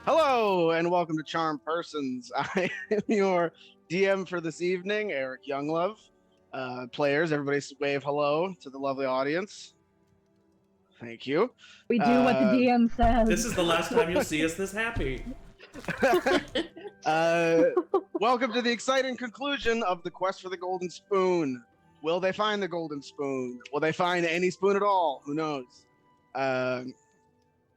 Hello and welcome to Charmed Persons. I am your DM for this evening, Eric Younglove. Players, everybody wave hello to the lovely audience. Thank you. We do what the DM says. This is the last time you'll see us this happy. Welcome to the exciting conclusion of the quest for the Golden Spoon. Will they find the Golden Spoon? Will they find any spoon at all? Who knows?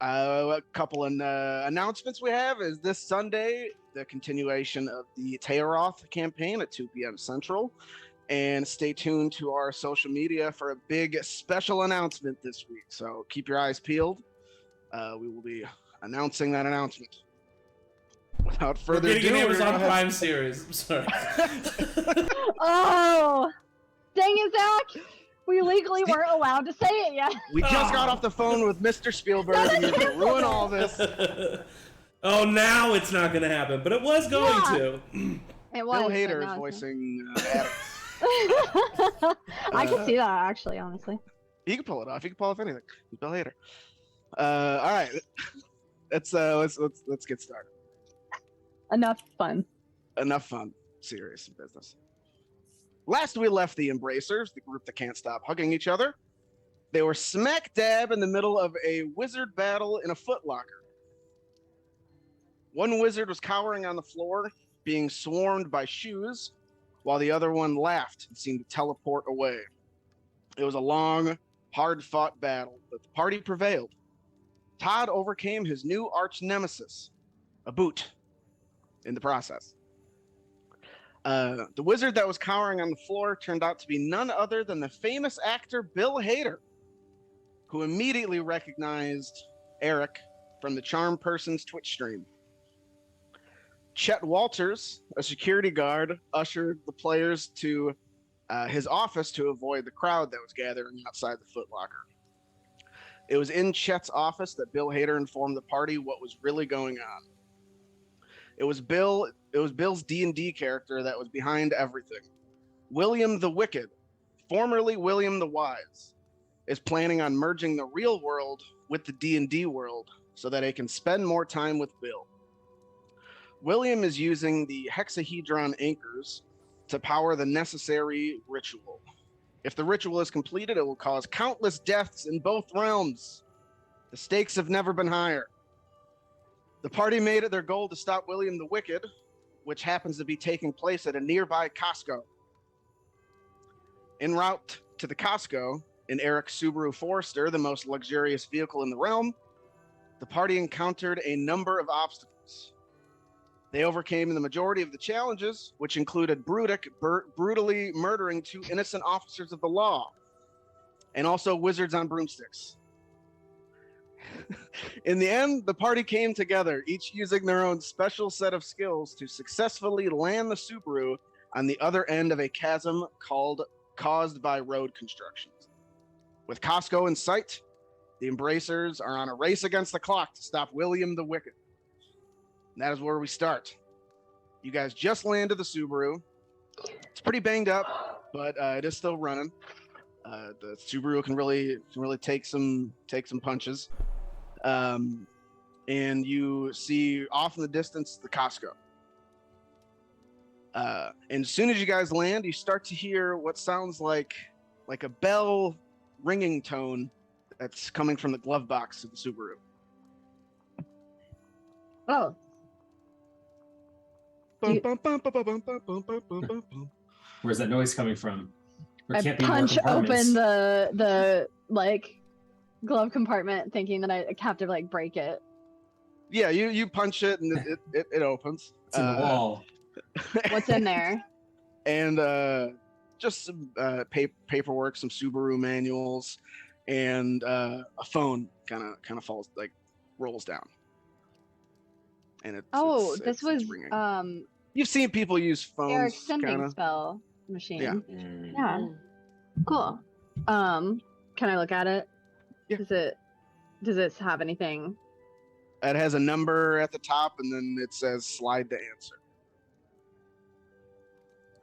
A couple of announcements we have is this Sunday, the continuation of the Tearoth campaign at 2 p.m. Central. And stay tuned to our social media for a big special announcement this week. So keep your eyes peeled. We will be announcing that announcement. Without further ado, we're getting an Amazon Prime series. I'm sorry. Oh, dang it, Zach! We legally weren't allowed to say it yet. We just got off the phone with Mr. Spielberg. He's gonna ruin all this. Oh, now it's not going to happen, but it was going to. It was. Bill Hader is voicing Adams. I can see that actually, honestly. He can pull it off. He can pull off anything. He's Bill Hader. All right, let's get started. Enough fun. Enough fun. Serious business. Last we left the Embracers, the group that can't stop hugging each other. They were smack dab in the middle of a wizard battle in a footlocker. One wizard was cowering on the floor, being swarmed by shoes, while the other one laughed and seemed to teleport away. It was a long, hard-fought battle, but the party prevailed. Todd overcame his new arch nemesis, a boot, in the process. The wizard that was cowering on the floor turned out to be none other than the famous actor Bill Hader, who immediately recognized Eric from the Charmed Persons Twitch stream. Chet Walters, a security guard, ushered the players to his office to avoid the crowd that was gathering outside the footlocker. It was in Chet's office that Bill Hader informed the party what was really going on. It was Bill's D&D character that was behind everything. William the Wicked, formerly William the Wise, is planning on merging the real world with the D&D world so that he can spend more time with Bill. William is using the hexahedron anchors to power the necessary ritual. If the ritual is completed, it will cause countless deaths in both realms. The stakes have never been higher. The party made it their goal to stop William the Wicked, which happens to be taking place at a nearby Costco. En route to the Costco, in Eric's Subaru Forester, the most luxurious vehicle in the realm, the party encountered a number of obstacles. They overcame the majority of the challenges, which included Bruddik brutally murdering 2 innocent officers of the law, and also wizards on broomsticks. In the end, the party came together, each using their own special set of skills to successfully land the Subaru on the other end of a chasm caused by road constructions. With Costco in sight, the Embracers are on a race against the clock to stop William the Wicked. And that is where we start. You guys just landed the Subaru. It's pretty banged up, but it is still running. The Subaru can really take some punches. And you see off in the distance the Costco. And as soon as you guys land, you start to hear what sounds like a bell ringing tone that's coming from the glove box of the Subaru. Oh. Where's that noise coming from? I punch open the glove compartment, thinking that I have to break it. Yeah, you punch it and it opens. It's in the wall. What's in there? And just some paperwork, some Subaru manuals, and a phone kind of falls, rolls down. And this was ringing. You've seen people use phones. Eric's sending spell machine. Yeah. Yeah. Cool. Can I look at it? Yeah. Does it have anything? It has a number at the top, and then it says slide to answer.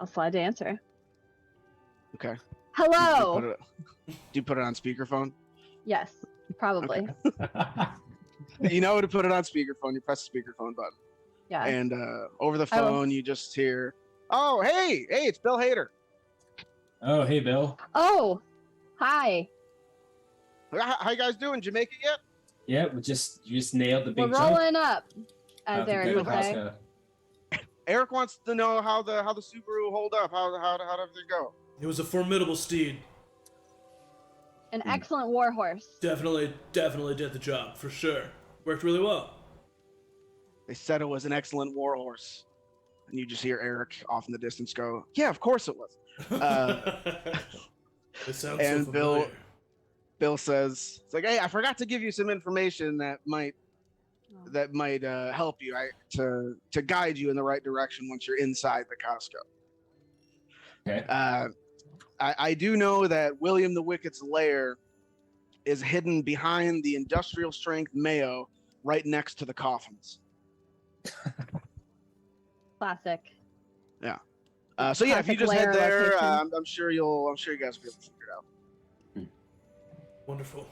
I'll slide to answer. Okay. Hello. Do you put it on speakerphone? Yes, probably. Okay. You know to put it on speakerphone. You press the speakerphone button, Yeah. and over the I will. phone you just hear, "Oh, hey, it's Bill Hader. Oh, hey, Bill. Oh, hi. How you guys doing? Did you make it yet?" Yeah, you just nailed the We're big jump. rolling up, as Out the Eric good would say. Costco. Eric wants to know how the Subaru hold up. How did it go? It was a formidable steed. An excellent war horse. Definitely did the job, for sure. Worked really well. They said it was an excellent war horse, and you just hear Eric off in the distance go, "Yeah, of course it was." It sounds and so familiar. Bill says, "It's like, hey, I forgot to give you some information that might help you to guide you in the right direction once you're inside the Costco. Okay. I do know that William the Wicked's lair is hidden behind the industrial strength mayo right next to the coffins. Classic. Yeah. So yeah, if you Classic just head lair there, location. I'm sure you guys will be able to figure it out. Wonderful.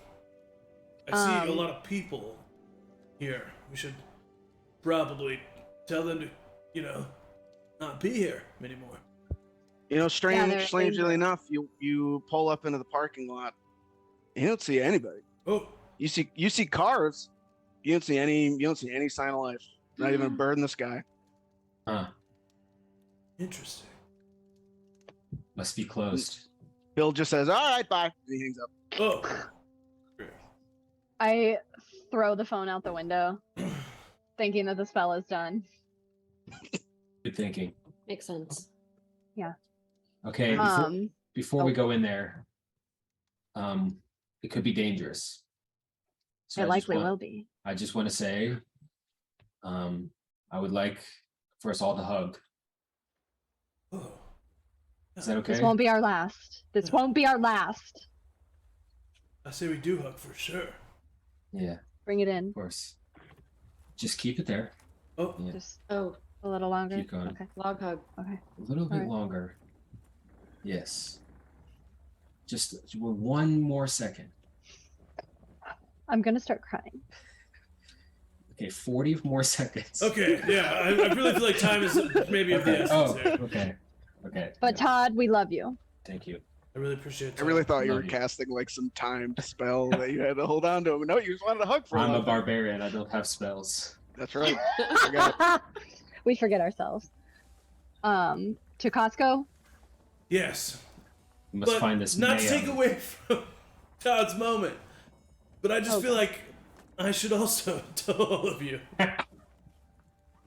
I see a lot of people here. We should probably tell them to, not be here anymore. they're Strangely angry. enough, you pull up into the parking lot. You don't see anybody. Oh, You see cars. You don't see any sign of life. Not even a bird in the sky. Huh. interesting. Must be closed. Bill just says, "All right, bye," and he hangs up. Oh. I throw the phone out the window, thinking that the spell is done. Good thinking. Makes sense. Okay. Before we go in there, it could be dangerous. So It likely will be. I just want to say, I would like for us all to hug. Oh. Is that okay? This won't be our last. This won't be our last. I say we do hug for sure. Yeah, Bring it in. of course. Just keep it there. Oh, Yeah. Just Oh, a little longer. Keep going. Okay. log hug. Okay. A little bit Alright. longer. Yes. Just one more second. I'm gonna start crying. Okay, 40 more seconds. okay. Yeah, I really feel like time is maybe of the essence Oh, here. okay. Okay. But Todd, we love you. Thank you. I really appreciate it. I really thought you were Love you. casting like some timed spell that you had to hold on to. No, you just wanted to hug for a I'm a while. barbarian. I don't have spells. That's right. Forgot it. We forget ourselves. To Costco. Yes. We must But find this not to mayo. take away from Todd's moment, but I just Okay. feel like I should also tell all of you, Yeah,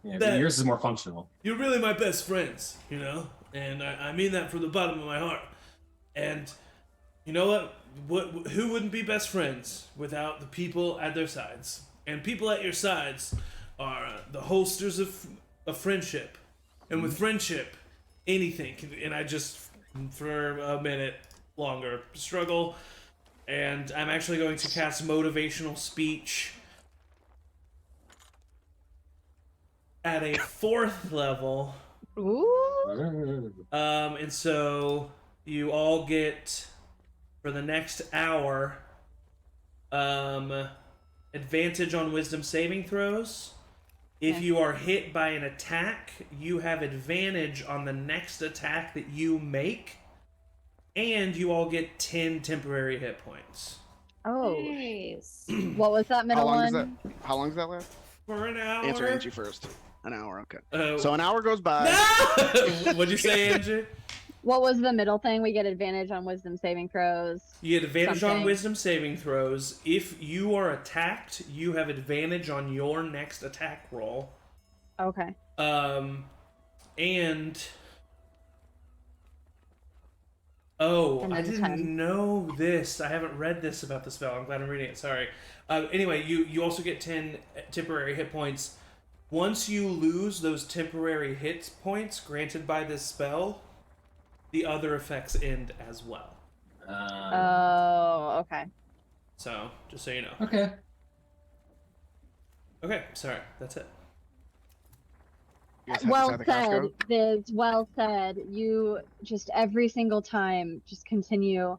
but that- yours is more functional. you're really my best friends, and I mean that from the bottom of my heart. And you know what? Who wouldn't be best friends without the people at their sides? And people at your sides are the holsters of friendship, and with friendship, anything can. And I just, for a minute longer, struggle. And I'm actually going to cast motivational speech at a 4th level. Ooh. And so you all get, for the next hour, advantage on wisdom saving throws. If Okay. you are hit by an attack, you have advantage on the next attack that you make. And you all get 10 temporary hit points. Oh. Nice. What was that How middle long one? does that? How long does that last? For an hour. Answer Angie first. An hour. Okay. Uh, So an hour goes by. No! What'd you say, Angie? What was the middle thing? We get advantage on wisdom saving throws. You get advantage on Something. wisdom saving throws. If you are attacked, you have advantage on your next attack roll. Okay. And oh, And I then didn't 10. know this. I haven't read this about the spell. I'm glad I'm reading it. Sorry. Anyway, you also get 10 temporary hit points. Once you lose those temporary hit points granted by this spell, the other effects end as well. Oh, okay. So, just so you know. Okay. Okay, sorry. That's it. You guys have Well this at the said, Costco? Viz. Well said. You just every single time just continue.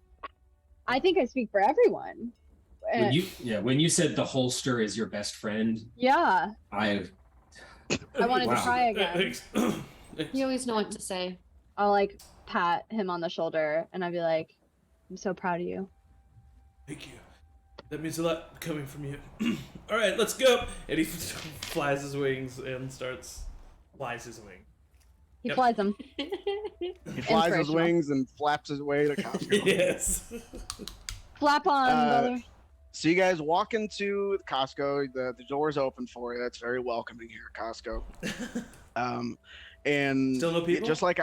I think I speak for everyone When you said the holster is your best friend, Yeah, I I wanted to Wow. try again. You always know what to say. I'll like pat him on the shoulder and I'll be like, I'm so proud of you. Thank you. That means a lot coming from you. All right, let's go. And he flies his wings and flies his wing. He Yep. flies them. He flies his Inspirational. wings and flaps his way to Costco. Yes. Flap on, brother. So you guys walk into Costco. The door's open for you. It's very welcoming here at Costco. And Still no people? just like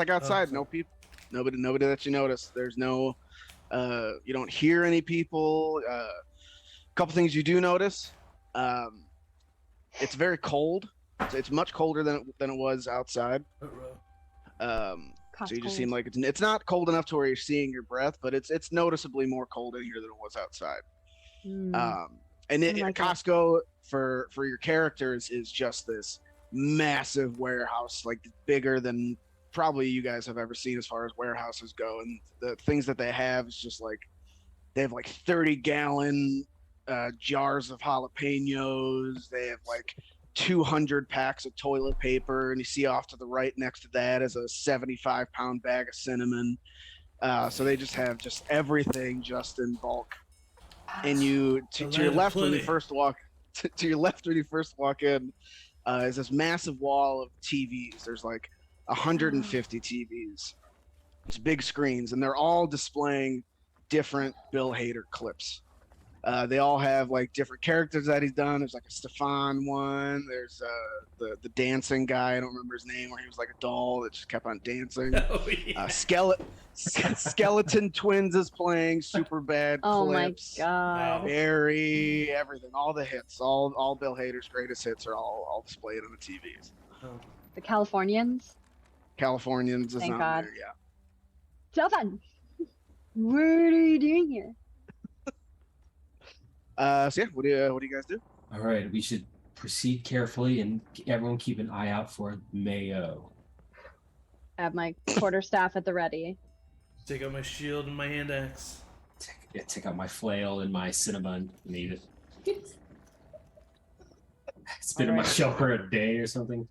outside, Oh, no people. Nobody that you notice. There's no. You don't hear any people. A couple things you do notice. It's very cold. It's much colder than it was outside. So you just seem like it's not cold enough to where you're seeing your breath, but it's noticeably more cold in here than it was outside. And Costco for your characters is just this massive warehouse, like bigger than probably you guys have ever seen as far as warehouses go. And the things that they have is just like they have like 30-gallon jars of jalapenos. They have like 200 packs of toilet paper, and you see off to the right next to that is a 75-pound bag of cinnamon. So they just have just everything just in bulk. And you to your left when you first walk to your left when you first walk in is this massive wall of TVs. There's like 150 TVs. It's big screens, and they're all displaying different Bill Hader clips. They all have like different characters that he's done. There's like a Stefan one. There's the dancing guy. I don't remember his name, where he was like a doll that just kept on dancing. Oh, yeah. Skeleton Twins is playing super bad clips. Oh my god. Barry, everything, all the hits, all Bill Hader's greatest hits are all displayed on the TVs. Oh. The Californians. Californians is Thank on God. there, yeah. Stefan, what are you doing here? So yeah, what do you guys do? All right, we should proceed carefully and everyone keep an eye out for Mayo. I have my quarterstaff at the ready. Take out my shield and my hand axe. Take out my flail and my cinnamon. Need it. It's been in my shell for a day or something.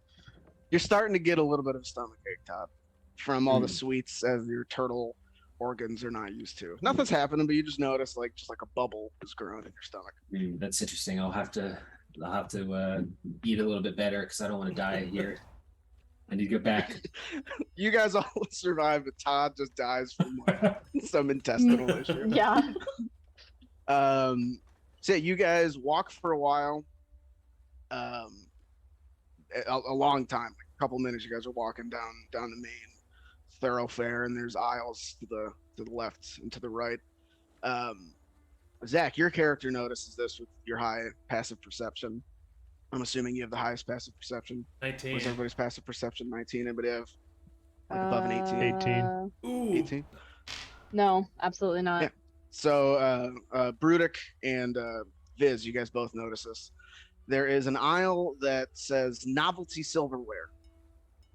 You're starting to get a little bit of a stomachache, Todd, from all the sweets as your turtle organs are not used to. Nothing's happening, but you just notice like a bubble is growing in your stomach. That's interesting. I'll have to eat a little bit better because I don't want to die here. I need to get back. You guys all survive, but Todd just dies from like, some intestinal issue. Yeah. So yeah, you guys walk for a while. A long time, like a couple minutes. You guys are walking down the main thoroughfare, and there's aisles to the left and to the right. Zach, your character notices this with your high passive perception. I'm assuming you have the highest passive perception. 19. What's everybody's passive perception? 19. Anybody have like above an 18? 18. Ooh. 18. No, absolutely not. Yeah. So Bruddik and Viz, you guys both notice this. There is an aisle that says novelty silverware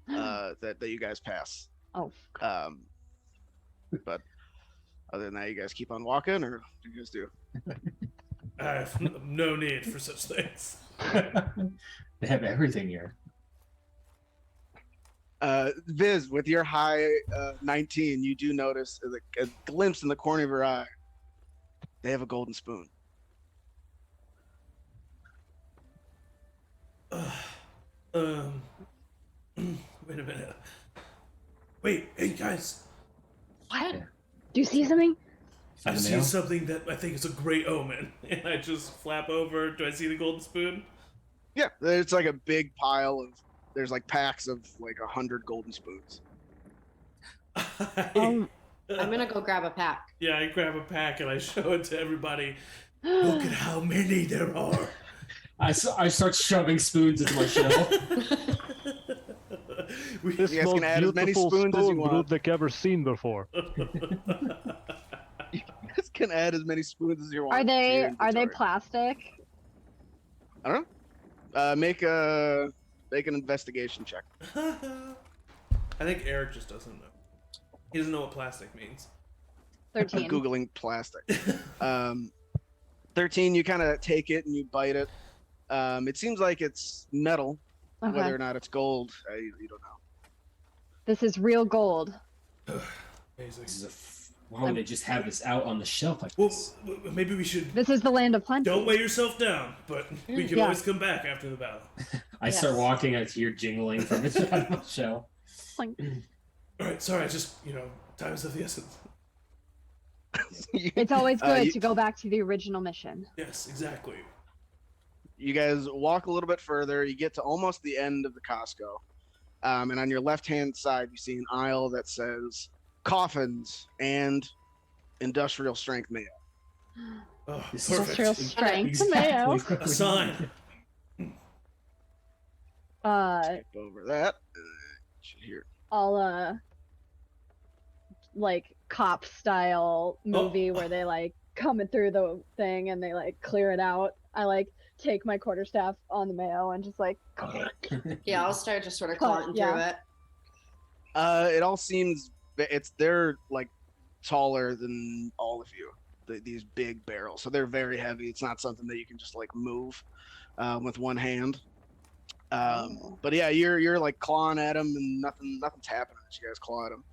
that you guys pass. Oh. But other than that, you guys keep on walking, or what do you guys do? I have no need for such things. They have everything here. Viz, with your high 19, you do notice a glimpse in the corner of your eye. They have a golden spoon. Wait a minute. Wait, hey guys. What? Do you see something? I've seen something that I think is a great omen. And I just flap over. Do I see the golden spoon? Yeah, it's like a big pile of. There's like packs of like 100 golden spoons. I'm gonna go grab a pack. Yeah, I grab a pack and I show it to everybody. Look at how many there are. I start shoving spoons into my shell. This You guys most can add as many beautiful spoons as you spoon want. Bruddik ever seen before. You guys can add as many spoons as you want. Are to your they inventory. plastic? I don't know. Make an investigation check. I think Eric just doesn't know. He doesn't know what plastic means. I'm 13. Googling plastic. 13, you kind of take it and you bite it. It seems like it's metal. Okay. Whether or not it's gold, you don't know. This is real gold. Amazing. This is why would they just have this out on the shelf like Well, this? maybe we should. This is the land of plenty. Don't weigh yourself down, but we can Yeah. always come back after the battle. I start Yes. walking, I hear jingling from the shelf. Like, All right, sorry, just time is of the essence. it's always good you- to go back to the original mission. Yes, exactly. You guys walk a little bit further. You get to almost the end of the Costco. And on your left-hand side, you see an aisle that says coffins and industrial strength mayo. Oh, This is perfect. Industrial strength mayo. what A we sign. need. Skip over that. Should hear. All like cop style movie where they like coming through the thing and they like clear it out. I like take my quarterstaff on the mayo and just like Yeah, I'll start just sort of Cut, clawing through yeah. it. It all seems they're like taller than all of you. These big barrels, so they're very heavy. It's not something that you can just like move with one hand. But yeah, you're like clawing at them and nothing's happening as you guys claw at them.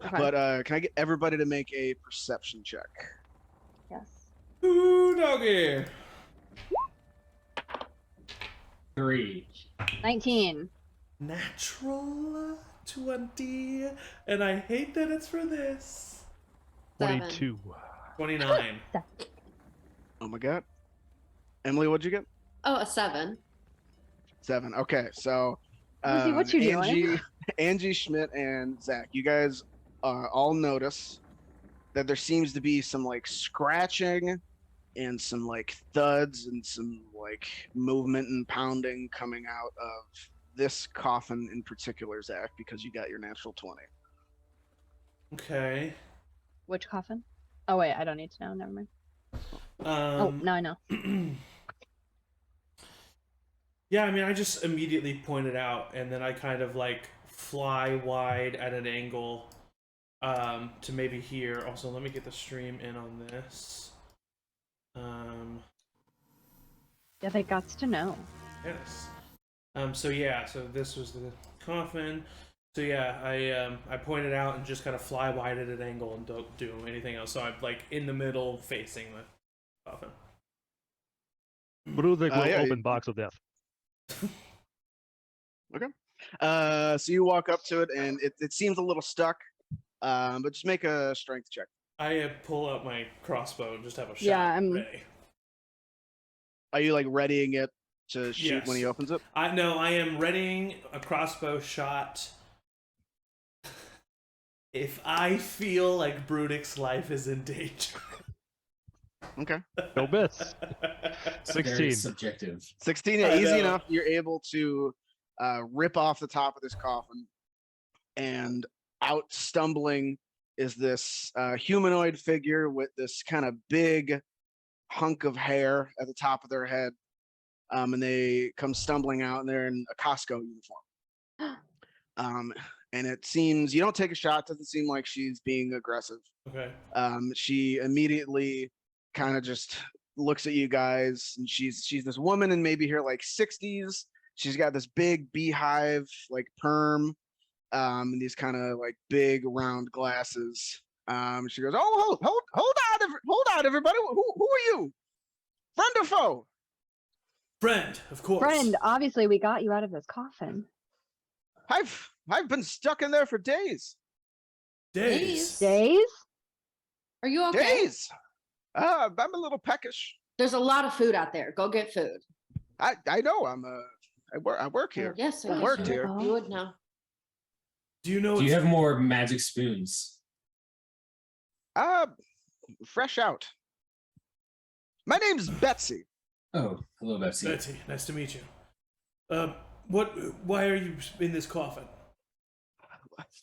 Okay. But can I get everybody to make a perception check? yes. Ooh, doggy. 3. 19. Natural 20, and I hate that it's for this. 22. 29. Oh my god. Emily, what'd you get? Oh, a 7. 7. Okay, so Lizzie, what you doing? Angie, Schmitt, and Zach, you guys all notice that there seems to be some like scratching and some like thuds and some like movement and pounding coming out of this coffin in particular, Zach, because you got your natural 20. Okay. Which coffin? Oh wait, I don't need to know. Never mind. Oh, now I know. Yeah, I mean, I just immediately pointed out, and then I kind of like fly wide at an angle to maybe here. Also, let me get the stream in on this. Yeah, they got to know. Yes. So yeah, so this was the coffin. So yeah, I pointed out and just kind of fly wide at an angle and don't do anything else. So I'm like in the middle facing the coffin. Bruddik will yeah, open box of death. So you walk up to it and it seems a little stuck, but just make a strength check. I pull out my crossbow and just have a shot. Yeah, I'm- ready. Are you like readying it to shoot Yes. when he opens it? I am readying a crossbow shot. If I feel like Brudick's life is in danger. Okay. No miss. Very 16. subjective. 16, yeah, I easy know. enough. You're able to rip off the top of this coffin, and out stumbling is this humanoid figure with this kind of big hunk of hair at the top of their head. And they come stumbling out, and they're in a Costco uniform. And it seems, you don't take a shot, doesn't seem like she's being aggressive. Okay. She immediately kind of just looks at you guys, and she's this woman in maybe her like 60s. She's got this big beehive like perm, and these kind of like big round glasses. She goes, "Oh, hold on, everybody. Who are you? Friend or foe?" Friend, of course. Friend, obviously we got you out of this coffin. I've been stuck in there for days. Days. Days? Are you okay? Days. I'm a little peckish. There's a lot of food out there. Go get food. I know. I work here. Yes, I I worked guess here. you would know. Do you know? Do you have more magic spoons? Fresh out. My name's Betsy. Oh, hello, Betsy. Betsy? Nice to meet you. Why are you in this coffin?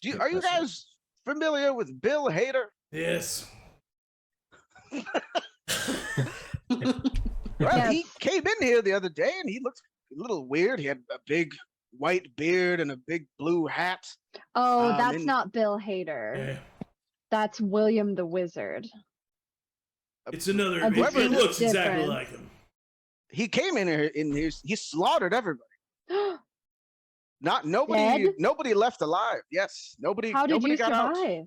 Good Are you question. guys familiar with Bill Hader? Yes. Well, Yes. he came in here the other day and he looked a little weird. He had a big white beard and a big blue hat. Oh, that's and- not Bill Hader. Yeah. That's William the Wizard. It's another. A It different- looks exactly different. like him. He came in here and he slaughtered everybody. Nobody Dead? nobody left alive. Yes. Nobody How did nobody you got out. survive?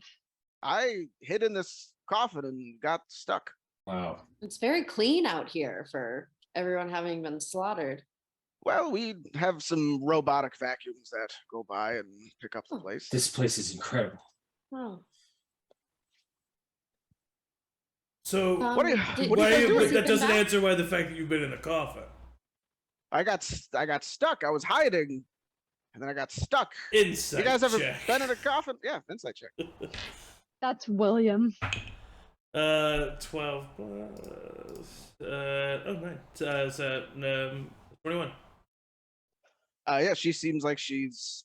I hid in this coffin and got stuck. Wow. It's very clean out here for everyone having been slaughtered. Well, we have some robotic vacuums that go by and pick up the Oh. place. This place is incredible. Oh. So What do you- did- what do you why guys you- doing? but has he that been doesn't back? answer why the fact that you've been in a coffin. I got stuck. I was hiding, and then I got stuck. Insight You guys ever check. been in a coffin? Yeah, insight check. That's William. 12 plus. Oh, 9. So 21. Yeah, she seems like she's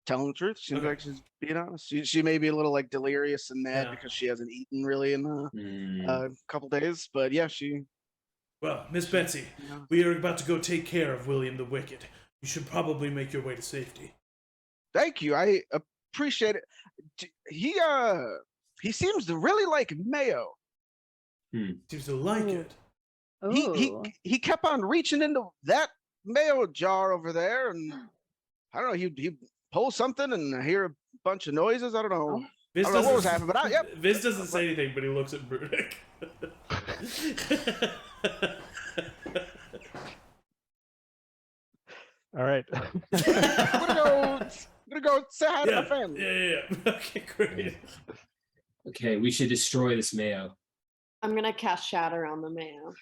telling the truth. Seems Okay. like she's being honest. She may be a little like delirious and mad Yeah. because she hasn't eaten really in a couple days. But yeah, she. Well, Miss Betsy, we are about to go take care of William the Wicked. You should probably make your way to safety. Thank you. I appreciate it. He seems to really like mayo. Seems to like Ooh. it. Ooh. He kept on reaching into that mayo jar over there, and I don't know. He pull something, and I hear a bunch of noises. I don't know. Viz I don't know what was doesn't- happening, but Viz doesn't say anything, but he looks at Bruddik. All right. I'm gonna go say hi to yeah, my family. yeah. Okay, great. Okay, we should destroy this mayo. I'm gonna cast shatter on the mayo.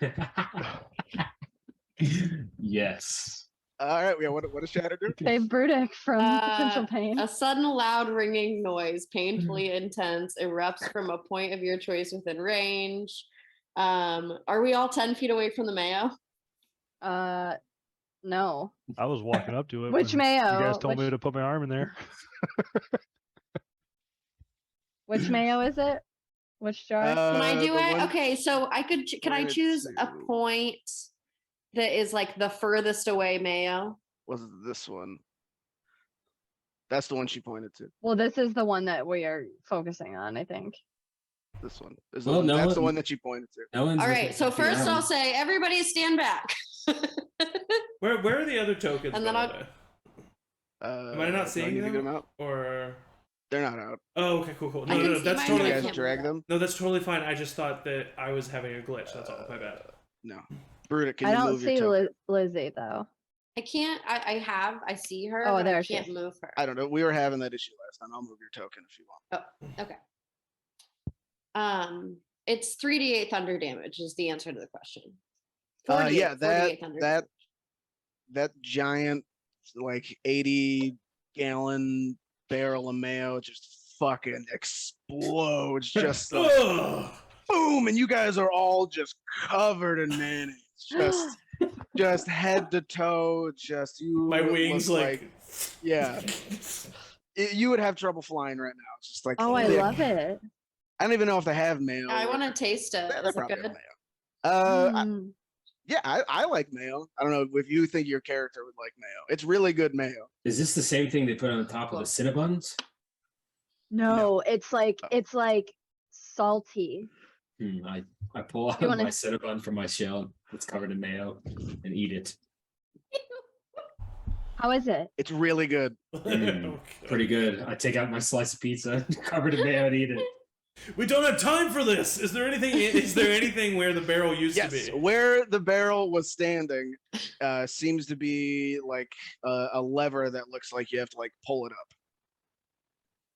Yes. All right, yeah. What does Shatter do? Save Bruddik from potential pain. A sudden loud ringing noise, painfully intense, erupts from a point of your choice within range. Are we all 10 feet away from the mayo? No. I was walking up to it. Which when mayo? You guys told me Which- to put my arm in there. Which mayo is it? Which jar? Can I do the it? one- Okay, so can I Let's choose a see. point that is like the furthest away mayo? Was it this one? That's the one she pointed to. Well, this is the one that we are focusing on, I think. This one. Is Well, no that's the one- one that she pointed to. No one's All looking right, so at the first I'll arm. say everybody stand back. Where are the other tokens? And then by I'll- the way? Am I not seeing to them? get them out? Or They're not out. oh, okay, cool. I No, can no, see that's mine, Did but totally you I guys can't drag move. them? no, that's totally fine. I just thought that I was having a glitch. That's all. My bad. No. Bruddik, can I you don't move see your token? Lizzie though. I can't. I see her. Oh, but there I she can't is. move her. I don't know. We were having that issue last time. I'll move your token if you want. Okay. It's 3d8 thunder damage is the answer to the question. Yeah, 48 thunder damage. that giant like 80-gallon barrel of mayo just fucking explodes. Just like, Ugh. boom, and you guys are all just covered in mayonnaise. Just head to toe. Just you. My look wings like. yeah. You would have trouble flying right now. It's just like Oh, I thick. love it. I don't even know if they have mayo. I want to taste it. They Is it probably have good? mayo. Mm. Yeah, I like mayo. I don't know if you think your character would like mayo. It's really good mayo. Is this the same thing they put on the top of the Cinnabons? No, it's like Oh. salty. I pull out You wanna- my Cinnabon from my shell that's covered in mayo and eat it. How is it? It's really good. Okay. Pretty good. I take out my slice of pizza covered in mayo and eat it. We don't have time for this. Is there anything? Is there anything where the barrel used Yes, to be? where the barrel was standing seems to be like a lever that looks like you have to like pull it up.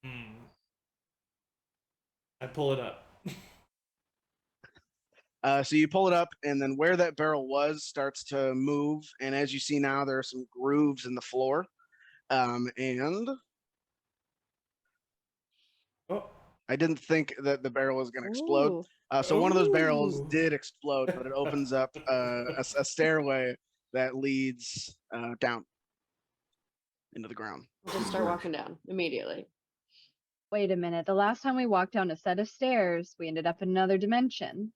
Hmm. I pull it up. So you pull it up, and then where that barrel was starts to move. And as you see now, there are some grooves in the floor. And Oh, I didn't think that the barrel was going to explode. Ooh. So one of those barrels Ooh. did explode, but it opens up a stairway that leads down into the ground. We'll just start walking down immediately. Wait a minute. The last time we walked down a set of stairs, we ended up in another dimension.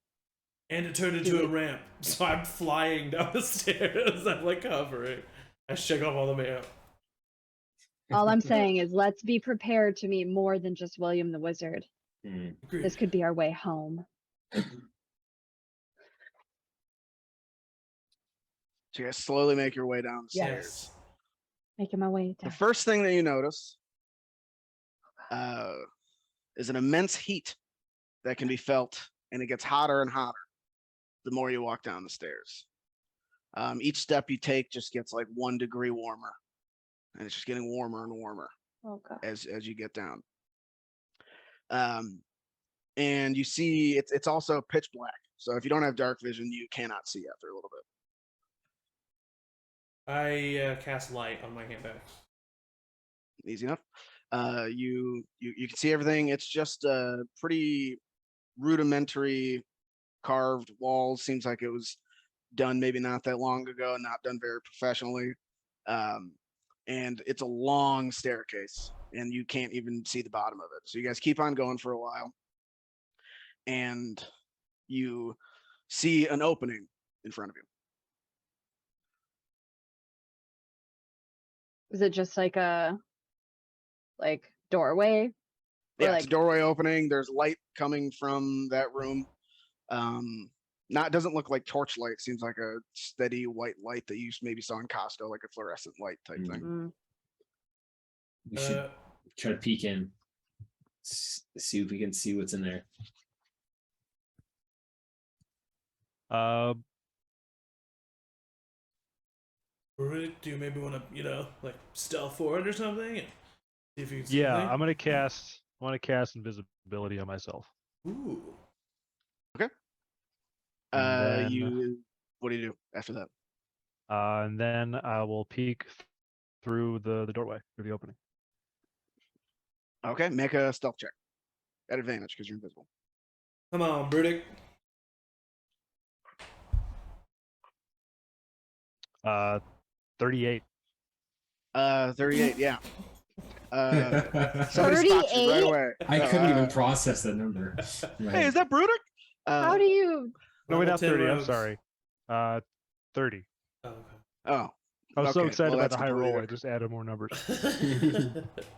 and it turned into a ramp, so I'm flying down the stairs. I'm like hovering. I shake off all the mayo. All I'm saying is let's be prepared to meet more than just William the Wizard. Agreed. This could be our way home. So you guys slowly make your way down the Yes. stairs. Making my way The down. first thing that you notice is an immense heat that can be felt, and it gets hotter and hotter the more you walk down the stairs. Each step you take just gets like 1 degree warmer, and it's just getting warmer and warmer Oh god. as you get down. And you see it's also pitch black. So if you don't have dark vision, you cannot see after a little bit. I cast light on my hand axe. Easy enough. You can see everything. It's just pretty rudimentary carved walls. Seems like it was done maybe not that long ago, not done very professionally. And it's a long staircase, and you can't even see the bottom of it. So you guys keep on going for a while, and you see an opening in front of you. Is it just like a doorway? Or Yeah, it's a doorway opening. There's light coming from that room. Doesn't look like torchlight. Seems like a steady white light that you maybe saw in Costco, like a fluorescent light type thing. Mm. We should try to peek in, see if we can see what's in there. Do you maybe want to, like stealth forward or something? And see if you can see Yeah, anything? I'm gonna cast. I want to cast invisibility on myself. Ooh. And then- What do you do after that? And then I will peek through the doorway, through the opening. Okay, make a stealth check at advantage because you're invisible. Come on, Bruddik. 38. 38, yeah. Somebody spots you right 38? away. I couldn't even process the number. Hey, is that Bruddik? How do you? No, wait, Level not 10 30. I'm rogues. sorry. 30. Oh, Oh, I was so Okay, excited well, about that's the high roll. I completely just added more numbers.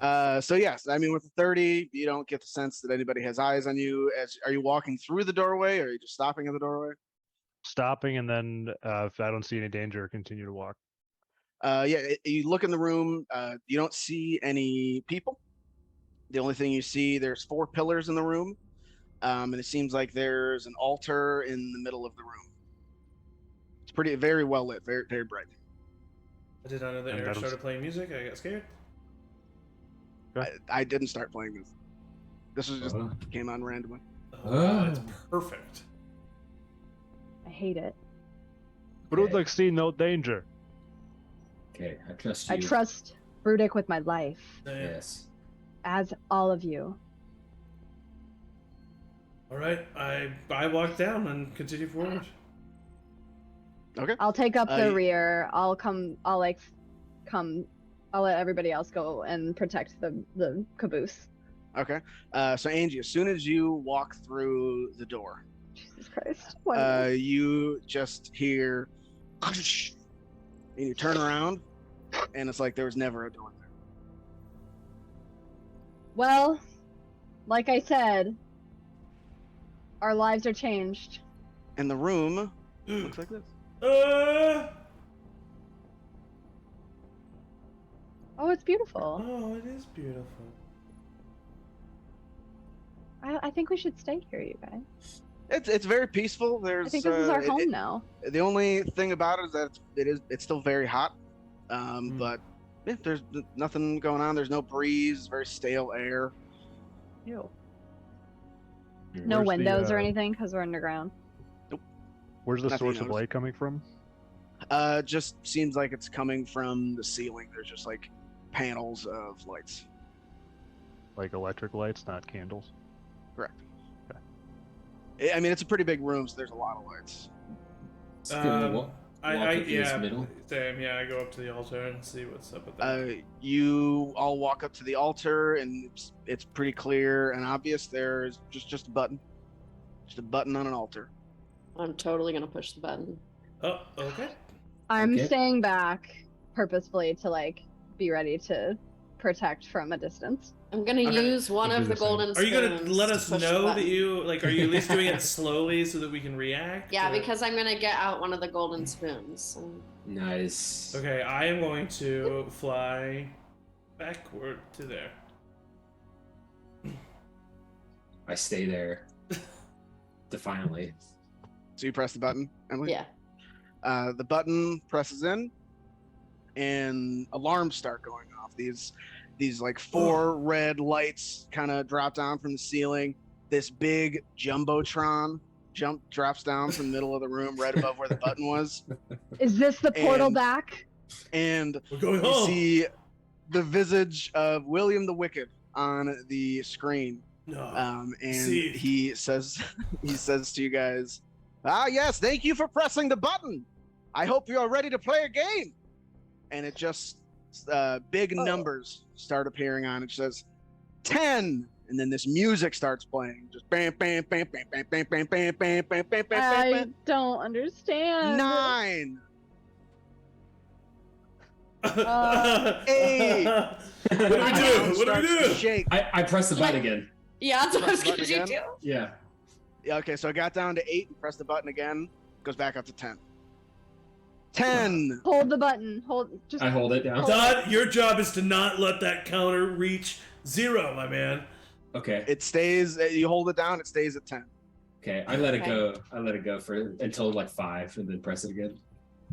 okay. so yes, I mean with the 30, you don't get the sense that anybody has eyes on you. Are you walking through the doorway, or are you just stopping at the doorway? Stopping, and then if I don't see any danger, continue to walk. You look in the room. You don't see any people. The only thing you see, there's 4 pillars in the room, and it seems like there's an altar in the middle of the room. It's very well lit, very very bright. I did not know that And Eric that'll- started playing music. I got scared. I didn't start playing this. This was just Uh-huh. came on randomly. Oh, it's Oh. perfect. I hate it. Bruddik see no danger. Okay, I trust you. I trust Bruddik with my life, Yes. as all of you. All right, I walk down and continue forward. Okay. I'll take up Uh, the y- rear. I'll let everybody else go and protect the caboose. Okay. So Angie, as soon as you walk through the door, Jesus Christ. What? you just hear, and you turn around, and it's like there was never a door there. Well, like I said, our lives are changed. And the room looks like this. Oh, it's beautiful. Oh, it is beautiful. I think we should stay here, you guys. It's very peaceful. There's I think this is our home now. the only thing about it is that it's still very hot. But yeah, there's nothing going on. There's no breeze. Very stale air. Ew. Mm. No Where's the, windows or anything because we're underground. Where's the Nothing source of knows. light coming from? Just seems like it's coming from the ceiling. There's just like panels of lights. Like electric lights, not candles. Correct. I mean, it's a pretty big room, so there's a lot of lights. Let's give it a walk I up to this yeah, middle. same. Yeah, I go up to the altar and see what's up with that. You all walk up to the altar, and it's pretty clear and obvious. There's just a button, on an altar. I'm totally gonna push the button. Oh, okay. I'm Okay. staying back purposefully to be ready to protect from a distance. I'm gonna Okay. use one I'll of do the the same. golden Are spoons. you gonna let us to push the know that button. you like? Are you at least doing it slowly so that we can react? Yeah, or- because I'm gonna get out one of the golden spoons. And Nice. Okay, I am going to fly backward to there. I stay there. Defiantly. So you press the button, Emily? yeah. The button presses in, and alarms start going off. These like four red lights kind of drop down from the ceiling. This big jumbotron drops down from the middle of the room, right above where the button was, Is this the portal And- back? and We're going you home. see the visage of William the Wicked on the screen. No. And See. he says to you guys, yes, thank you for pressing the button. I hope you are ready to play a game. And it just big numbers start appearing on it. It says 10, and then this music starts playing. Just bam, bam, bam, bam, bam, bam, bam, bam, bam, bam, bam, bam, I bam. don't understand. 9. What Hey. do we do? What do Starts we to do? shake. I press the button again. Yeah, that's what I was Press gonna the button do. Yeah. Yeah, okay, so I got down to 8 and press the button again. Goes back up to 10. 10. Hold the button. Just I hold it down. Todd, your job is to not let that counter reach 0, my man. Okay. It stays. You hold it down. It stays at 10. Okay. I let it Okay. go. I let it go for until like 5, and then press it again.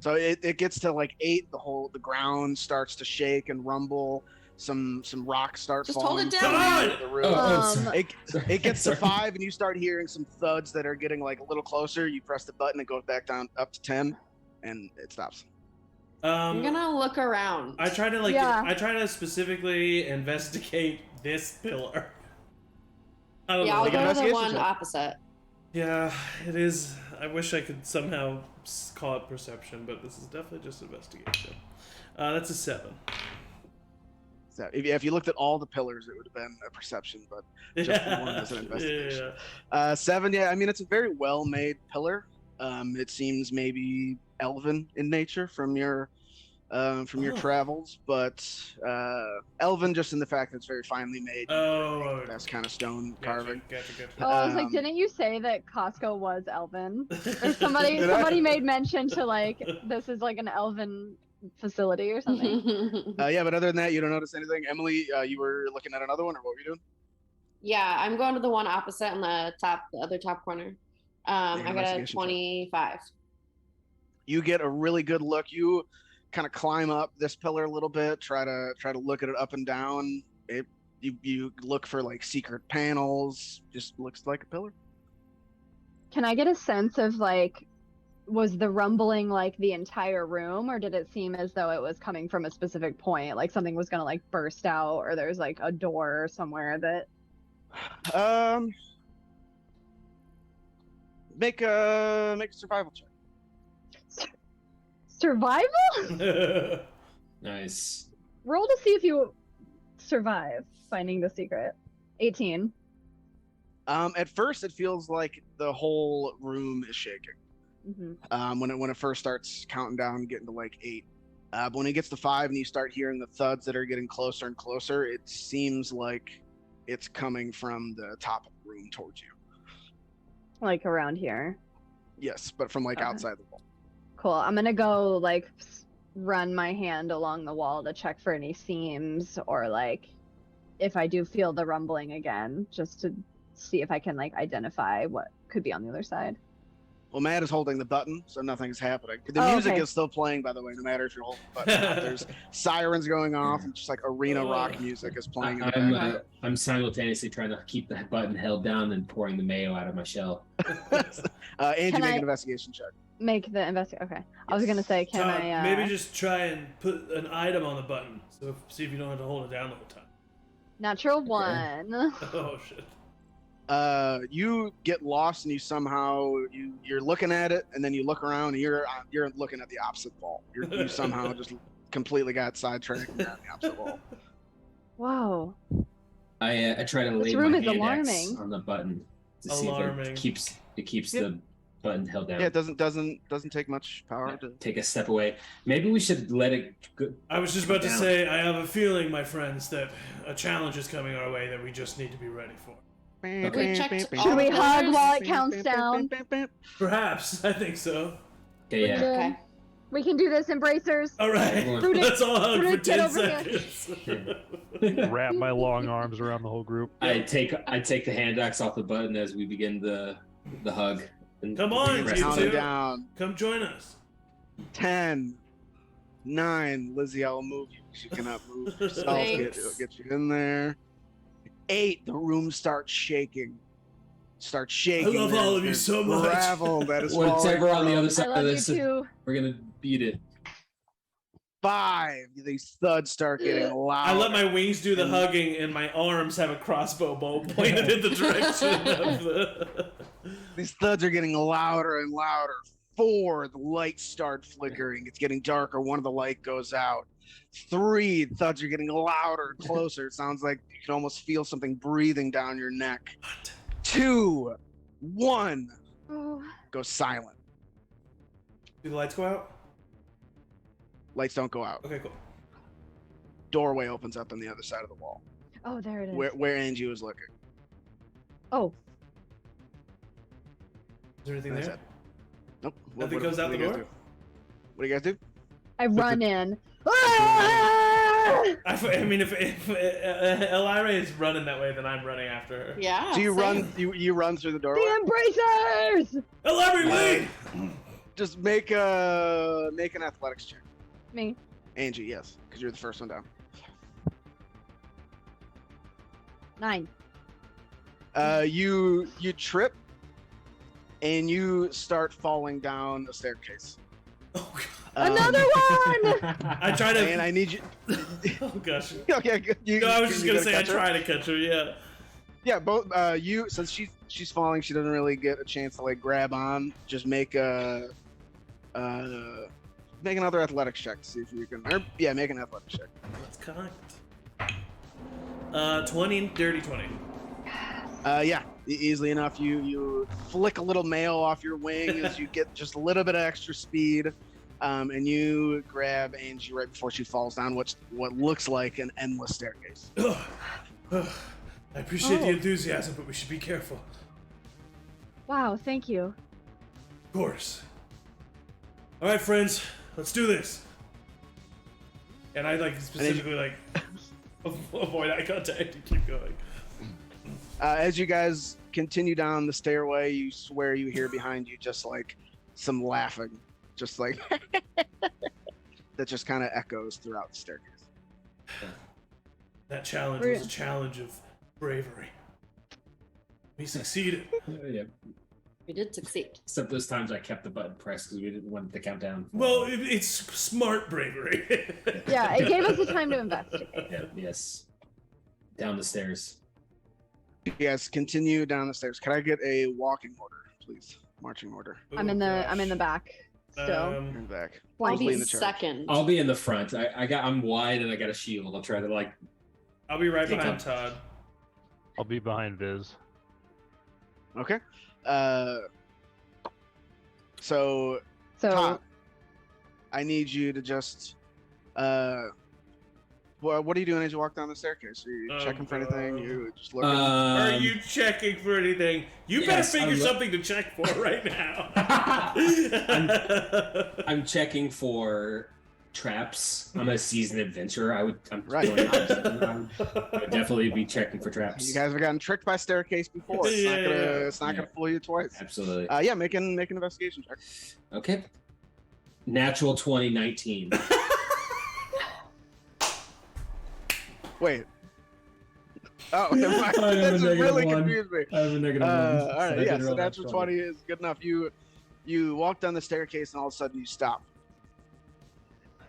So it gets to like 8. The ground starts to shake and rumble. Some rocks start Just hold falling it down, from man. the roof. Oh, Um, sorry. It gets to Sorry. 5, and you start hearing some thuds that are getting like a little closer. You press the button, it goes back down up to 10, and it stops. I'm gonna look around. I try to Yeah. I try to specifically investigate this pillar. I don't Yeah, know. I'll Make an go to the investigation one check. opposite. Yeah, it is. I wish I could somehow call it perception, but this is definitely just investigation. That's a 7. So if you looked at all the pillars, it would have been a perception, but just the one is an investigation. 7. Yeah, I mean it's a very well made pillar. It seems maybe elven in nature from your Oh. travels, but elven just in the fact that it's very finely made. Oh, That's kind of stone gotcha, carving. gotcha. Oh, I was like, Um, didn't you say that Costco was elven? Or gotcha. somebody Did I? somebody made mention to like this is like an elven facility or something. Yeah, but other than that, you don't notice anything. Emily, you were looking at another one, or what were you doing? Yeah, I'm going to the one opposite in the other top corner. Make I an got a investigation check. 25. You get a really good look. You kind of climb up this pillar a little bit, try to look at it up and down. You look for like secret panels. Just looks like a pillar. Can I get a sense of like, was the rumbling like the entire room, or did it seem as though it was coming from a specific point, like something was gonna like burst out, or there's like a door somewhere that? Make a survival check. Survival? Nice. Roll to see if you survive finding the secret. 18. At first, it feels like the whole room is shaking. Mm-hmm. When it first starts counting down, getting to like 8. But when it gets to 5 and you start hearing the thuds that are getting closer and closer, it seems like it's coming from the top of the room towards you. Like around here. Yes, but from like Okay. outside the wall. Cool. I'm gonna go like run my hand along the wall to check for any seams, or like if I do feel the rumbling again, just to see if I can like identify what could be on the other side. Well, Matt is holding the button, so nothing's happening. The Oh, music okay. is still playing, by the way, no matter if you're holding the button. or not. There's sirens going off, and just like arena rock music is playing in the background. I'm simultaneously trying to keep the button held down and pouring the mayo out of my shell. Angie, Can make I- an investigation check. Make the Okay. I was gonna say, can Todd, I? maybe just try and put an item on the button, so see if you don't have to hold it down the whole time. Natural 1. Oh shit. You get lost, and you somehow you're looking at it, and then you look around, and you're looking at the opposite wall. You somehow just completely got sidetracked and you're on the opposite wall. Whoa. I try to This lay room my is hand X alarming. on the button to see if Alarming. it keeps Yep. button held down. Yeah, it doesn't take much power to Take a step away. Maybe we should let it go. I was just about to down. say, I have a feeling, my friends, that a challenge is coming our way that we just need to be ready for. We checked all Should we the hug doors? while it counts down? Perhaps. I think so. Okay, yeah. Okay. We can do this, embracers. All right. Everyone- Let's all hug for Bruddik, get 10 over here. seconds. Wrap my long arms around the whole group. I take the hand axe off the button as we begin the hug. And Come on, the rest you of Count two. it down. Come join us. 10, 9. Lizzie, I'll move you. She cannot move herself. Thanks. Get you in there. 8. The room starts shaking. Start shaking. I love all of you There's so much. gravel that is Whatever falling on the from. other I side of love you this, too. we're gonna beat it. 5. These thuds start getting loud. I let my wings do the hugging, and my arms have a crossbow bolt pointed in the direction of the. These thuds are getting louder and louder. 4. The lights start flickering. It's getting darker. One of the light goes out. 3. Thuds are getting louder and closer. It sounds like you can almost feel something breathing down your neck. 2, 1. Oh, Go silent. Do the lights go out? Lights don't go out. Okay, cool. Doorway opens up on the other side of the wall, oh, there it is. where Angie was looking. Oh, Is there anything That's there? it. Nope. Nothing goes out do the you guys door? do? What do you guys do? I run in. Ah! I mean, if Elaire is running that way, then I'm running after her. Yeah. Do you same. run? You run through the doorway? The embracers! Elaire, wait! Just make an athletics check. Me. Angie, yes, because you're the first one down. 9. You trip, and you start falling down a staircase. Oh, God. Another one! I try to. And I need you. Oh gosh. Okay, good. No, I was just gonna you say I catch her? try to catch her. Yeah. Yeah, both you, since she's falling, she doesn't really get a chance to like grab on. Just make another athletics check to see if you can. Make an athletics check. Let's connect. 20, dirty 20. Easily enough. You flick a little mail off your wing as you get just a little bit of extra speed, and you grab Angie right before she falls down what looks like an endless staircase. Ugh. Ugh. I appreciate the Oh. enthusiasm, but we should be careful. Wow, thank you. Of course. All right, friends, let's do this. And I specifically avoid eye contact and keep going. As you guys continue down the stairway, you swear you hear behind you just like some laughing, just like that just kind of echoes throughout the staircase. That challenge was a challenge of bravery. We succeeded. Yeah. We did succeed. Except those times I kept the button pressed because we didn't want the countdown. Well, it's smart bravery. Yeah, it gave us the time to investigate. Yeah, yes. Down the stairs. You guys continue down the stairs. Can I get a walking order, please? Marching order. I'm in the back still. You're in the back. I'll Who's be leading the charge? second. I'll be in the front. I'm wide and I got a shield. I'll try to I'll be right Take behind up. Todd. I'll be behind Viz. Okay. So So Todd, I need you to just what are you doing as you walk down the staircase? Are you checking for anything? You just looking? Are you checking for anything? You better yes, figure I'm look- something to check for right now. I'm checking for traps. I'm a seasoned adventurer. I would definitely be checking for traps. You guys have gotten tricked by staircase before. It's not gonna fool you twice. Absolutely. Make an investigation check. Okay. Natural 2019. Wait. Oh, never mind. I have a That just negative really one. confused me. I have a negative one. All right, I yeah. did So roll that natural 20 is good enough. You walk down the staircase and all of a sudden you stop,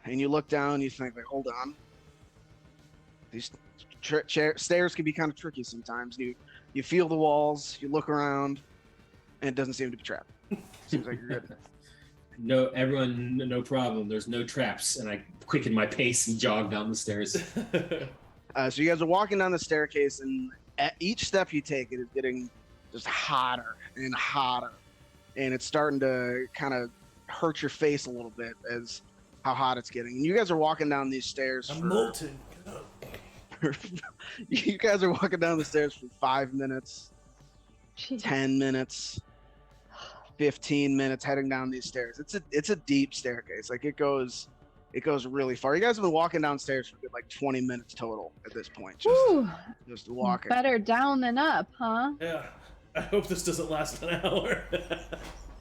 and you look down. And you think, like, hold on. These stairs can be kind of tricky sometimes. You feel the walls. You look around, and it doesn't seem to be trapped. Seems like you're good. No, everyone, no problem. There's no traps, and I quicken my pace and jog down the stairs. So you guys are walking down the staircase, and at each step you take, it is getting just hotter and hotter. and it's starting to kind of hurt your face a little bit as how hot it's getting. And you guys are walking down these stairs I'm for molten. you guys are walking down the stairs for 5 minutes, Jeez. 10 minutes, 15 minutes heading down these stairs. It's a deep staircase. Like it goes really far. You guys have been walking downstairs for like 20 minutes total at this point. Whew, Just walking. better down than up, huh? Yeah. I hope this doesn't last an hour.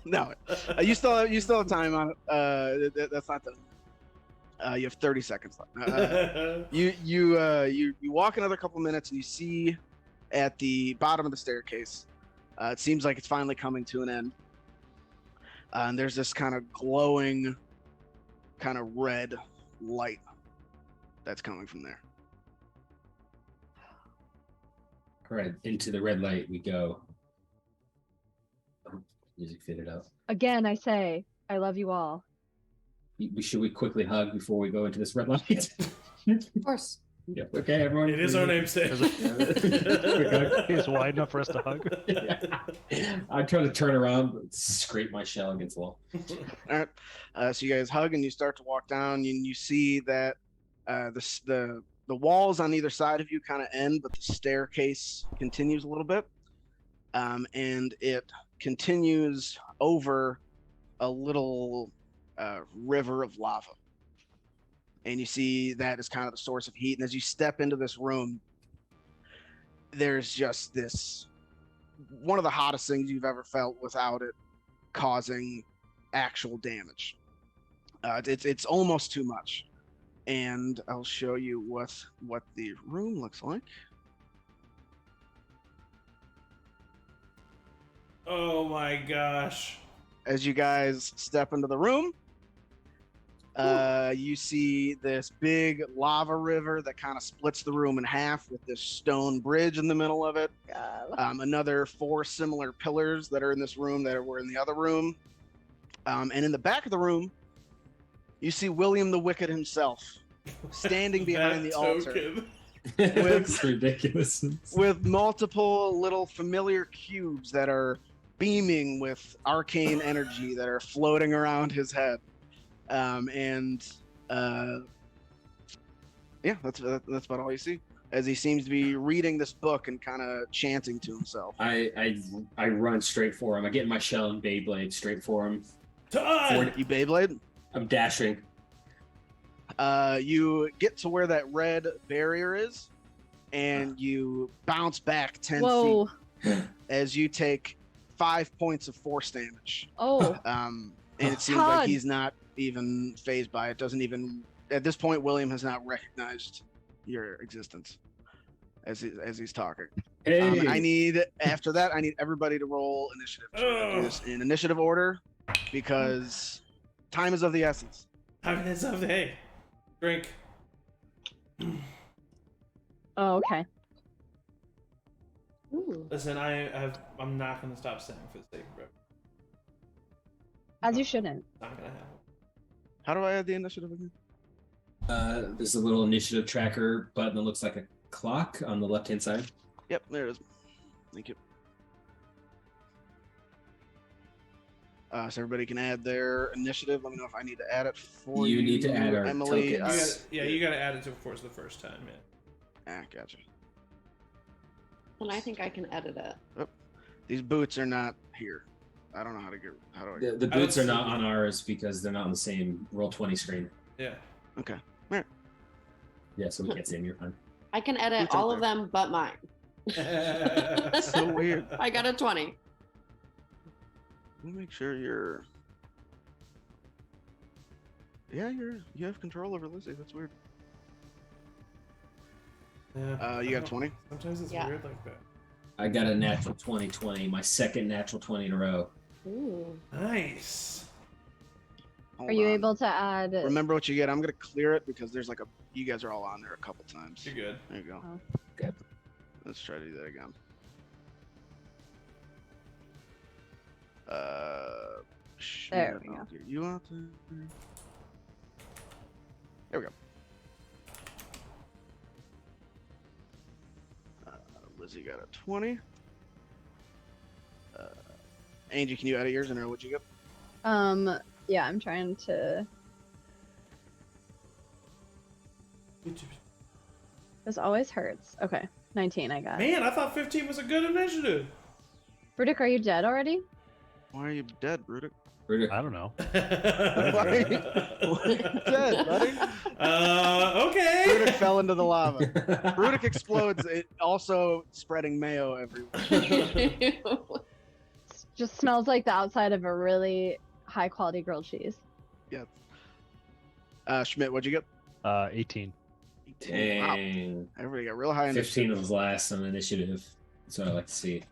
No, you still have time on it. That's not done. You have 30 seconds left. You walk another couple minutes and you see at the bottom of the staircase. It seems like it's finally coming to an end. And there's this kind of glowing, kind of red light that's coming from there. All right, into the red light we go. Oh, music faded out. Again, I say, I love you all. Should we quickly hug before we go into this red light? Of course. Yeah. Okay, everyone. It is our namesake. He's wide enough for us to hug. I'm trying to turn around, but scrape my shell against the wall. All right. So you guys hug and you start to walk down, and you see that the walls on either side of you kind of end, but the staircase continues a little bit, and it continues over a little river of lava. And you see that as kind of the source of heat. And as you step into this room, there's just this one of the hottest things you've ever felt without it causing actual damage. It's almost too much. And I'll show you what the room looks like. Oh my gosh. As you guys step into the room, you see this big lava river that kind of splits the room in half with this stone bridge in the middle of it. Another 4 similar pillars that are in this room that were in the other room. And in the back of the room, you see William the Wicked himself standing behind the altar It's ridiculous. with multiple little familiar cubes that are beaming with arcane energy that are floating around his head. Yeah, that's about all you see, as he seems to be reading this book and kind of chanting to himself. I run straight for him. I get in my shell and Beyblade straight for him. Todd! You Beyblade? I'm dashing. You get to where that red barrier is, and you bounce back 10 Whoa. feet as you take 5 points of force damage. Oh, And it seems Todd. like he's not even phased by it. Doesn't even at this point. William has not recognized your existence as he's talking. Hey, I need after that. I need everybody to roll initiative. Try to do this in initiative order because time is of the essence. Happiness of the hey. Drink. oh, okay. Ooh. Listen, I'm not gonna stop saying for the sake of it. As you shouldn't. It's not gonna happen. How do I add the initiative again? there's a little initiative tracker button that looks like a clock on the left-hand side. Yep, there it is. Thank you. So everybody can add their initiative. Let me know if I need to add it for you. You need to add our Emily. tokens. You gotta add it to force the first time, man. Gotcha. And I think I can edit it. These boots are not here. I don't know how to get. How do I? The boots are not on ours because they're not on the same Roll20 screen. Yeah. Okay. Yeah, so we can't see them. You're fine. I can edit Boots out all of there. them but mine. So weird. I got a 20. Let me make sure you're. Yeah, you have control over Lizzie. That's weird. Yeah. You got a 20? Sometimes it's Yeah. weird like that. I got a natural 20, my second natural 20 in a row. Ooh. Nice. Hold Are you on. able to add? Remember what you get. I'm gonna clear it because there's like a. You guys are all on there a couple times. You're good. There you go. Oh. Okay. Let's try to do that again. There we Schmitt, go. I'll get you out there. There we go. Lizzie got a 20. Angie, can you edit yours? And what'd you get? Yeah, I'm trying to. This always hurts. Okay, 19. I got. Man, I thought 15 was a good initiative. Bruddik, are you dead already? Why are you dead, Bruddik? I don't know. Why are you dead, buddy? Okay. Bruddik fell into the lava. Bruddik explodes, it also spreading mayo everywhere. Just smells like the outside of a really high quality grilled cheese. Yeah. Schmitt, what'd you get? 18. Dang. Wow. Everybody got real high in 15 was last on initiative. That's what I like to see.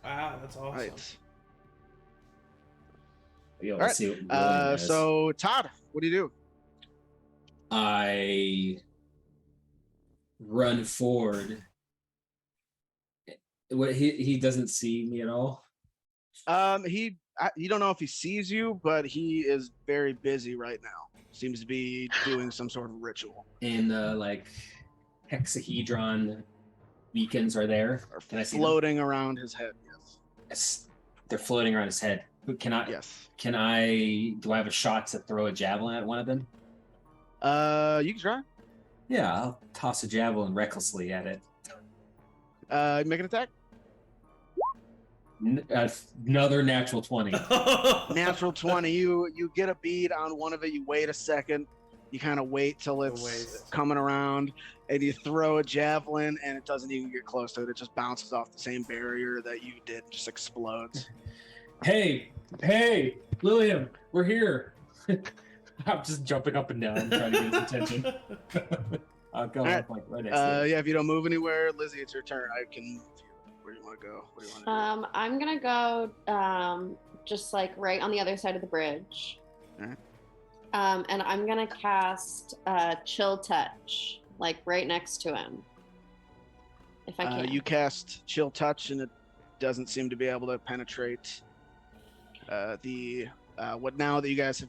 Wow, that's awesome. Right. Yo, All let's right. see what William has. So Todd, what do you do? I run forward. What he doesn't see me at all. You don't know if he sees you, but he is very busy right now. Seems to be doing some sort of ritual. And like hexahedron beacons are there. Can I see them? Floating around his head, yes. Yes, they're floating around his head. Can I? Yes. Can I? Do I have a shot to throw a javelin at one of them? You can try. Yeah, I'll toss a javelin recklessly at it. Make an attack. Another natural 20. Natural 20. You get a bead on one of it. You wait a second. You kind of wait till it's coming around, and you throw a javelin, and it doesn't even get close to it. It just bounces off the same barrier that you did, and just explodes. Hey, William, we're here. I'm just jumping up and down, trying to get his attention. I'll go up like right next to him. Yeah, if you don't move anywhere, Lizzie, it's your turn. I can move you. Where do you want to go? What do you want to do? I'm gonna go just like right on the other side of the bridge. Alright. And I'm gonna cast Chill Touch, like right next to him. If I can. You cast Chill Touch, and it doesn't seem to be able to penetrate what now that you guys have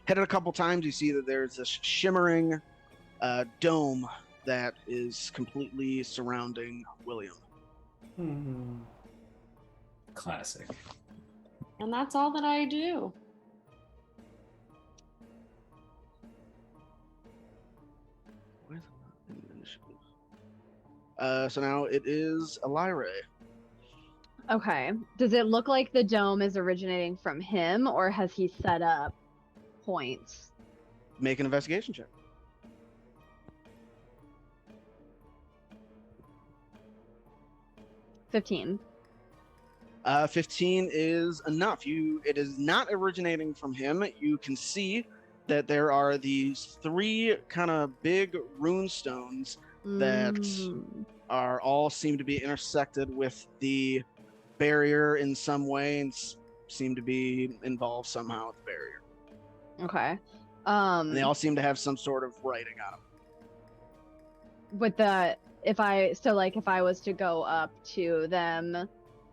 hit it a couple times, you see that there's this shimmering dome that is completely surrounding William. Classic. And that's all that I do. So now it is Elaire. Okay. Does it look like the dome is originating from him, or has he set up points? Make an investigation check. $15. 15 is enough. It is not originating from him. You can see that there are these 3 kind of big rune stones that are all seem to be intersected with the barrier in some way and seem to be involved somehow with the barrier. Okay. And they all seem to have some sort of writing on them. With the if I was to go up to them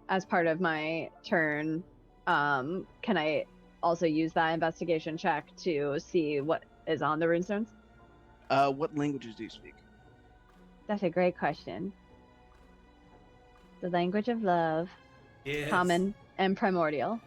as part of my turn, can I also use that investigation check to see what is on the runestones? What languages do you speak? That's a great question. The language of love, Yes. common, and primordial.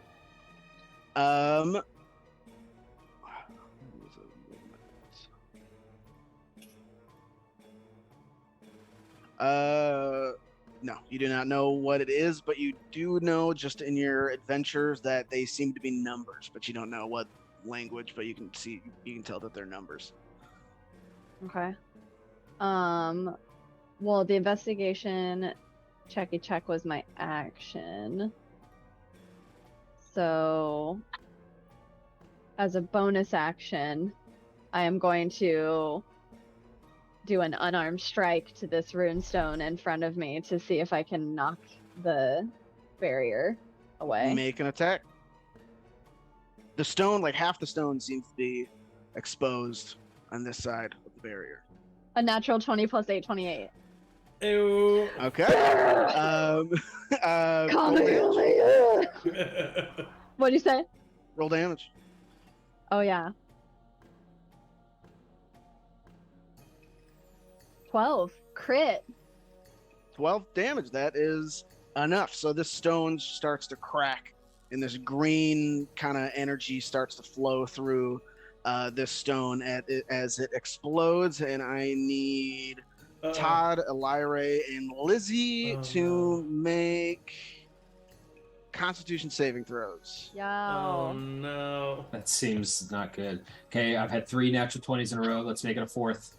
No, you do not know what it is, but you do know just in your adventures that they seem to be numbers, but you don't know what language, but you can tell that they're numbers. Okay. Well, the investigation check was my action. So, as a bonus action, I am going to do an unarmed strike to this runestone in front of me to see if I can knock the barrier away. Make an attack. The stone, like half the stone, seems to be exposed on this side of the barrier. A natural 20 plus 8, 28. Ew. Okay. Roll damage. What'd you say? Roll damage. Oh, yeah. 12. Crit. 12 damage. That is enough. So this stone starts to crack and this green kind of energy starts to flow through this stone as it explodes. And I need Todd, Elaire, and Lizzie to make Constitution saving throws. Yo. Oh no. That seems not good. Okay, I've had 3 natural 20s in a row. Let's make it a 4th.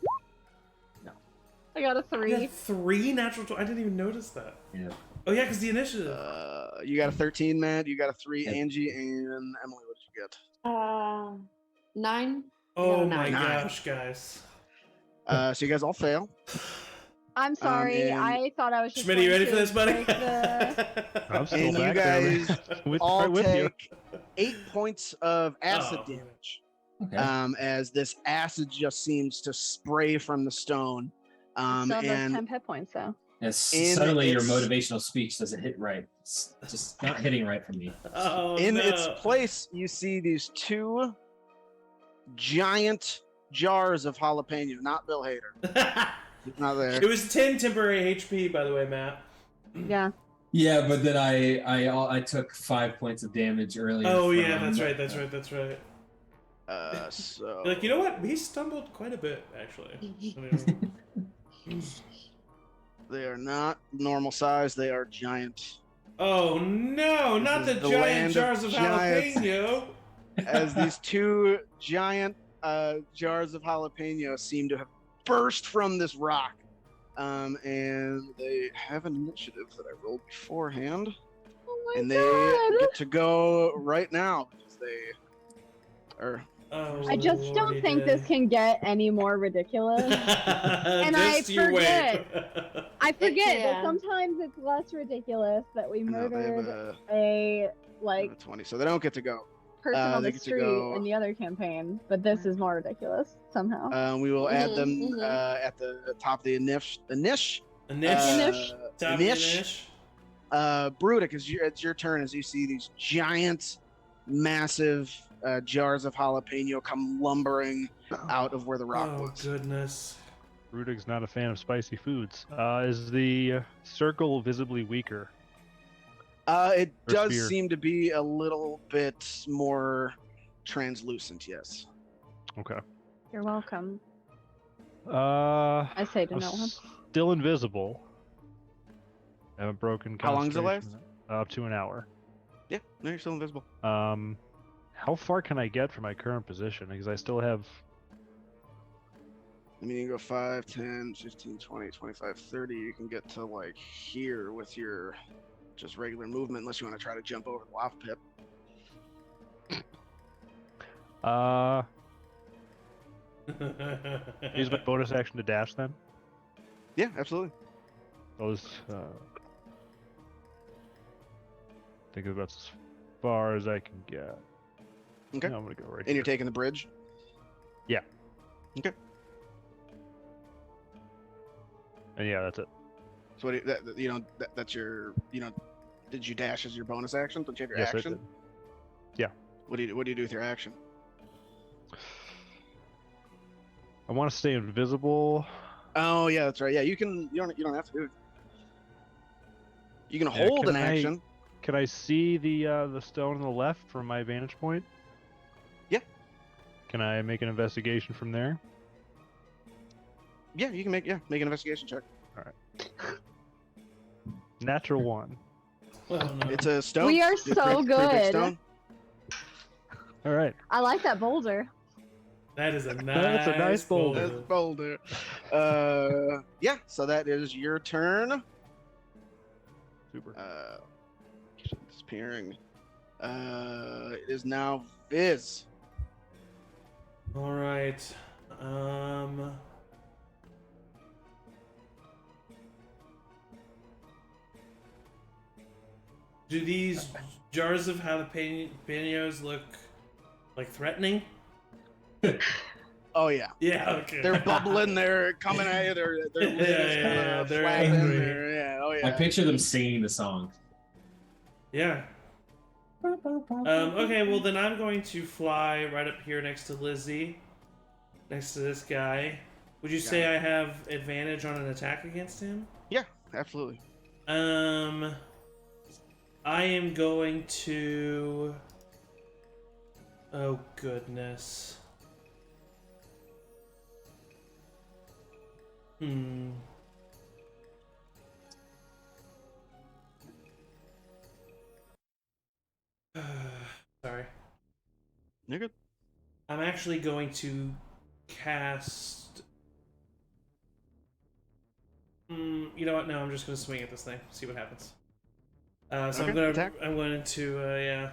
I got a You 3. got 3 natural. I didn't even notice that. Yeah. Oh yeah, because the initiative. You got a 13, Matt. You got a 3, Yep. Angie, and Emily. What did you get? 9. Oh no, my 9. gosh, guys. So you guys all fail. I'm sorry. and- I thought I was just. Schmitt, are you going ready for to this, buddy? break the- I'm still And you back there, man. guys with, all right with you. take 8 points of acid Oh. damage. Okay. As this acid just seems to spray from the stone. I still have those And 10 hit points though. in Suddenly your its- motivational speech doesn't hit right. It's just not hitting right for me. Oh, in no. its place, you see these 2 giant jars of jalapeno, not Bill Hader. It's not there. It was 10 temporary HP, by the way, Matt. Yeah. Yeah, but then I took 5 points of damage earlier. Oh yeah, from- that's right. That's right. That's right. So You're like, you know what? He stumbled quite a bit, actually. they are not normal size. They are giant. Oh no, not the This is the giant land of jars of giants. jalapeno. As these 2 giant jars of jalapeno seem to have burst from this rock. And they have an initiative that I rolled beforehand. Oh my And they god. get to go right now because they are. Oh, I just don't Lordy think day. this can get any more ridiculous. and I forget. I forget that can. sometimes it's less ridiculous that we No, they have murdered a, a they have like a 20, so they don't get to go. person on they the get to street go- in the other campaign, but this is more ridiculous somehow. We will add Mhm, them mhm. at the top of the niche. A niche. Niche. Top of the niche. niche. Bruddik, it's your turn as you see these giant, massive jars of jalapeno come lumbering out of where the rock Oh was. goodness. Bruddig's not a fan of spicy foods. Is the circle visibly weaker? It Or does spear. seem to be a little bit more translucent, yes. Okay. You're welcome. I I say to no one. Still invisible. I haven't broken. How long does it concentration. Up to an hour. Yeah, no, you're still invisible. How far can I get from my current position? Because I still have. I mean, you can go 5, 10, 15, 20, 25, 30. You can get to like here with your just regular movement, unless you want to try to jump over the lava pit. Use my bonus action to dash then. Yeah, absolutely. Those. I think that's as far as I can get. Okay. Yeah, I'm gonna go right And here. you're taking the bridge. And yeah, that's it. So what do that's your did you dash as your bonus action? Don't you have your Yes, I action? did. Yeah. What do you do with your action? I want to stay invisible. Oh yeah, that's right. Yeah, you can. You don't have to do it. You can Yeah, hold can an I- action. Can I see the stone on the left from my vantage point? Yeah. Can I make an investigation from there? Yeah, you can make an investigation check. Natural one. Oh, no. It's a stone. We are It's a so pretty big good. stone. All right. I like that boulder. That is a nice, That's a nice boulder. That's boulder. Yeah. So that is your turn. Super. Disappearing. It is now Viz. All right. Do these jars of jalapenos look like threatening? Oh yeah. Yeah. Okay. They're bubbling. They're coming at you. Their lid is Yeah, kind yeah, of they're flapping. angry. Yeah. Oh yeah. I picture them singing the song. Yeah. Okay, well then I'm going to fly right up here next to Lizzie, next to this guy. Would you say I have advantage on an attack against him? Yeah. Absolutely. I am going to. Oh goodness. Sorry. You're good. I'm actually going to cast. You know what? No, I'm just going to swing at this thing. See what happens. So Okay, I'm gonna. attack. I'm going to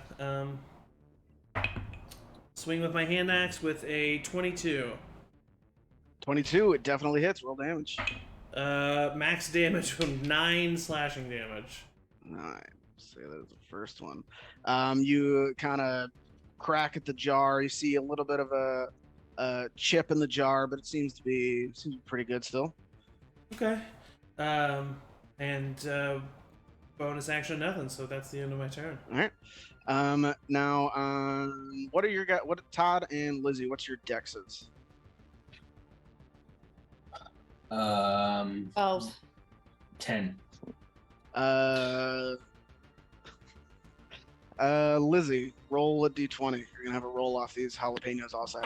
swing with my hand axe with a 22. 22. It definitely hits. Roll damage. Max damage from 9 slashing damage. Nine. Say that was the first one. You kind of crack at the jar. You see a little bit of a chip in the jar, but it seems to be pretty good still. Okay. And bonus action nothing. So that's the end of my turn. All right. Now, what are your guys? What Todd and Lizzie? What's your dexes? 12. 10. Lizzie, roll a d20. You're gonna have a roll off these jalapenos also.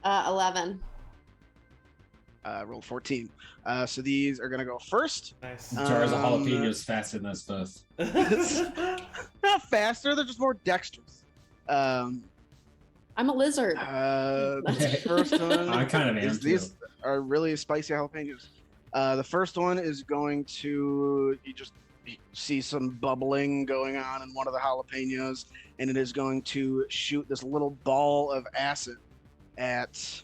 11. Roll 14. So these are gonna go first. Nice. Jars of jalapenos faster than us both. Not faster, they're just more dexterous. I'm a lizard. The first one. I kind of am. These are really spicy jalapenos. The first one is going to you see some bubbling going on in one of the jalapenos, and it is going to shoot this little ball of acid at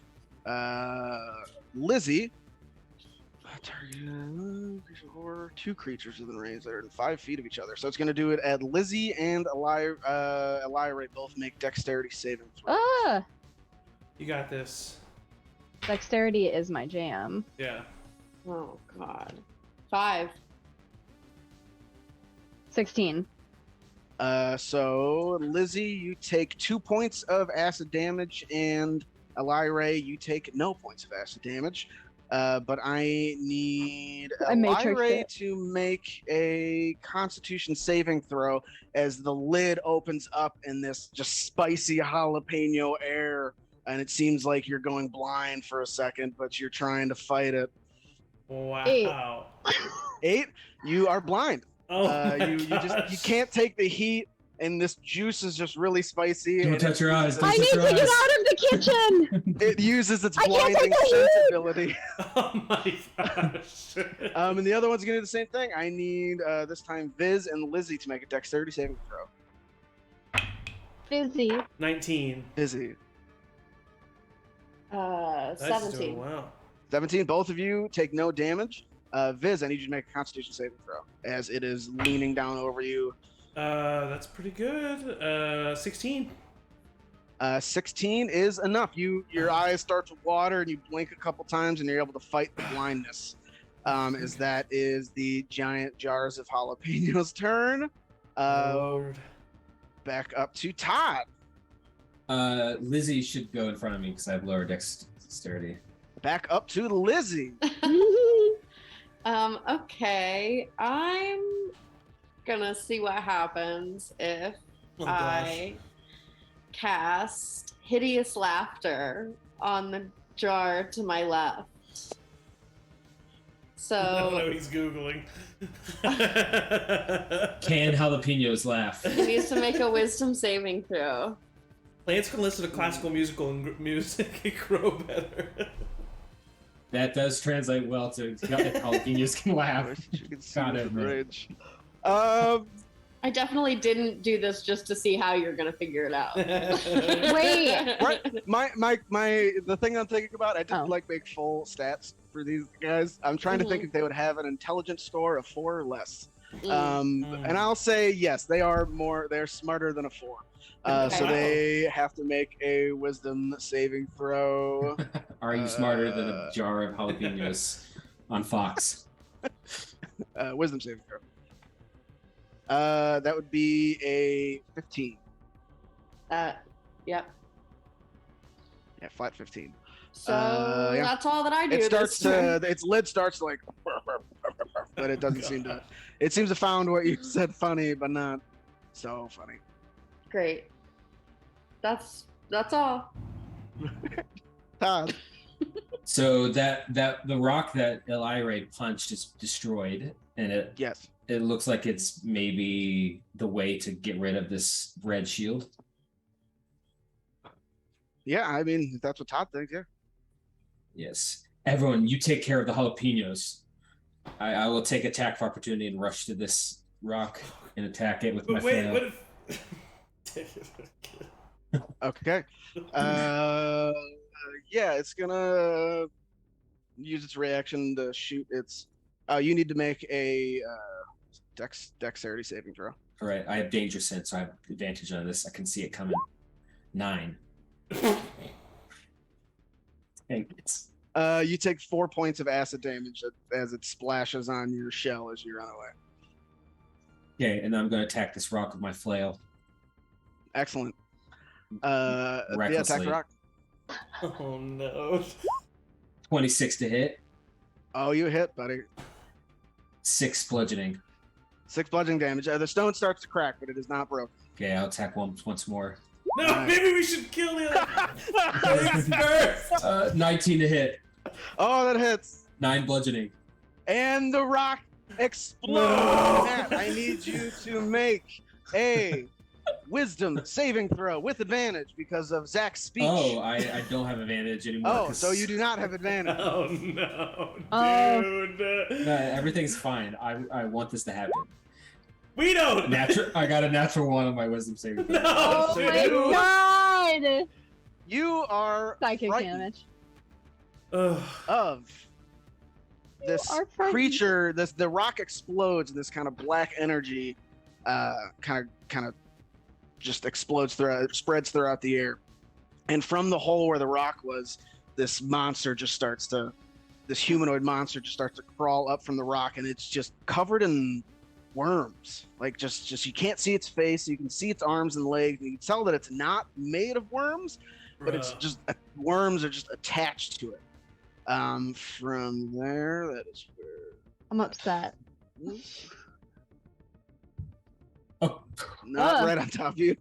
Lizzie. Two creatures within range that are in 5 feet of each other. So it's going to do it at Lizzie and Elaire. Both make dexterity saving throws. Ah, You got this. dexterity is my jam. Yeah. Oh, God. 5. 16. So Lizzie, you take 2 points of acid damage, and Elaire, you take no points of acid damage. But I need I matrixed Elaire it. to make a Constitution saving throw as the lid opens up in this just spicy jalapeno air, and it seems like you're going blind for a second, but you're trying to fight it. Wow. 8, you are blind. Oh my you gosh. you can't take the heat, and this juice is just really spicy. Don't and touch your eyes. I need to get out of the kitchen! It uses its I can't blinding take the heat! sense ability. Oh my gosh. And the other one's gonna do the same thing. I need this time Viz and Lizzie to make a dexterity saving throw. Busy. 19. Lizzie, That's doing 17. well. 17. Both of you take no damage. Viz, I need you to make a Constitution saving throw as it is leaning down over you. That's pretty good. 16. 16 is enough. Your eyes start to water and you blink a couple times and you're able to fight the blindness. As that is the giant jars of jalapenos turn. Lord. Back up to Todd. Lizzie should go in front of me because I have lower dexterity. Back up to Lizzie. Okay. I'm gonna see what happens if Oh gosh. I cast Hideous Laughter on the jar to my left. No, So he's Googling. Can jalapenos laugh? he needs to make a wisdom saving throw. Plants can listen to classical music and grow better. That does translate well to jalapenos can laugh. You can see God, the I admit. bridge. I definitely didn't do this just to see how you're gonna figure it out. Wait. Right. The thing I'm thinking about, I didn't Oh. make full stats for these guys. I'm trying to think if they would have an intelligence score of 4 or less. And I'll say yes, they're smarter than a 4. So Okay. they have to make a wisdom saving throw. Are you smarter than a jar of jalapenos on Fox? Wisdom saving throw. That would be a 15. Yep. Yeah, flat 15. So Yeah. that's all that I do. It starts this turn. its lid starts to like but it doesn't seem to. It seems to found what you said funny, but not so funny. Great. That's all. Todd. So that the rock that Elaire punched is destroyed, and Yes. it looks like it's maybe the way to get rid of this red shield. Yeah, I mean, if that's what Todd thinks, yeah. Yes. Everyone, you take care of the jalapenos. I will take attack of opportunity and rush to this rock and attack it with my flail. What if... Okay. Yeah, it's gonna use its reaction to shoot its. You need to make a dexterity saving throw. All right, I have danger sense, so I have advantage on this. I can see it coming. 9. Dang it. You take 4 points of acid damage as it splashes on your shell as you run away. Okay, and I'm going to attack this rock with my flail. Excellent. Yeah, attack the rock. Oh no. 26 to hit. Oh, you hit, buddy. 6 bludgeoning. 6 bludgeoning damage. The stone starts to crack, but it is not broken. Okay, I'll attack once more. No, Nice. maybe we should kill the other first. 19 to hit. Oh, that hits. 9 bludgeoning. And the rock explodes. No. Matt, I need you to make a wisdom saving throw with advantage because of Zach's speech. Oh, I don't have advantage anymore. Oh, 'cause- so you do not have advantage. Oh no, Oh. dude. No, everything's fine. I want this to happen. We don't. I got a natural 1 on my wisdom saving throw. No. Oh so my you- god! You are Psychic frightened damage. Ugh. of this are frightened. creature. The rock explodes, and this kind of black energy, kind of just explodes throughout, spreads throughout the air, and from the hole where the rock was, this humanoid monster just starts to crawl up from the rock, and it's just covered in worms. Like just you can't see its face, you can see its arms and legs, and you can tell that it's not made of worms, but it's Bruh. just worms are just attached to it. From there, that is where. I'm upset. Oh, Not Ugh. right on top of you.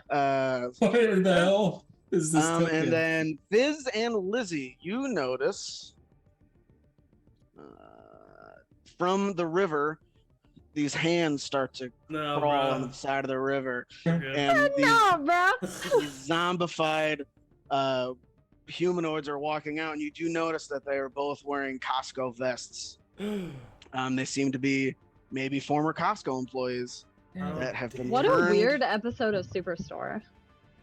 what the hell is this? And token? then Fizz and Lizzie, you notice from the river, these hands start to No, crawl on bro. the side of the river, Okay. and these No, bro. zombified humanoids are walking out, and you do notice that they are both wearing Costco vests. They seem to be maybe former Costco employees that have been What a turned weird episode of Superstore.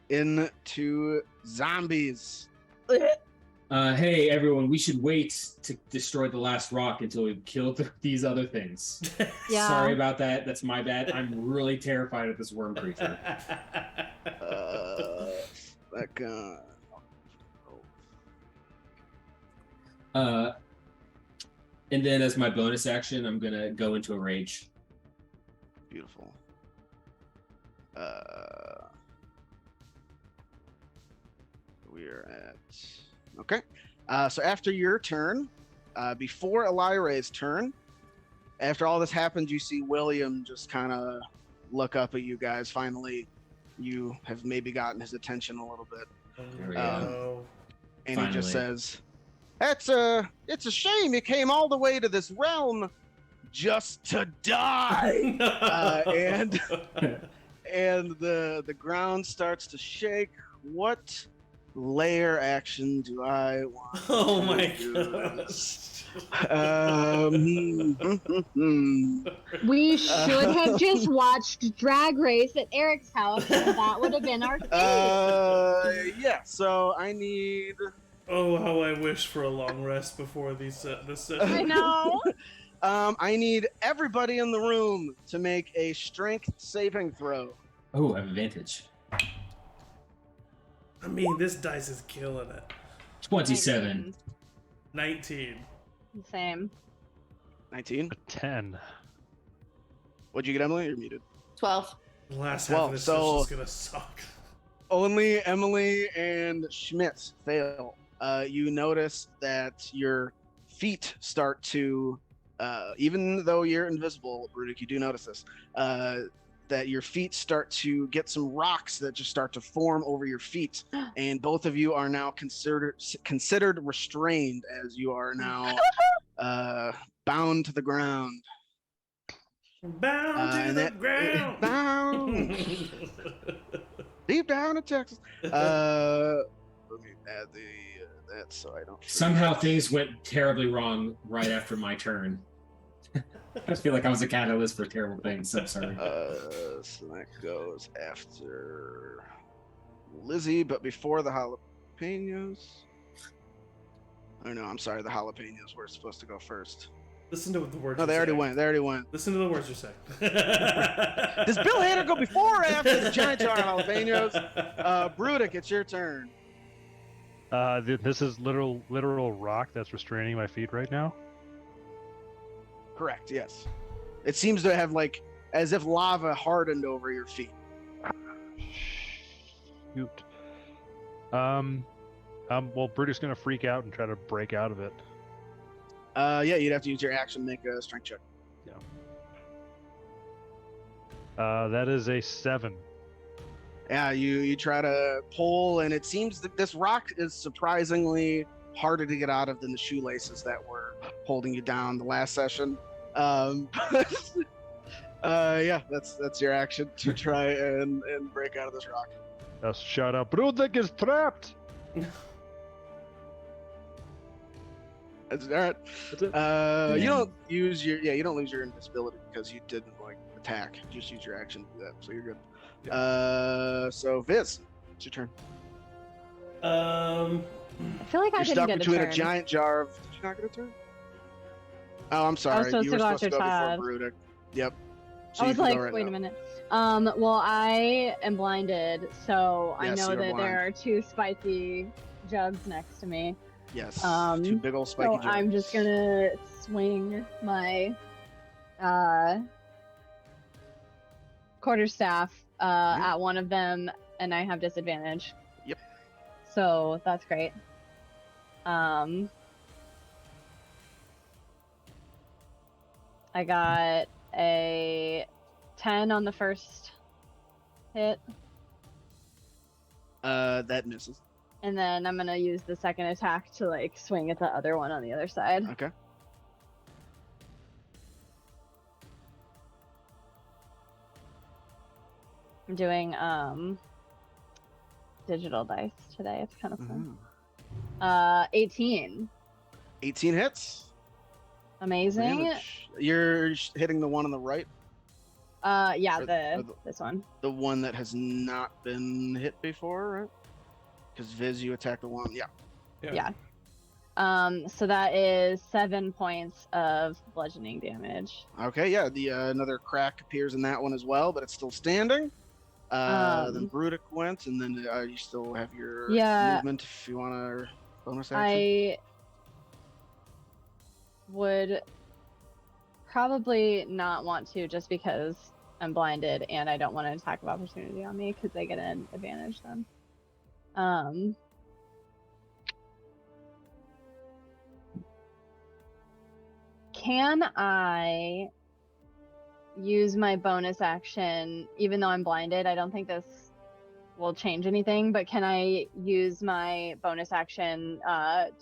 into zombies. Hey everyone, we should wait to destroy the last rock until we've killed these other things. Yeah. Sorry about that. That's my bad. I'm really terrified of this worm creature. Like, And then as my bonus action, I'm gonna go into a rage. beautiful. We're at okay. So after your turn, before Elaire's turn, after all this happens, you see William just kind of look up at you guys. Finally, you have maybe gotten his attention a little bit, There we go. and he just Finally. says, it's a shame you came all the way to this realm just to die." And the ground starts to shake. What layer action do I want? Oh to my do? gosh. We should have just watched Drag Race at Eric's house, and that would have been our thing. Yeah. So I need. Oh, how I wish for a long rest before this I session. know. I need everybody in the room to make a strength saving throw. Oh, I have advantage. I mean, this dice is killing it. 27. 19. Same. 19. 10. What'd you get, Emily? You're muted. 12. The last half Well, of this so- session's gonna suck. Only Emily and Schmitt fail. You notice that your feet start to even though you're invisible, Bruddik, you do notice this. That your feet start to get some rocks that just start to form over your feet, and both of you are now considered restrained, as you are now bound to the ground. Bound to the ground. Bound deep down in Texas. Let me add that so I don't. Somehow things went terribly wrong right after my turn. I just feel like I was a catalyst for terrible things. I'm sorry. So that goes after Lizzie, but before the jalapenos. Oh no, I'm sorry. The jalapenos were supposed to go first. Listen to the words. No, they already went. They already went. Listen to the words you're saying. Does Bill Hader go before or after the giant jar of jalapenos? Bruddik, it's your turn. This is literal rock that's restraining my feet right now. Correct. Yes. It seems to have as if lava hardened over your feet. Shoot. Well, Brudik's gonna freak out and try to break out of it. Yeah, you'd have to use your action to make a strength check. That is a 7. Yeah, you try to pull, and it seems that this rock is surprisingly harder to get out of than the shoelaces that were holding you down the last session. Yeah, that's your action to try and break out of this rock. Just shut up. Bruddik is trapped. That's all right. That's it. You don't use you don't lose your invisibility because you didn't attack. You just use your action to do that, so you're good. Yeah. So Viz, it's your turn. I feel like I You're didn't stuck get between a turn. a giant jar of. Did you not get a turn? Oh, I'm sorry. supposed You to were go supposed to go after before Bruddik. Yep. So I you was can go like, right wait now. a minute. Well, I am blinded, so I Yes, know you're that blind. there are 2 spiky jugs next to me. Yes. Um, 2 big old spiky So jugs. I'm just gonna swing my quarterstaff at one of them, and I have disadvantage. Yep. So that's great. I got a 10 on the first hit, That misses. and then I'm gonna use the second attack to swing at the other one on the other side. Okay. I'm doing digital dice today. It's kind of fun. 18. 18 hits. Amazing. Damage. You're hitting the one on the right, Yeah, Or this one. the one that has not been hit before, right? Because Viz, you attacked the one. Yeah. Yeah. So that is 7 points of bludgeoning damage. Okay. Yeah. The another crack appears in that one as well, but it's still standing. Then Bruddik went, and then you still have your movement if you want to bonus action. I would probably not want to, just because I'm blinded and I don't want an attack of opportunity on me because they get an advantage then. Can I use my bonus action, even though I'm blinded? I don't think this will change anything, but can I use my bonus action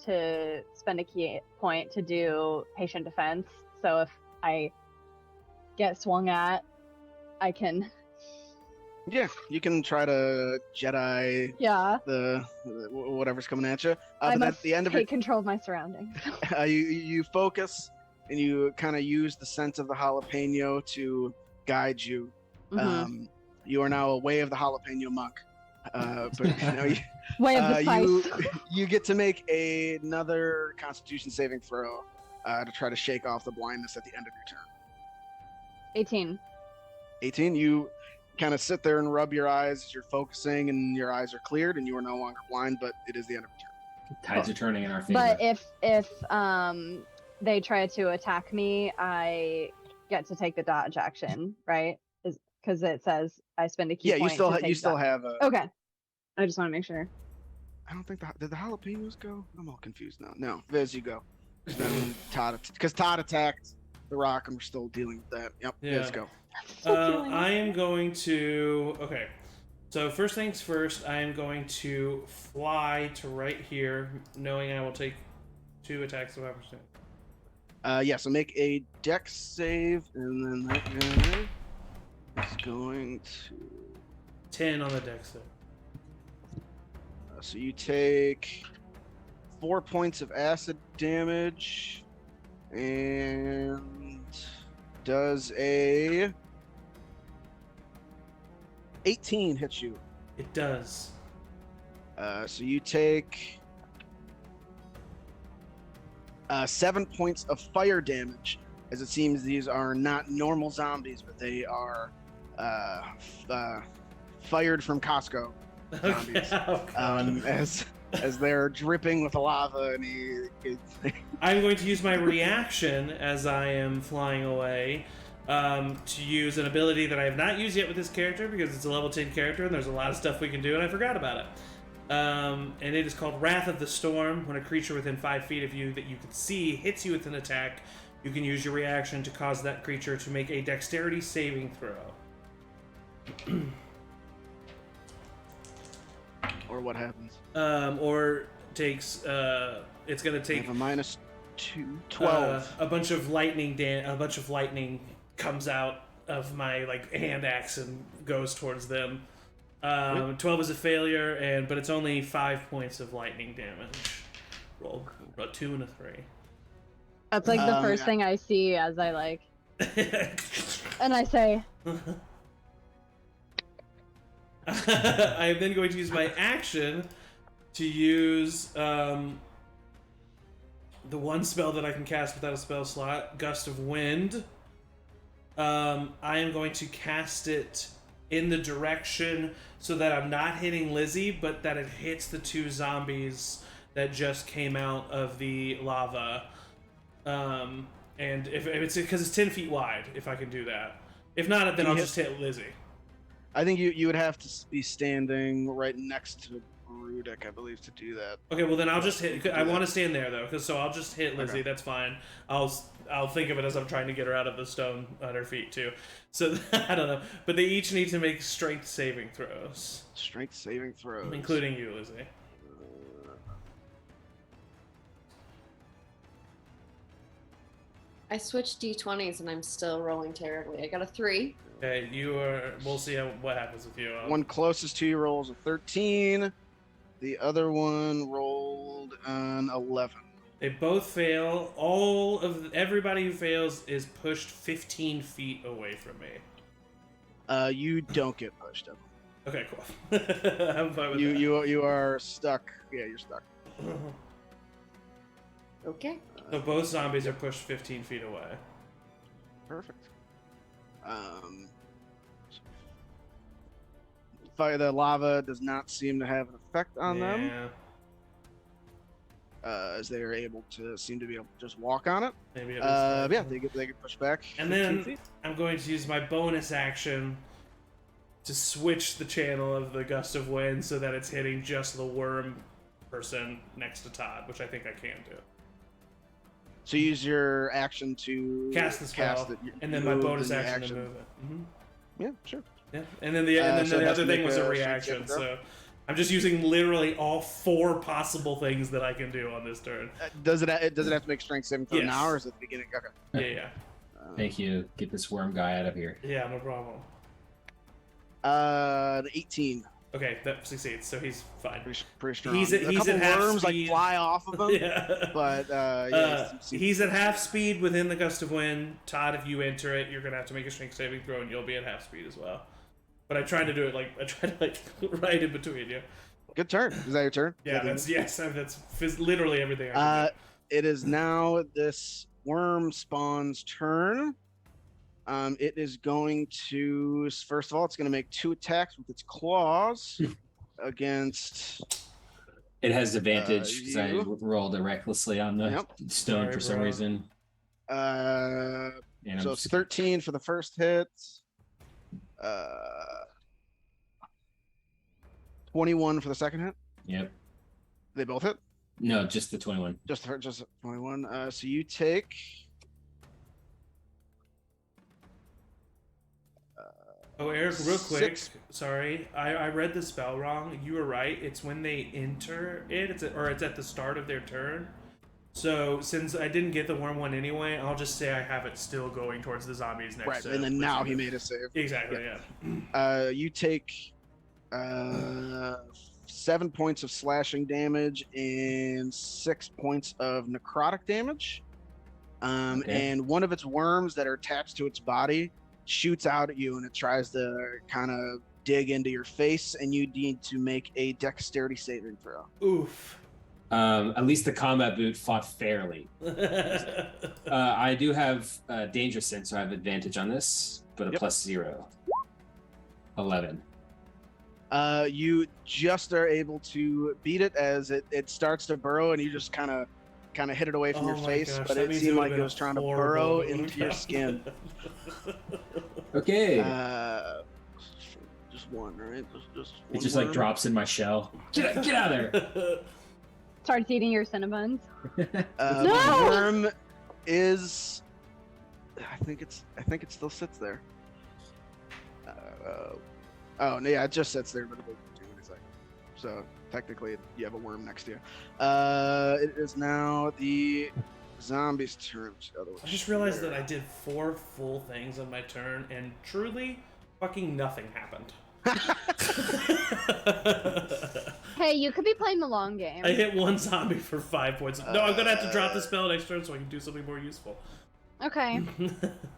to spend a key point to do patient defense? So if I get swung at, I can. Yeah, you can try to Jedi Yeah. the whatever's coming at you. I But must at the end of take it, control of my surroundings. you focus and you kind of use the scent of the jalapeno to guide you. Mhm. You are now away of the jalapeno monk. But Way of the spice. you get to make another Constitution saving throw to try to shake off the blindness at the end of your turn. 18. 18. You kind of sit there and rub your eyes as you're focusing, and your eyes are cleared, and you are no longer blind. But it is the end of your turn. Tides are turning in our favor. But if they try to attack me, I get to take the dodge action, right? Because it says I spend a key Yeah, point. you still have a. Okay. I just want to make sure. I don't think did the jalapenos go? I'm all confused now. No, Viz, you go. Then Todd, because Todd attacked the rock, and we're still dealing with that. Yep. Yeah. Let's go. I am going to. Okay. So first things first, I am going to fly to right here, knowing I will take 2 attacks of opportunity. Yeah. So make a dex save, and then that guy is going to. 10 on the dex save. So you take 4 points of acid damage, and does a 18 hit you. It does. So you take 7 points of fire damage, as it seems these are not normal zombies, but they are fired from Costco zombies. Oh, God. As they're dripping with lava, and he I'm going to use my reaction as I am flying away to use an ability that I have not used yet with this character because it's a level 10 character and there's a lot of stuff we can do and I forgot about it. And it is called Wrath of the Storm. When a creature within 5 feet of you that you can see hits you with an attack, you can use your reaction to cause that creature to make a dexterity saving throw. or what happens? Or takes it's gonna I take have a minus 12. a bunch of lightning comes out of my hand axe and goes towards them. 12 is a failure, but it's only 5 points of lightning damage. Roll a 2 and a 3. That's like the first thing I see as I and I say, I am then going to use my action to use the one spell that I can cast without a spell slot, Gust of Wind. I am going to cast it in the direction so that I'm not hitting Lizzie, but that it hits the 2 zombies that just came out of the lava. And if it's because it's 10 feet wide, if I can do that. If not, then I'll just hit Lizzie. I think you would have to be standing right next to Bruddik, I believe, to do that. Okay, well then I'll just hit. I want to stand there though, so I'll just hit Lizzie. Okay. That's fine. I'll think of it as I'm trying to get her out of the stone on her feet too. So I don't know, but they each need to make strength saving throws, Strength saving throws. including you, Lizzie. I switched d20s and I'm still rolling terribly. I got a 3. Okay, you are. We'll see what happens with you. One closest to you rolls a 13. The other one rolled an 11. They both fail. Everybody who fails is pushed 15 feet away from me. You don't get pushed up. Okay, cool. I'm fine with that. You are stuck. Yeah, you're stuck. Okay. So both zombies are pushed 15 feet away. Perfect. Fire. The lava does not seem to have an effect on them, as they are seem to be able to just walk on it. Maybe it Yeah, they get pushed back. And 15 then feet. I'm going to use my bonus action to switch the channel of the Gust of Wind so that it's hitting just the worm person next to Todd, which I think I can do. So you use your action to Cast the spell, and then my bonus action to move it. Yeah, sure. Yeah, and then the other thing was a reaction. So I'm just using literally all 4 possible things that I can do on this turn. Does it have to make strength saving throw Yes. now, or is it the beginning? Okay. Yeah. Thank you. Get this worm guy out of here. Yeah, no problem. The 18. Okay, that succeeds, so he's fine. Pretty strong. He's at a couple at half worms speed. fly off of him. Yeah. But He's at half speed within the Gust of Wind. Todd, if you enter it, you're gonna have to make a strength saving throw, and you'll be at half speed as well. But I tried to do it right in between you. Good turn. Is that your turn? Yeah, that's literally everything I can do. It is now this worm spawn's turn. It is going to, first of all, it's going to make 2 attacks with its claws against. It has advantage because I you. rolled it recklessly on the stone Sorry, for some bro. reason. So it's 13 for the first hit. 21 for the second hit. Yep. They both hit. No, just the 21. Just 21. So you take Oh, Eric, real quick. 6. Sorry, I read the spell wrong. You were right. It's when they enter it. It's at the start of their turn. So since I didn't get the worm one anyway, I'll just say I have it still going towards the zombies next. Right, to and then now he Lizzie. made a save. Exactly. Yeah. You take 7 points of slashing damage and 6 points of necrotic damage. And one of its worms that are attached to its body shoots out at you, and it tries to kind of dig into your face, and you need to make a dexterity saving throw. Oof. At least the combat boot fought fairly. I do have danger sense, so I have advantage on this, but a +0. 11. You just are able to beat it as it starts to burrow, and you just kind of hit it away from your face, gosh, but that it means seemed like would've it was been trying to horrible burrow if it would've into your gone. skin. Okay. Just one, right? Just It one just like worm. drops in my shell. Get out of there. Starts eating your Cinnabons. The No! worm is. I think it still sits there. Oh no, yeah, it just sits there, but it doesn't do anything. So technically, you have a worm next to you. It is now the zombies' turn. I just realized that I did 4 full things on my turn, and truly, fucking nothing happened. Hey, you could be playing the long game. I hit 1 zombie for 5 points. No, I'm gonna have to drop the spell next turn so I can do something more useful. Okay.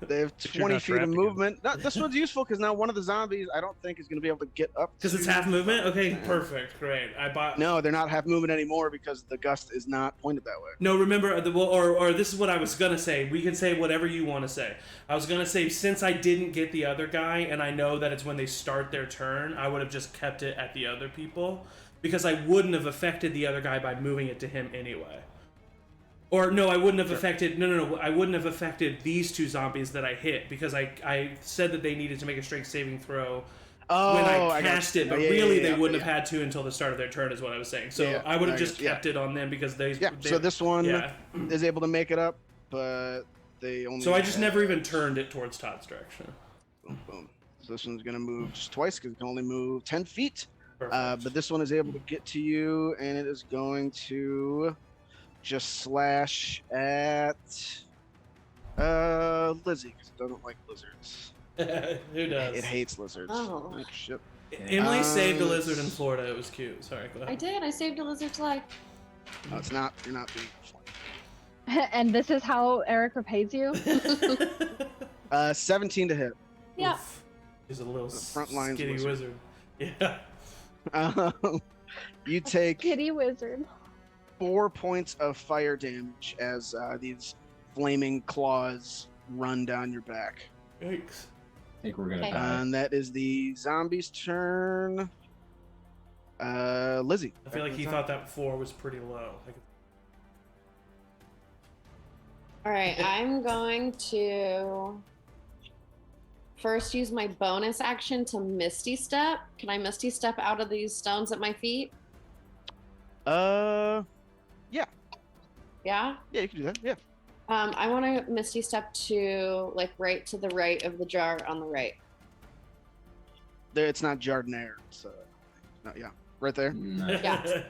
They have But you're 20 not feet of trapped again. movement. This one's useful because now one of the zombies I don't think is going to be able to get up. Because it's to- half movement? Okay, perfect, great. I bought... No, they're not half movement anymore because the gust is not pointed that way. No, remember, or this is what I was gonna say. We can say whatever you want to say. I was gonna say, since I didn't get the other guy, and I know that it's when they start their turn, I would have just kept it at the other people, because I wouldn't have affected the other guy by moving it to him anyway. Or no, I wouldn't have affected. No, I wouldn't have affected these 2 zombies that I hit because I said that they needed to make a strength saving throw Oh, when I got cast you. it, but Yeah, really yeah, they wouldn't yeah. have had to until the start of their turn, is what I was saying. So Yeah, I would have I just got you. kept it on them because they. Yeah. So this one Yeah. is able to make it up, but they only. So I just have- never even turned it towards Todd's direction. Boom, boom. So this one's gonna move just twice because it can only move 10 feet. Perfect. But this one is able to get to you, and it is going to just slash at Lizzie because it doesn't like lizards. Who does? It hates lizards. Oh. Like, shit. Emily saved a Um, lizard in Florida. It was cute. Sorry, go I ahead. did. I saved a lizard's life. No, it's not. You're not being funny. And this is how Eric repays you? 17 to hit. Yeah. Oof. He's a little The front lines skinny wizard. wizard. Yeah. You take Kitty wizard. 4 points of fire damage as these flaming claws run down your back. Yikes. I think we're gonna Okay. die. And that is the zombie's turn. Lizzie. I feel like he thought that 4 was pretty low. Like, All right, I'm going to first use my bonus action to Misty Step. Can I Misty Step out of these stones at my feet? Yeah, Yeah? you can do that. Yeah. I want to Misty Step to, like, right to the right of the jar on the right. There, it's not Jardinier. It's no, yeah, right there. No. Yeah.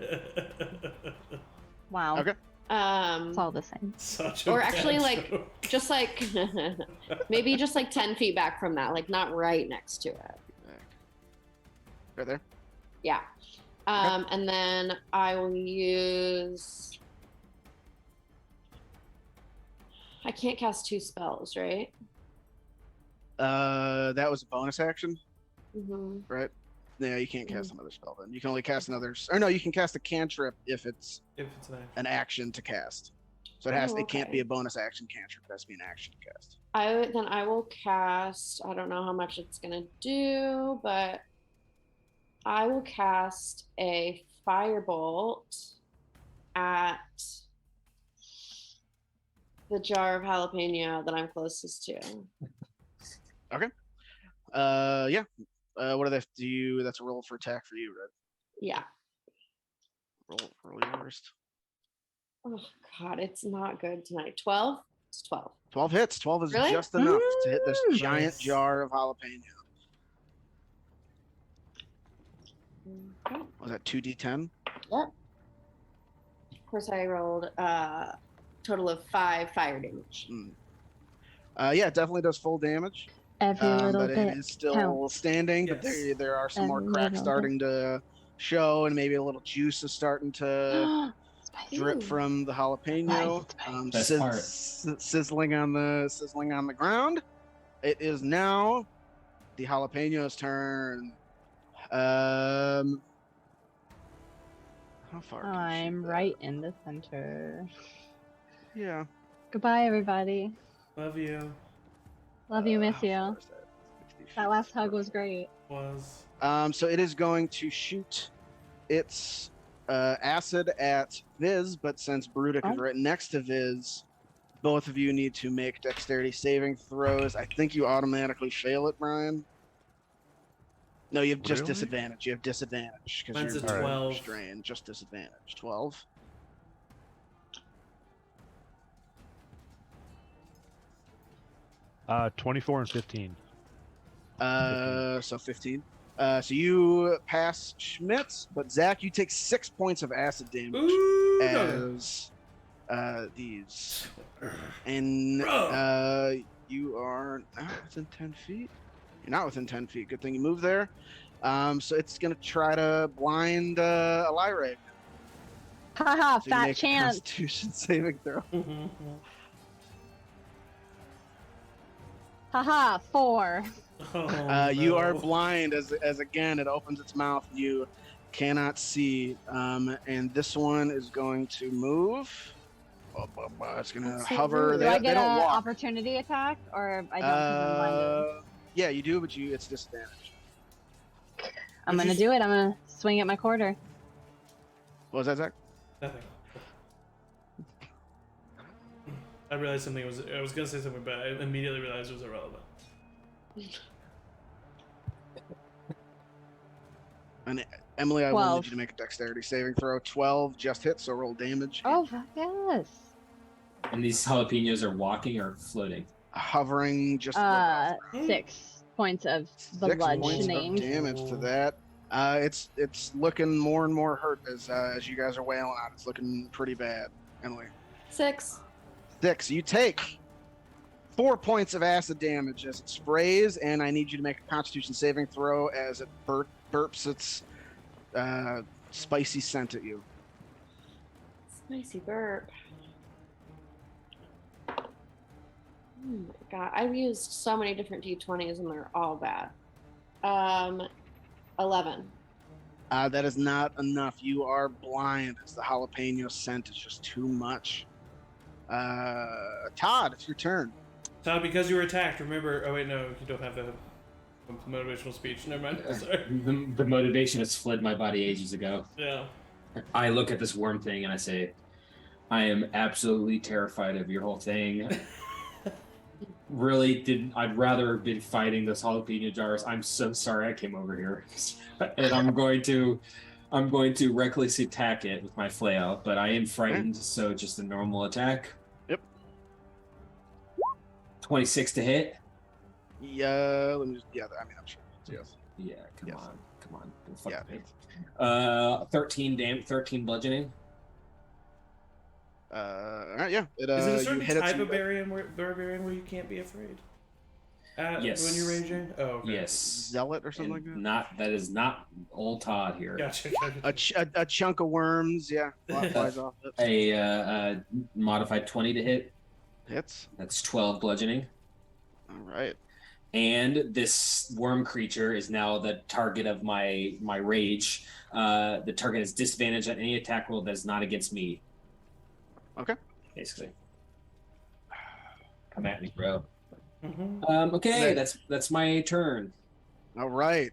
Wow. Okay. It's all the same. Such a Or bad actually, like, joke. just like, maybe just like 10 feet back from that, like not right next to it. Right there. Yeah. And then I will use. I can't cast 2 spells, right? That was a bonus action, Mm-hmm. right? Yeah, you can't cast another spell then. You can only cast another. Or no, you can cast a cantrip if it's If it's an action. an action to cast. So Oh, it can't okay. be a bonus action cantrip. It has to be an action to cast. I will cast. I don't know how much it's gonna do, but I will cast a firebolt at the jar of jalapeno that I'm closest to. Yeah. What do they have to do? That's a roll for attack for you, right? Yeah. Roll yours. Oh God, it's not good tonight. 12. It's 12. 12 hits. 12 is Really? just enough to hit this giant Nice. jar of jalapeno. Okay. Was that 2d10? Yep. Of course, I rolled a total of 5 fire damage. Yeah, it definitely does full damage. Every little But bit it is still counts. standing. But Yes. there are some more Every cracks little starting to show, and maybe a little juice is starting to Spicy. drip from the jalapeno. Spicy. Best part. Sizzling on the ground. It is now the jalapenos' turn. How far? can you I'm shoot right in the center. that? Yeah. Goodbye, everybody. Love you. Love you, miss How far you. is that? 60 That feet. last hug was great. Was. So it is going to shoot its acid at Viz, but since Bruddik is Oh. right next to Viz, both of you need to make dexterity saving throws. I think you automatically fail it, Brian. No, you have just Really? disadvantage. You have disadvantage because Mine's you're a 12. restrained. Just disadvantage. 12. Uh, 24 and 15. So 15. So you pass Schmitt, but Zach, you take 6 points of acid damage Ooh, no. as these, and you are not within 10 feet. You're not within 10 feet. Good thing you moved there. So it's gonna try to blind Elaire. Haha, So you fat make a chance. Constitution saving throw. Haha, 4. Oh, You are no. blind as again it opens its mouth. You cannot see. And this one is going to move. It's going to That's so hover. rude. Do I They get don't an walk. opportunity attack, or I don't because I'm blinded? Yeah, you do, but it's disadvantage. I'm Would gonna you- do it. I'm gonna swing at my quarter. What was that, Zach? Nothing. I realized something I was gonna say something, but I immediately realized it was irrelevant. And Emily, I will 12. need you to make a dexterity saving throw. 12 just hit, so roll damage. Oh, fuck yes. And these jalapenos are walking or floating. Hovering just above the ground. 6 points of 6 points of bludgeoning. damage to that. It's looking more and more hurt as you guys are wailing on. It's looking pretty bad. Emily. 6. 6. You take 4 points of acid damage as it sprays, and I need you to make a Constitution saving throw as it burps its spicy scent at you. Spicy burp. Oh my god, I've used so many different D20s and they're all bad. 11. That is not enough. You are blind as the jalapeno scent is just too much. Todd, it's your turn. Todd, because you were attacked, remember. Oh, wait, no, you don't have the motivational speech. Never mind. Sorry. The motivation has fled my body ages ago. Yeah. I look at this worm thing and I say, I am absolutely terrified of your whole thing. I'd rather have been fighting those jalapeno jars. I'm so sorry I came over here. And I'm going to recklessly attack it with my flail, but I am frightened, so just a normal attack. Yep. 26 to hit. Yeah, let me just. Yeah, I mean, I'm sure. Yes. Yeah, come Yes. on. Don't fuck Yeah. with me. 13 bludgeoning. All right, yeah. Is it a you certain hit type it of barbarian where you can't be afraid? Yes. When you're raging? Oh, okay. Yes. zealot or something And like that. that is not old Todd here. Gotcha. A chunk of worms, yeah. Flies off it. A modified 20 to hit. Hits. That's 12 bludgeoning. All right. And this worm creature is now the target of my rage. The target has disadvantage on any attack roll that is not against me. Okay. Basically. Come at me, bro. Mm-hmm. Okay, Right. that's my turn. All right.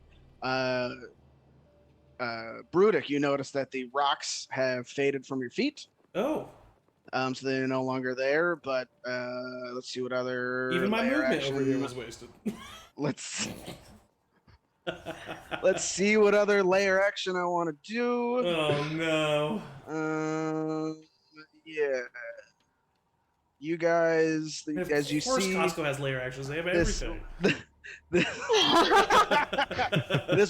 Bruddik, you notice that the rocks have faded from your feet. Oh, So they're no longer there, but let's see what other even my layer movement action. over here was wasted. Let's see what other layer action I want to do. Oh no. Yeah. You guys, And of as you course see, Costco has layer actions. They have this everything. This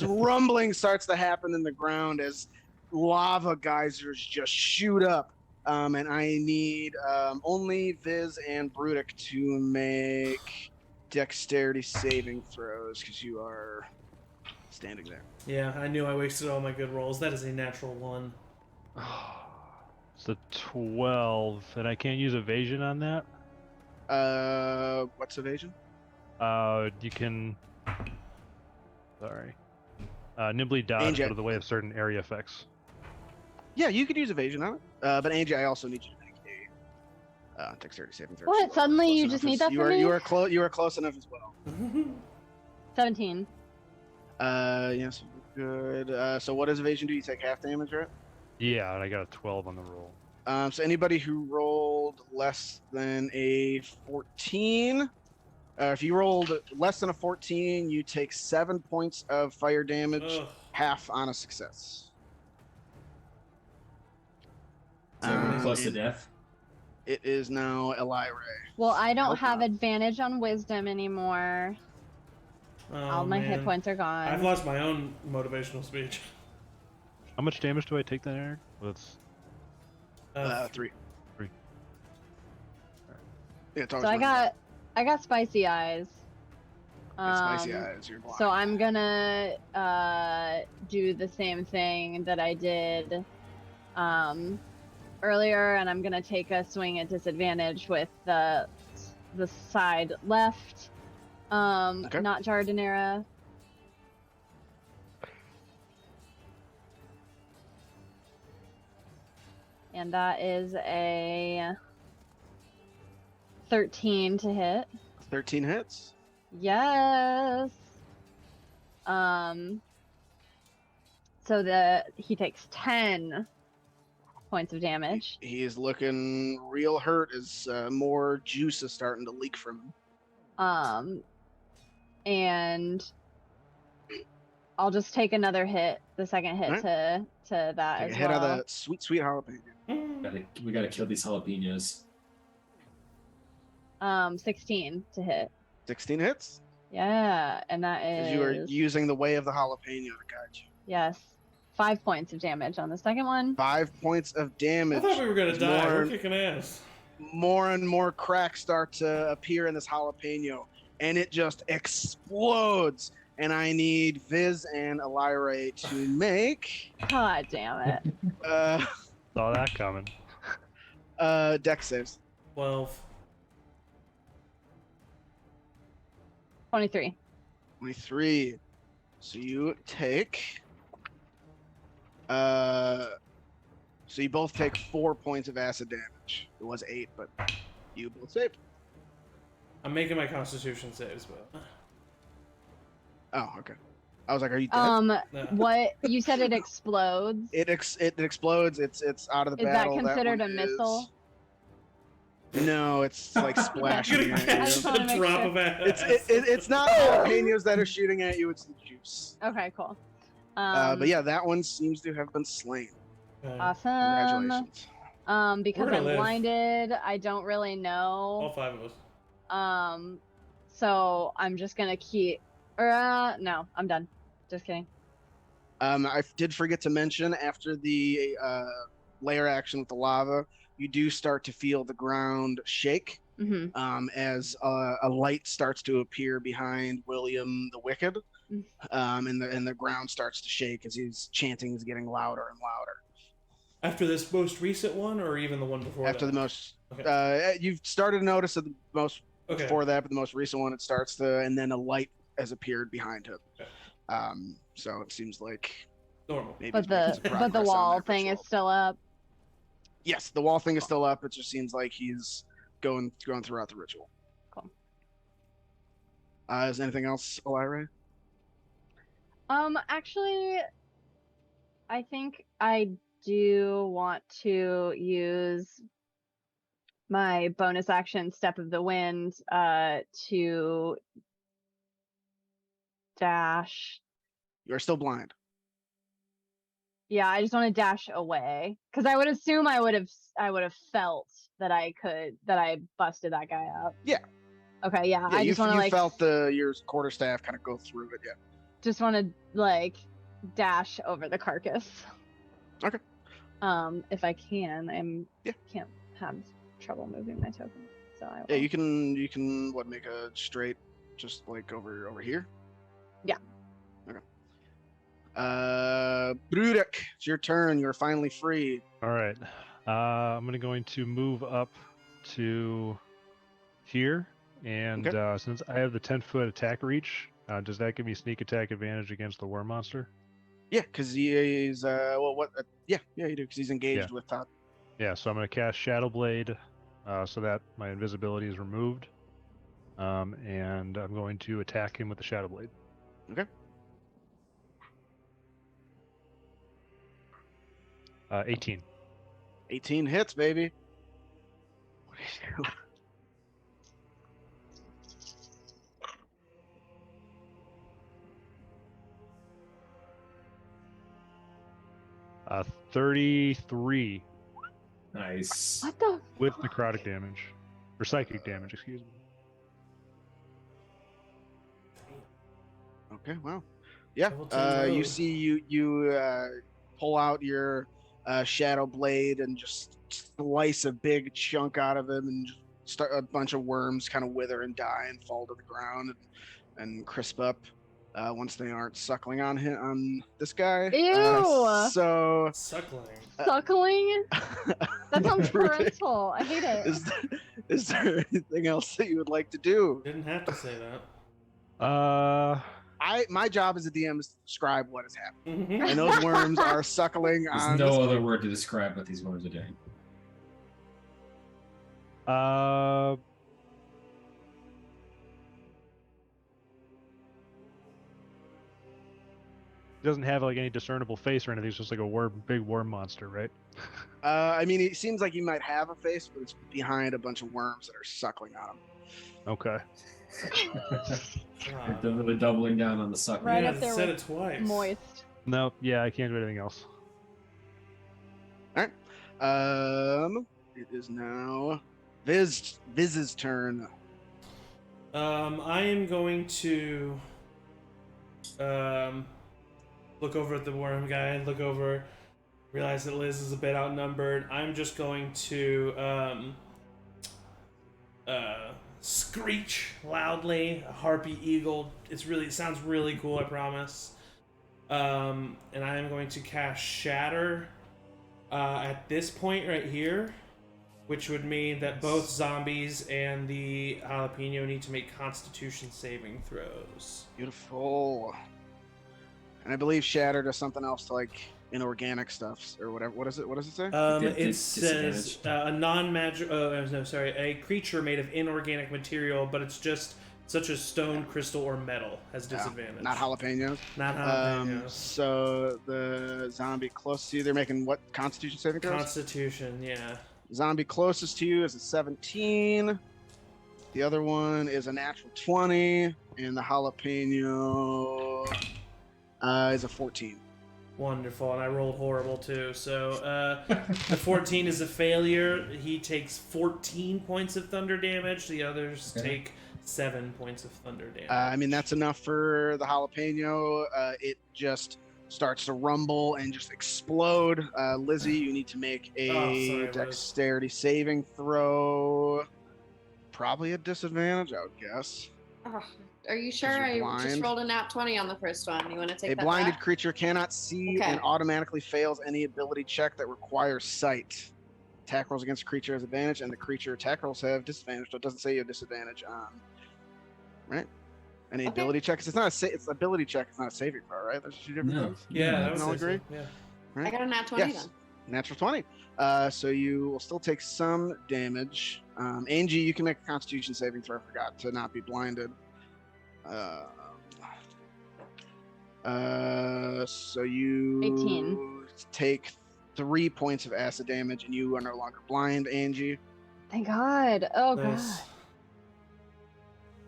rumbling starts to happen in the ground as lava geysers just shoot up. And I need only Viz and Bruddik to make dexterity saving throws because you are standing there. Yeah, I knew I wasted all my good rolls. That is a natural 1. It's a 12, and I can't use evasion on that. What's evasion? You can. Sorry. Nimbly dodge Angie. out of the way of certain area effects. Yeah, you could use evasion on it. But Angie, I also need you to make a dexterity saving throw. What? Suddenly Close you enough just need as- that you from are, me? You are close. You are close enough as well. 17. Yes, good. So what does evasion do? You take half damage, right? Yeah, and I got a 12 on the roll. So anybody who rolled less than a 14, if you rolled less than a 14, you take 7 points of fire damage, Ugh. half on a success. So we're close to it- death. It is now Elaire. Well, I don't Hope have not. advantage on wisdom anymore. Oh, All my hit man. points are gone. I've lost my own motivational speech. How much damage do I take then, Eric? Well, that's 3. Three. Yeah, it's always So I worth got spicy eyes. it. Spicy eyes. You're blind. So I'm gonna do the same thing that I did earlier, and I'm gonna take a swing at disadvantage with the side left. Okay. Not Jardinera. And that is a 13 to hit. 13 hits. Yes. So he takes 10 points of damage. He is looking real hurt as more juice is starting to leak from him. And I'll just take another hit, the second hit Alright. to that Take as a hit well. of the sweet, sweet jalapeno. We gotta kill these jalapenos. 16 to hit. 16 hits. Yeah, and that 'Cause is you are using the way of the jalapeno to guide you. yes, 5 points of damage on the second one. 5 points of I damage. thought we were gonna as die. More, We're kicking ass. more and more cracks start to appear in this jalapeno, and it just explodes. And I need Viz and Elaire to make God damn it. saw that coming. dex saves. 12. 23. 23. So you take. So you both take 4 points of acid damage. It was 8, but you both saved. I'm making my Constitution saves, but Oh, okay. I was like, are you dead? no. What you said it explodes? It explodes. It's out of the Is that battle. considered one a missile? No, it's like splashing You're at gonna I you. just get wanna a make drop sure. of acid. It's not jalapenos that are shooting at you. It's the juice. Okay, cool. But yeah, that one seems to have been slain. Okay. Awesome. Congratulations. Because We're gonna I'm live. blinded, I don't really All know. 5 of us. So I'm just gonna keep. No, I'm done. Just kidding. I did forget to mention after the layer action with the lava, you do start to feel the ground shake Mm-hmm. as a light starts to appear behind William the Wicked, and the ground starts to shake as his chanting is getting louder and louder. After this most recent one, or even the one before After that? the most, Okay. you've started to notice that the most Okay. before that, but the most recent one, it starts to, and then a light has appeared behind him. Okay. So it seems like Normal. maybe But he's making the some but the progress on wall that thing is ritual. still up. Yes, the wall thing is still up. It just seems like he's going throughout the ritual. Cool. Is there anything else, Elaire? Actually, I think I do want to use my bonus action, Step of the Wind, to dash. You're still blind. Yeah, I just want to dash away because I would assume I would have felt that I busted that guy up. Okay, yeah. Yeah, I just want to you like felt your quarterstaff kind of go through it. Yeah. just want to like dash over the carcass. Okay. If I can, Yeah. can't have trouble moving my token, so I will. Yeah, you can make a straight, just like over here. Yeah. Okay. Bruddik, it's your turn. You're finally free. All right. I'm going to move up to here, and Okay. since I have the 10-foot attack reach, does that give me sneak attack advantage against the worm monster? Yeah, because he's yeah, you do because he's engaged with Todd. Yeah, so I'm going to cast Shadow Blade, so that my invisibility is removed, and I'm going to attack him with the Shadow Blade. Okay. 18. 18 hits, baby. What do you do? 33 Nice. What the? with necrotic damage, or psychic damage, excuse me. Okay, wow. Yeah, Level 10 you rogue. see you pull out your shadow blade and just slice a big chunk out of him, and start a bunch of worms kind of wither and die and fall to the ground and crisp up once they aren't suckling on this guy. Ew! So Suckling. Suckling? That sounds Bruddik, parental. I hate it. is there anything else that you would like to do? Didn't have to say that. My job as a DM is to describe what is happening, Mhm. and those worms are suckling There's on. no other word to describe what these words are doing. He doesn't have like any discernible face or anything. It's just like a big worm monster, right? I mean, it seems like you might have a face, but it's behind a bunch of worms that are suckling on him. Okay. God. They're doubling down on the sucker. Right Yeah, up there said with it twice. Moist. No, yeah, I can't do anything else. All right. It is now Viz's turn. I am going to look over at the worm guy, realize that Liz is a bit outnumbered. I'm just going to screech loudly, a harpy eagle. It sounds really cool, I promise. And I am going to cast Shatter at this point right here, which would mean that both zombies and the jalapeno need to make Constitution saving throws. Beautiful. And I believe Shatter does something else to like inorganic stuffs or whatever. What is it? What does it say? It says a non-magic. No, sorry, a creature made of inorganic material, but it's just such as stone, crystal, or metal has disadvantage. Not jalapenos. Not jalapenos. So the zombie closest to you, they're making what Constitution saving throws? Constitution, yeah. Zombie closest to you is a 17. The other one is a natural 20, and the jalapeno is a 14. Wonderful, and I rolled horrible too. So the 14 is a failure. He takes 14 points of thunder damage. The others take 7 points of thunder damage. I mean, that's enough for the jalapeno. It just starts to rumble and just explode. Lizzie, you need to make a Liz. dexterity saving throw. Probably a disadvantage, I would guess. Oh, are you sure? you're I blind. just rolled a nat 20 on the first one. You want to take A that blinded back? creature cannot see Okay. and automatically fails any ability check that requires sight. Attack rolls against a creature has advantage, and the creature attack rolls have disadvantage. So it doesn't say you have disadvantage on, right? Any Okay. ability checks. It's not it's ability check. It's not a saving throw, right? There's two different No. things. Yeah, we that can was all it. agree. Yeah. Right? I got a nat 20 Yes. then. Natural 20. So you will still take some damage. Angie, you can make a Constitution saving throw. I forgot to not be blinded. So you 18. take 3 points of acid damage, and you are no longer blind, Angie. Thank God. Oh Nice.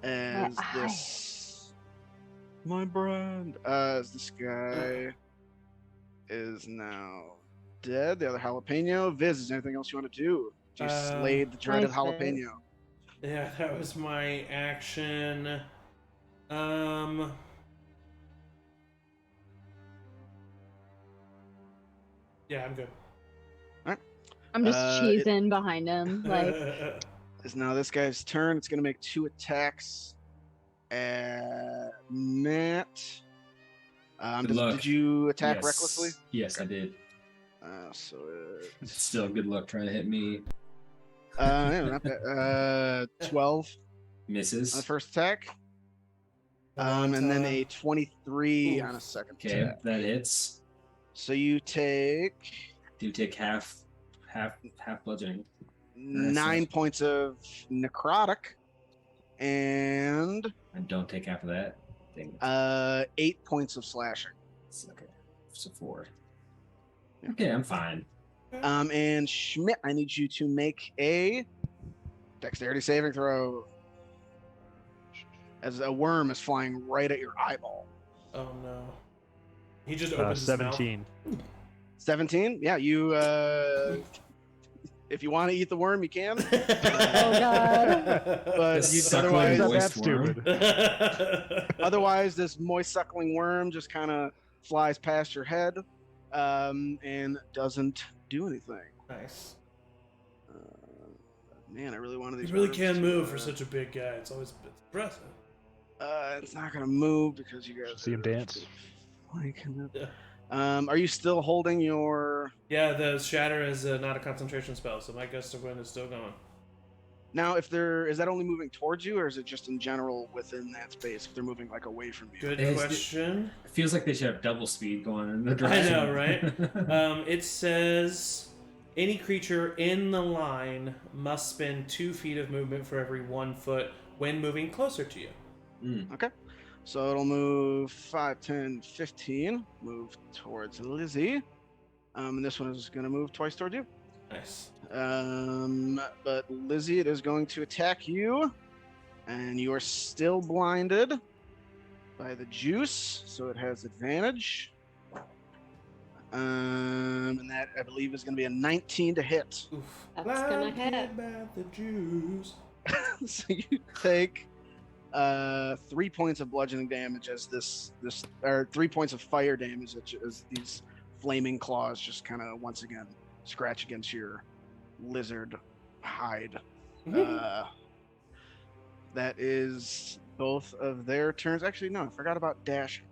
God. As My this, my brand, as this guy is now dead. The other jalapeno. Viz, is there anything else you want to do? You slayed the dreaded Nice, Viz. jalapeno. Yeah, that was my action. Yeah, I'm good. I'm just It cheesing behind him. Like, is now this guy's turn. It's going to make 2 attacks at Matt. Good luck. Did you attack Yes. recklessly? Yes, I did. So Still good luck trying to hit me. yeah, not bad. 12 Misses. on the first attack. And then a 23 on a second Okay, attack. that hits. So you take Do you take half bludgeoning? 9 points of necrotic and And don't take half of that. Dang it. 8 points of slashing. Okay, so 4. Okay, I'm fine. And Schmitt, I need you to make a dexterity saving throw as a worm is flying right at your eyeball. Oh no. He just opens his mouth. 17. 17? Yeah, you if you want to eat the worm, you can. oh god. But This you suckling otherwise moist That's worm. stupid. otherwise this moist suckling worm just kind of flies past your head and doesn't do anything. Nice. Man, I really wanted these. He really worms can to, move for such a big guy. It's always impressive. It's not gonna move because you guys See him dance. Yeah. Are you still holding your? Yeah, the shatter is not a concentration spell, so my gust of wind is still going. Now, if they're is that only moving towards you, or is it just in general within that space? If they're moving like away from you. Good It is- question. It feels like they should have double speed going in the I direction. know, right? It says any creature in the line must spend 2 feet of movement for every 1 foot when moving closer to you. Okay. So it'll move 5, 10, 15. Move towards Lizzie. And this one is going to move twice towards you. Nice. But Lizzie, it is going to attack you. And you are still blinded by the juice. So it has advantage. And that, I believe, is going to be a 19 to hit. Oof. That's gonna hit. Blinded by the Jews. So you take 3 points of bludgeoning damage as or 3 points of fire damage as these flaming claws just kind of once again scratch against your lizard hide. That is both of their turns. Actually, no, I forgot about dashing.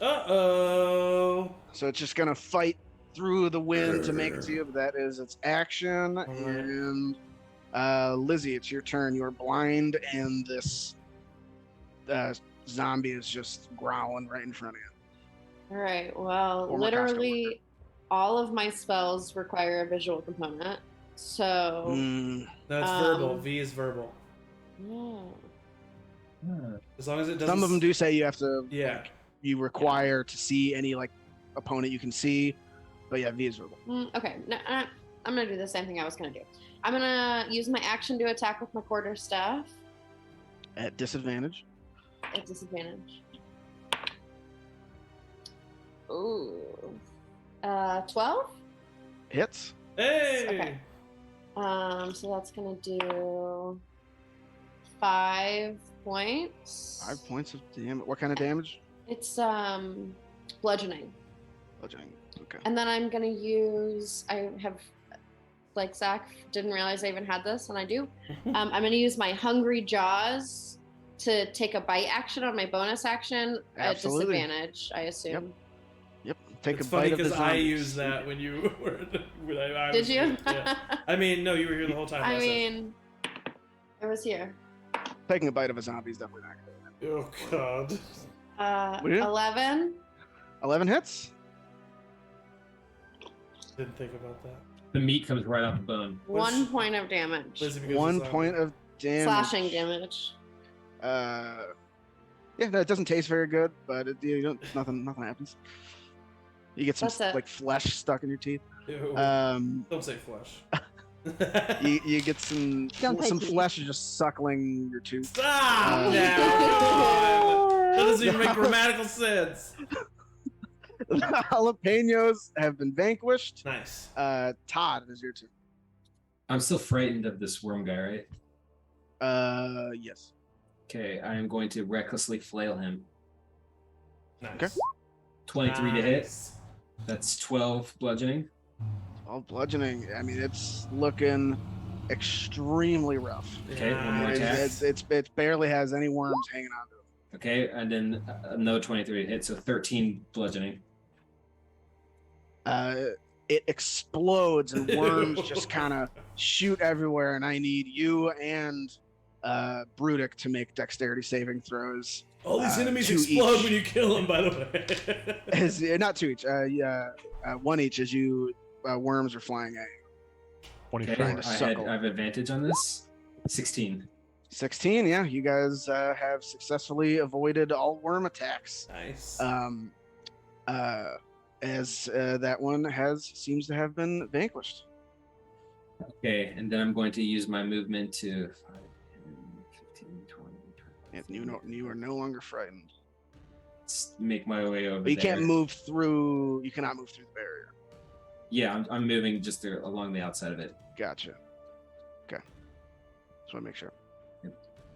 Uh-oh. So it's just gonna fight through the wind to make it to you, but that is its action. Alright. And Lizzie, it's your turn. You're blind, and this zombie is just growling right in front of you. All right. Well, Former costume worker. literally, all of my spells require a visual component. So, Mm, No, it's verbal. V is verbal. yeah. As long as it doesn't... some of them do say you have to. Yeah. Like, you require to see any like opponent you can see, but yeah, V is verbal. Okay. No, I'm gonna do the same thing I was gonna do. I'm gonna use my action to attack with my quarter staff At disadvantage. at disadvantage. Ooh. 12? Hits. Hey! Okay. So that's gonna do 5 points. 5 points of damage. What kind of damage? It's bludgeoning. Bludgeoning. Okay. And then I'm gonna use. I have, like Zach didn't realize I even had this, and I do. I'm gonna use my hungry jaws to take a bite action on my bonus action Absolutely. at disadvantage. I assume. Yep. Take It's a funny bite of the because I zombies. used that when you were... when I Did was you? here. Yeah. I mean, no, you were here the whole time. I last mean, I was here. Taking a bite of a zombie is definitely not good. session. Oh, God. What is it? 11. 11 hits. Didn't think about that. The meat comes right off the bone. 1 point of damage. Lizzie, because 1 it's on- point of damage. Slashing damage. Yeah, no, it doesn't taste very good, but you don't, nothing happens. You get some That's it. like flesh stuck in your teeth. Ew. Um, Don't say flesh. you get some Don't say teeth. flesh just suckling your tooth. Stop Um, now! Come on. That doesn't even make grammatical sense. The jalapenos have been vanquished. Nice. Todd, it is your turn. I'm still frightened of this worm guy, right? Yes. Okay, I am going to recklessly flail him. Nice. Okay. 23 to hit. Nice. That's 12 bludgeoning. All bludgeoning. I mean, it's looking extremely rough. Okay, one more It, attack. it barely has any worms hanging on to it. Okay, and then another 23 to hit, so 13 bludgeoning. It explodes and worms just kind of shoot everywhere, and I need you and Bruddik to make dexterity saving throws. All these enemies two explode each. when you kill them, by the way. As, not two each. One each as you worms are flying at you. 24. Okay, to I suckle. have advantage on this. 16. 16. Yeah, you guys have successfully avoided all worm attacks. Nice. As that one seems to have been vanquished. Okay, and then I'm going to use my movement to 5, 10, 15, 20, And you are no longer frightened. let's make my way over But you there. can't move through. You cannot move through the barrier. Yeah, I'm moving just there along the outside of it. Gotcha. Okay. Just want to make sure. Yep.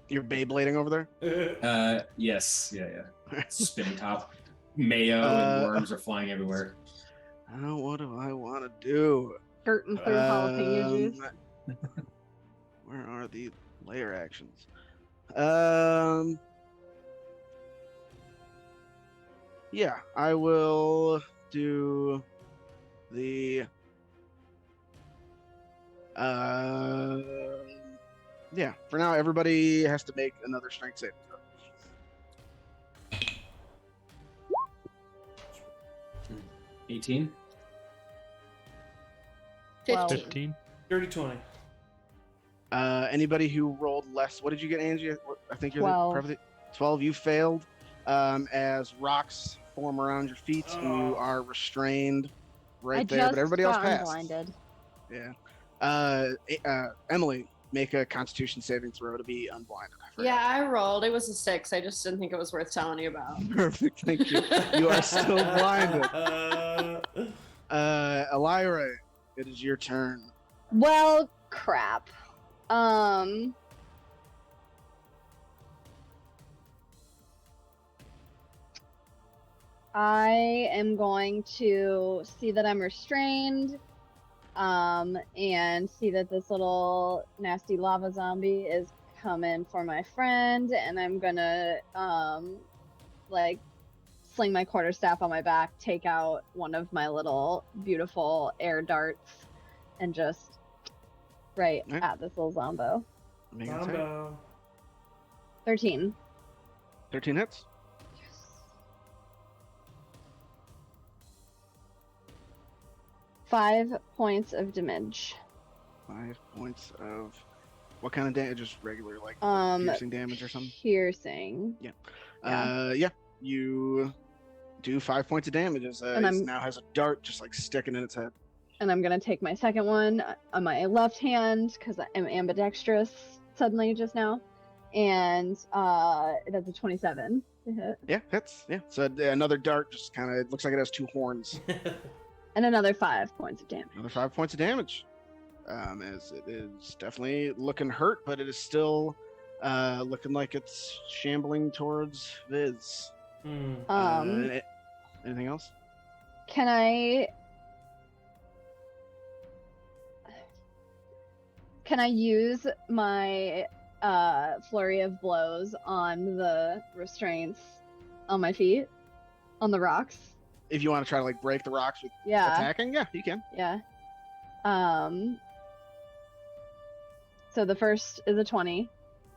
You're Beyblading over there? Yes, yeah. Spinning top. Mayo and worms are flying everywhere. Oh, what do I want to do? Skirting through jalapeno juice. Where are the layer actions? Yeah, I will do the. Yeah, for now, everybody has to make another strength saving throw. 18. 15. 15. Dirty 20. Anybody who rolled less, what did you get, Angie? I think you're 12. probably 12. You failed. As rocks form around your feet, and you are restrained right there. But everybody else passed. Blinded. Yeah. Emily, make a Constitution saving throw to be unblinded. I forgot. Yeah, I rolled. It was a 6. I just didn't think it was worth telling you about. Perfect. Thank you. You are still blinded. Elaire, it is your turn. Well, crap. I am going to see that I'm restrained, and see that this little nasty lava zombie is coming for my friend, and I'm gonna, like, sling my quarterstaff on my back, take out one of my little beautiful air darts, and just right Alright. at this little zombo. Make an attack. Combo. 13. 13 hits. 5 points of damage. 5 points of what kind of damage? Just regular, like piercing damage or something? Piercing. Yeah. You do 5 points of damage as And it now has a dart just like sticking in its head. And I'm gonna take my second one on my left hand because I'm ambidextrous suddenly just now, and that's a 27 to hit, Yeah, hits. Yeah. So another dart just kind of, it looks like it has 2 horns. and another 5 points of damage. Another 5 points of damage. As it is definitely looking hurt, but it is still looking like it's shambling towards Viz. Anything else? Can I use my flurry of blows on the restraints on my feet, on the rocks? If you want to try to like break the rocks with Yeah. attacking, yeah, you can. Yeah. So the first is a 20,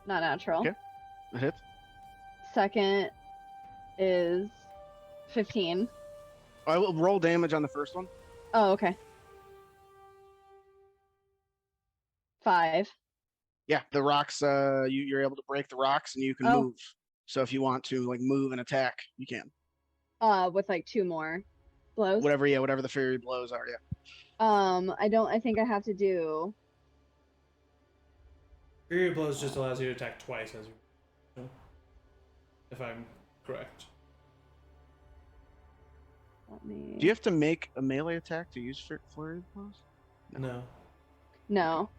not natural. Okay. It hits. Second is 15. I will roll damage on the first one. Oh, okay. 5. Yeah, the rocks. You're able to break the rocks, and you can Oh. move. So if you want to like move and attack, you can. With like 2 more blows. Whatever the fairy blows are. Yeah. I think I have to do. Fury Blows just allows you to attack twice, as you, if I'm correct. Let me. Do you have to make a melee attack to use flurry blows? No. No.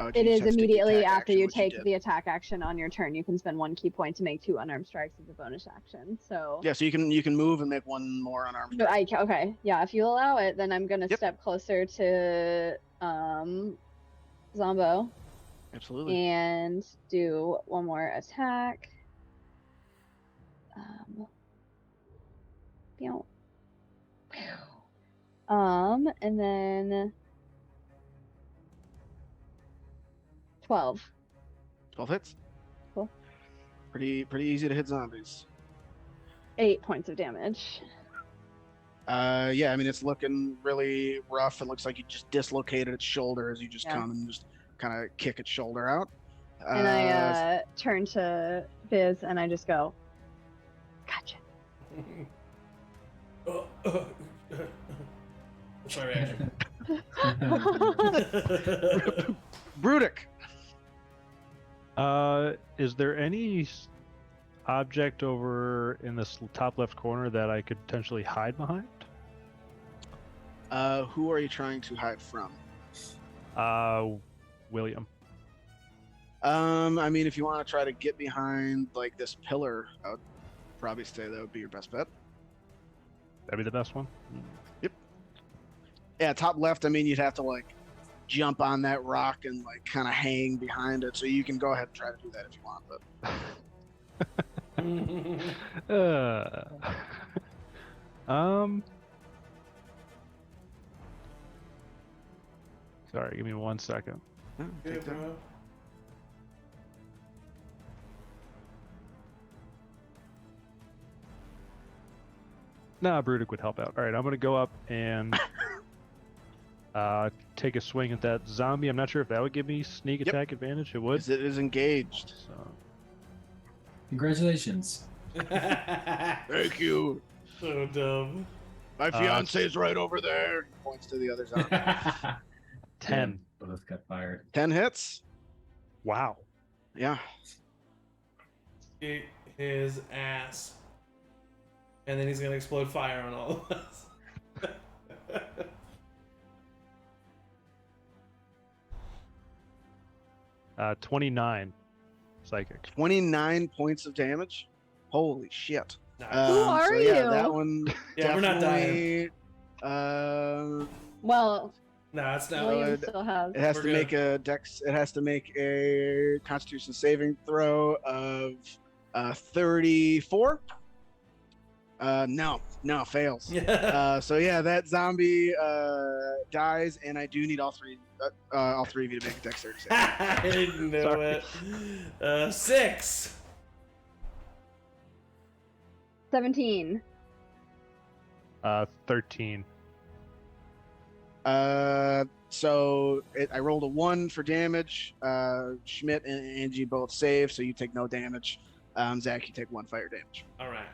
Oh, It you is just have to take the immediately attack after action, you which take did. the attack action on your turn. You can spend 1 key point to make 2 unarmed strikes as a bonus action. So Yeah, so you can move and make 1 more unarmed no, strike. okay, yeah. If you allow it, then I'm gonna Yep. step closer to Zombo Absolutely. and do 1 more attack. Pew. And then 12. 12 hits. Cool. Pretty easy to hit zombies. 8 points of damage. Yeah, I mean it's looking really rough. It looks like you just dislocated its shoulder as you just Yeah. come and just kind of kick its shoulder out. And I turn to Viz and I just go, gotcha. That's my reaction. Bruddik. Is there any object over in this top left corner that I could potentially hide behind? Who are you trying to hide from? William. I mean, if you want to try to get behind like this pillar, I would probably say that would be your best bet. That'd be the best one. Yeah, top left. I mean, you'd have to like jump on that rock and like kind of hang behind it. So you can go ahead and try to do that if you want. But Sorry, give me 1 second. yeah, Yeah, take that. bro. Nah, Bruddik would help out. All right, I'm gonna go up and take a swing at that zombie. I'm not sure if that would give me sneak Yep. attack advantage. It would. It is engaged. So Congratulations. Thank you. So dumb. My fiance is right over there. He points to the other zombie. 10. Both got fired. 10 hits. Wow. Yeah. Kick his ass. And then he's gonna explode fire on all of us. 29 psychic. 29 points of damage. Holy shit. Nice. Who are so yeah, you? that one. Yeah, we're not dying. definitely, Well, No, it's not. William it- still has. it has We're to good. make a dex. It has to make a Constitution saving throw of 34. No, fails. So yeah, that zombie dies, and I do need all three of you to make a dexterity save. I didn't know Sorry. it. 6. 17. 13. So I rolled a 1 for damage. Schmitt and Angie both save, so you take no damage. Zach, you take 1 fire damage. All right.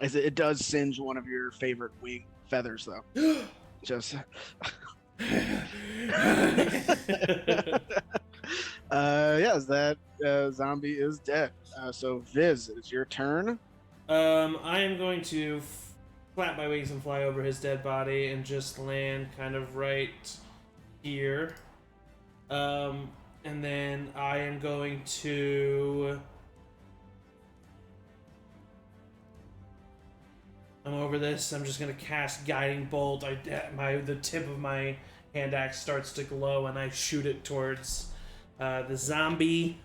As it does singe one of your favorite wing feathers, though. Just yes, that zombie is dead. So Viz, it's your turn. I am going to flap my wings and fly over his dead body and just land kind of right here. And then I am going to. I'm over this. I'm just gonna cast Guiding Bolt. The tip of my hand axe starts to glow, and I shoot it towards the zombie.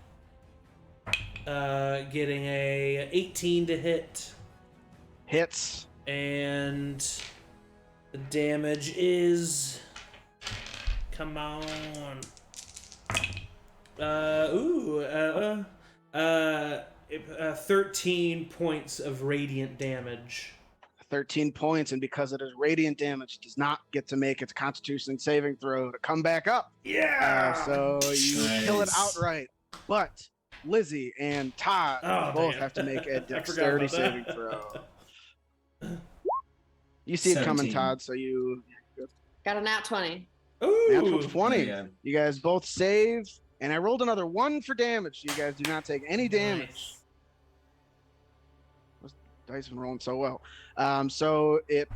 Getting a 18 to hit, Hits. and the damage is. Come on. 13 points of radiant damage. 13 points, and because it is radiant damage, it does not get to make its Constitution saving throw to come back up. Yeah. So you kill it Nice. outright. But Lizzie and Todd Oh, both damn. have to make a I forgot dexterity about that. saving throw. You see it coming, 17. Todd, so you Got a nat 20. natural Ooh. 20. Yeah. You guys both save, and I rolled another 1 for damage. You guys do not take any damage. Nice. Dice have been rolling so well. So it,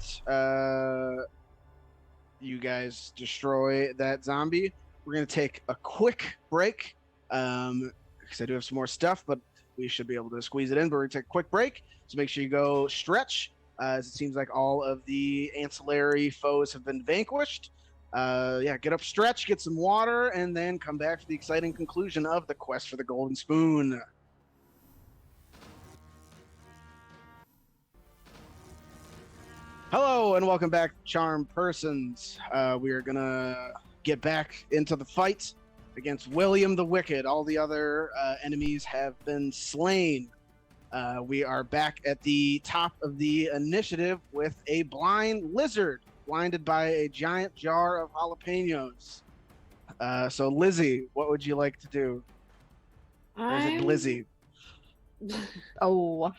you guys destroy that zombie. we're going to take a quick break because I do have some more stuff, but we should be able to squeeze it in. But we're going to take a quick break. So make sure you go stretch, as it seems like all of the ancillary foes have been vanquished. Get up, stretch, get some water, and then come back for the exciting conclusion of the quest for the Golden Spoon. Hello, and welcome back, Charmed Persons. We are going to get back into the fight against William the Wicked. All the other enemies have been slain. We are back at the top of the initiative with a blind lizard, blinded by a giant jar of jalapenos. So, Lizzie, what would you like to do? Or is it Lizzie? Oh,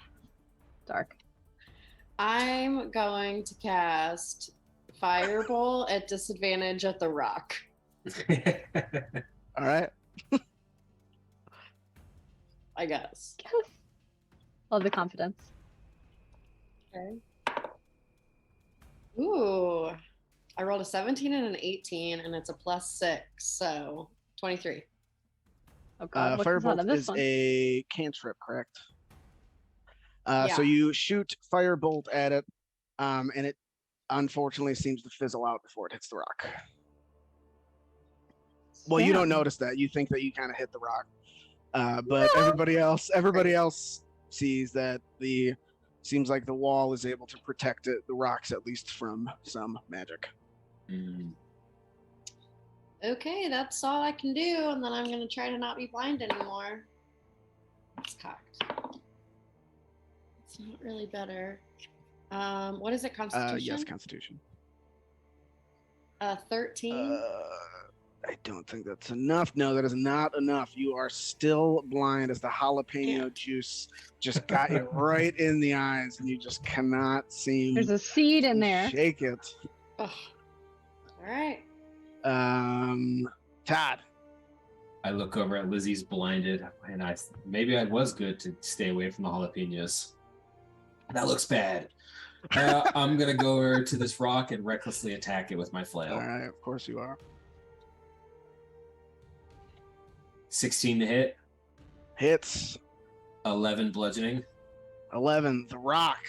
dark. I'm going to cast Firebolt at disadvantage at the rock. All right. I guess. Yes. Love the confidence. Okay. Ooh. I rolled a 17 and an 18, and it's a +6, so 23. Oh god, what comes out of Firebolt this is one? a cantrip, correct? Yeah. So you shoot Firebolt at it, and it unfortunately seems to fizzle out before it hits the rock. Well, you don't Damn. notice that. You think that you kind of hit the rock, but everybody else sees that seems like the wall is able to protect the rocks at least from some magic. Okay, that's all I can do, and then I'm going to try to not be blind anymore. It's cocked. It's not really better. What is it, Constitution? Yes, Constitution. 13. I don't think that's enough. No, that is not enough. You are still blind as the jalapeno juice just got you right in the eyes, and you just cannot seem There's a seed in to there. shake it. Ugh. All right. Todd. I look over at Lizzie's blinded, and maybe I was good to stay away from the jalapenos. That looks bad. I'm gonna go over to this rock and recklessly attack it with my flail. All right, of course you are. 16 to hit, Hits. 11 bludgeoning. 11. The rock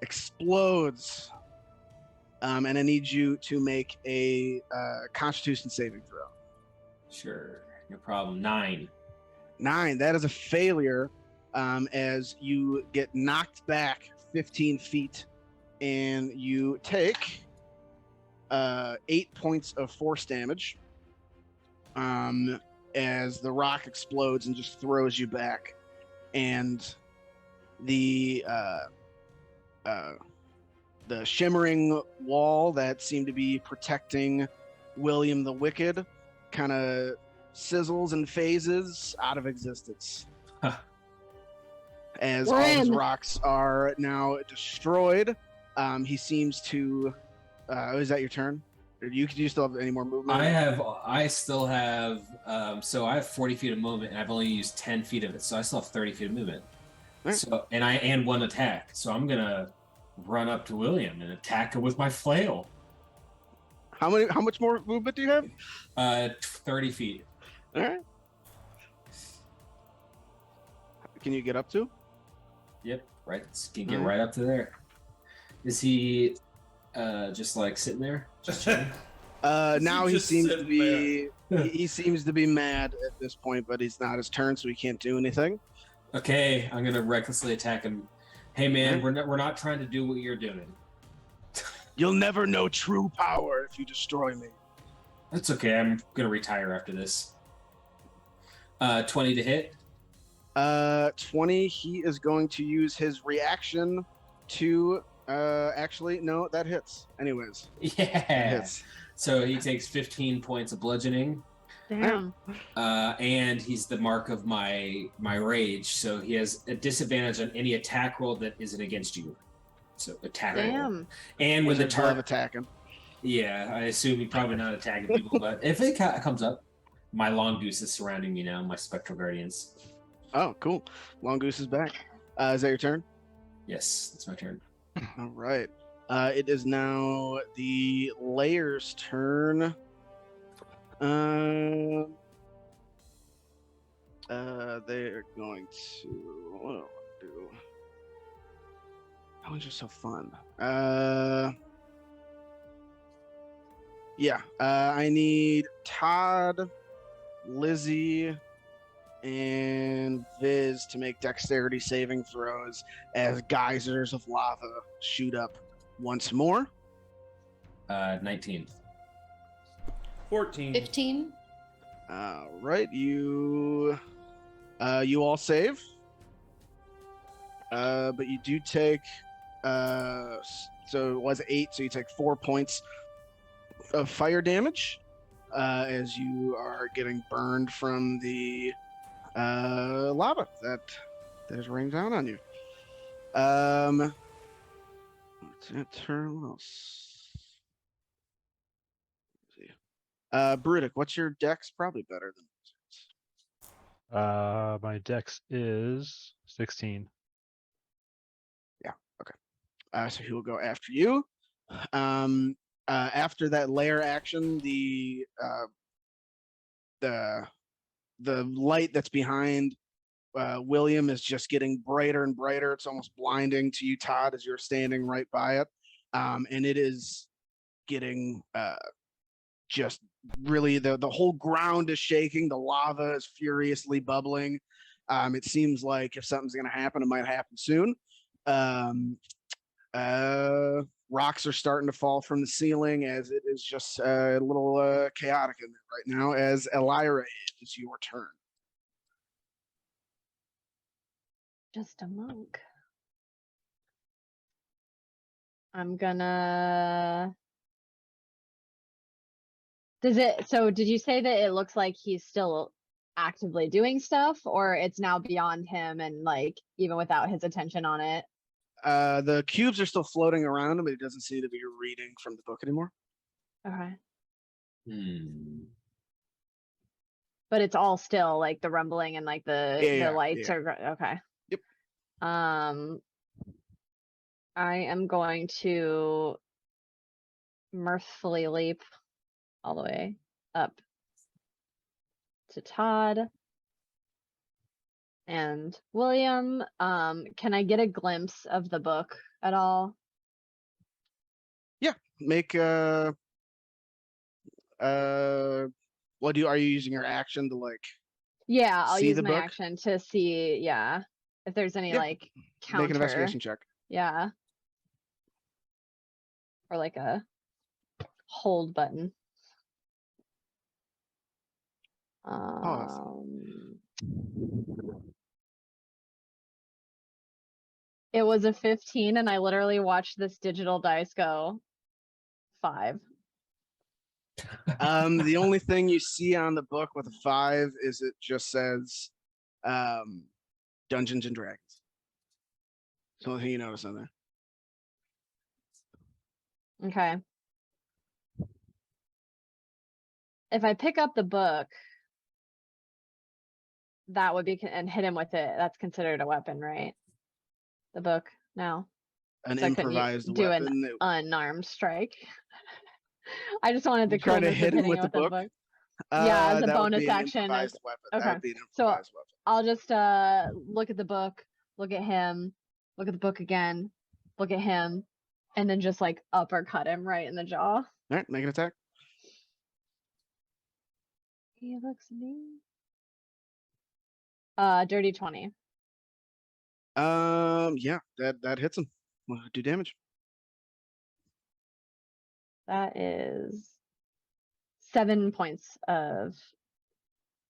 explodes. And I need you to make a Constitution saving throw. Sure, no problem. 9. 9. That is a failure, as you get knocked back 15 feet, and you take 8 points of force damage. As the rock explodes and just throws you back, and the shimmering wall that seemed to be protecting William the Wicked kind of sizzles and phases out of existence. Huh. As We're all his in. rocks are now destroyed, he seems to. Is that your turn? Or do you still have any more movement? I still have, so I have 40 feet of movement, and I've only used 10 feet of it, so I still have 30 feet of movement. Right. So, and one attack, so I'm gonna run up to William and attack him with my flail. How much more movement do you have? 30 feet. All right. Can you get up to? Yep, right. Can get Alright. right up to there. Is he just like sitting there? Just chilling? Now he just seems to sitting be he seems to be mad at this point, but it's not his turn, so he can't do anything. Okay, I'm gonna recklessly attack him. Hey man, we're not trying to do what you're doing. You'll never know true power if you destroy me. That's okay. I'm gonna retire after this. 20 to hit. 20. He is going to use his reaction to. Actually, no, that hits. Anyways, that Yeah. hits. So he takes 15 points of bludgeoning, Damn. and he's the mark of my rage. So he has a disadvantage on any attack roll that isn't against you. So attack roll. Damn. And when the Wizards love target, attacking. yeah, I assume he's probably not attacking people, but if it comes up, my long goose is surrounding me now. My spectral guardians. Oh, cool. Long Goose is back. Is that your turn? Yes, it's my turn. All right. It is now the Laire's turn. They're going to. What do I do? That one's just so fun. Yeah. I need Todd, Lizzie, and Viz to make dexterity saving throws as geysers of lava shoot up once more. 19. 14. 15. Right, you all save. But you do take so it was 8, so you take 4 points of fire damage as you are getting burned from the lava that is raining down on you. What's that turn? What else? Bruddik, what's your dex? Probably better than My dex is 16. so he will go after you. After that lair action, the light that's behind William is just getting brighter and brighter. It's almost blinding to you, Todd, as you're standing right by it, and it is getting just really the whole ground is shaking. The lava is furiously bubbling. It seems like if something's going to happen, it might happen soon. Rocks are starting to fall from the ceiling as it is just a little chaotic in there right now. As Elaire, it is your turn. Just a monk. I'm gonna. So did you say that it looks like he's still actively doing stuff, or it's now beyond him and like even without his attention on it? The cubes are still floating around him, but he doesn't seem to be reading from the book anymore. Okay. But it's all still like the rumbling and like the lights are okay. Yep. I am going to mirthfully leap all the way up to Todd and William. Can I get a glimpse of the book at all? Yeah. Make what are you using your action to like? Yeah, I'll See use the my book? action to see, yeah, if there's any Yeah. like counter. Make an investigation check. Yeah. Or like a hold button. It was a 15 and I literally watched this digital dice go 5. The only thing you see on the book with a 5 is it just says Dungeons and Dragons. It's the only thing you notice on there. Okay. If I pick up the book, that would be and hit him with it. That's considered a weapon, right? The book now. An So I couldn't improvised do weapon. an unarmed strike. I just wanted You the try to coolness hit of him hitting with it the with the book? book. Yeah, as a that would bonus be an action. improvised weapon. Okay. That would be an So improvised weapon. I'll just look at the book, look at him, look at the book again, look at him, and then just like uppercut him right in the jaw. All right, make an attack. He looks mean. Dirty 20. Yeah, that hits him. Do damage. That is 7 points of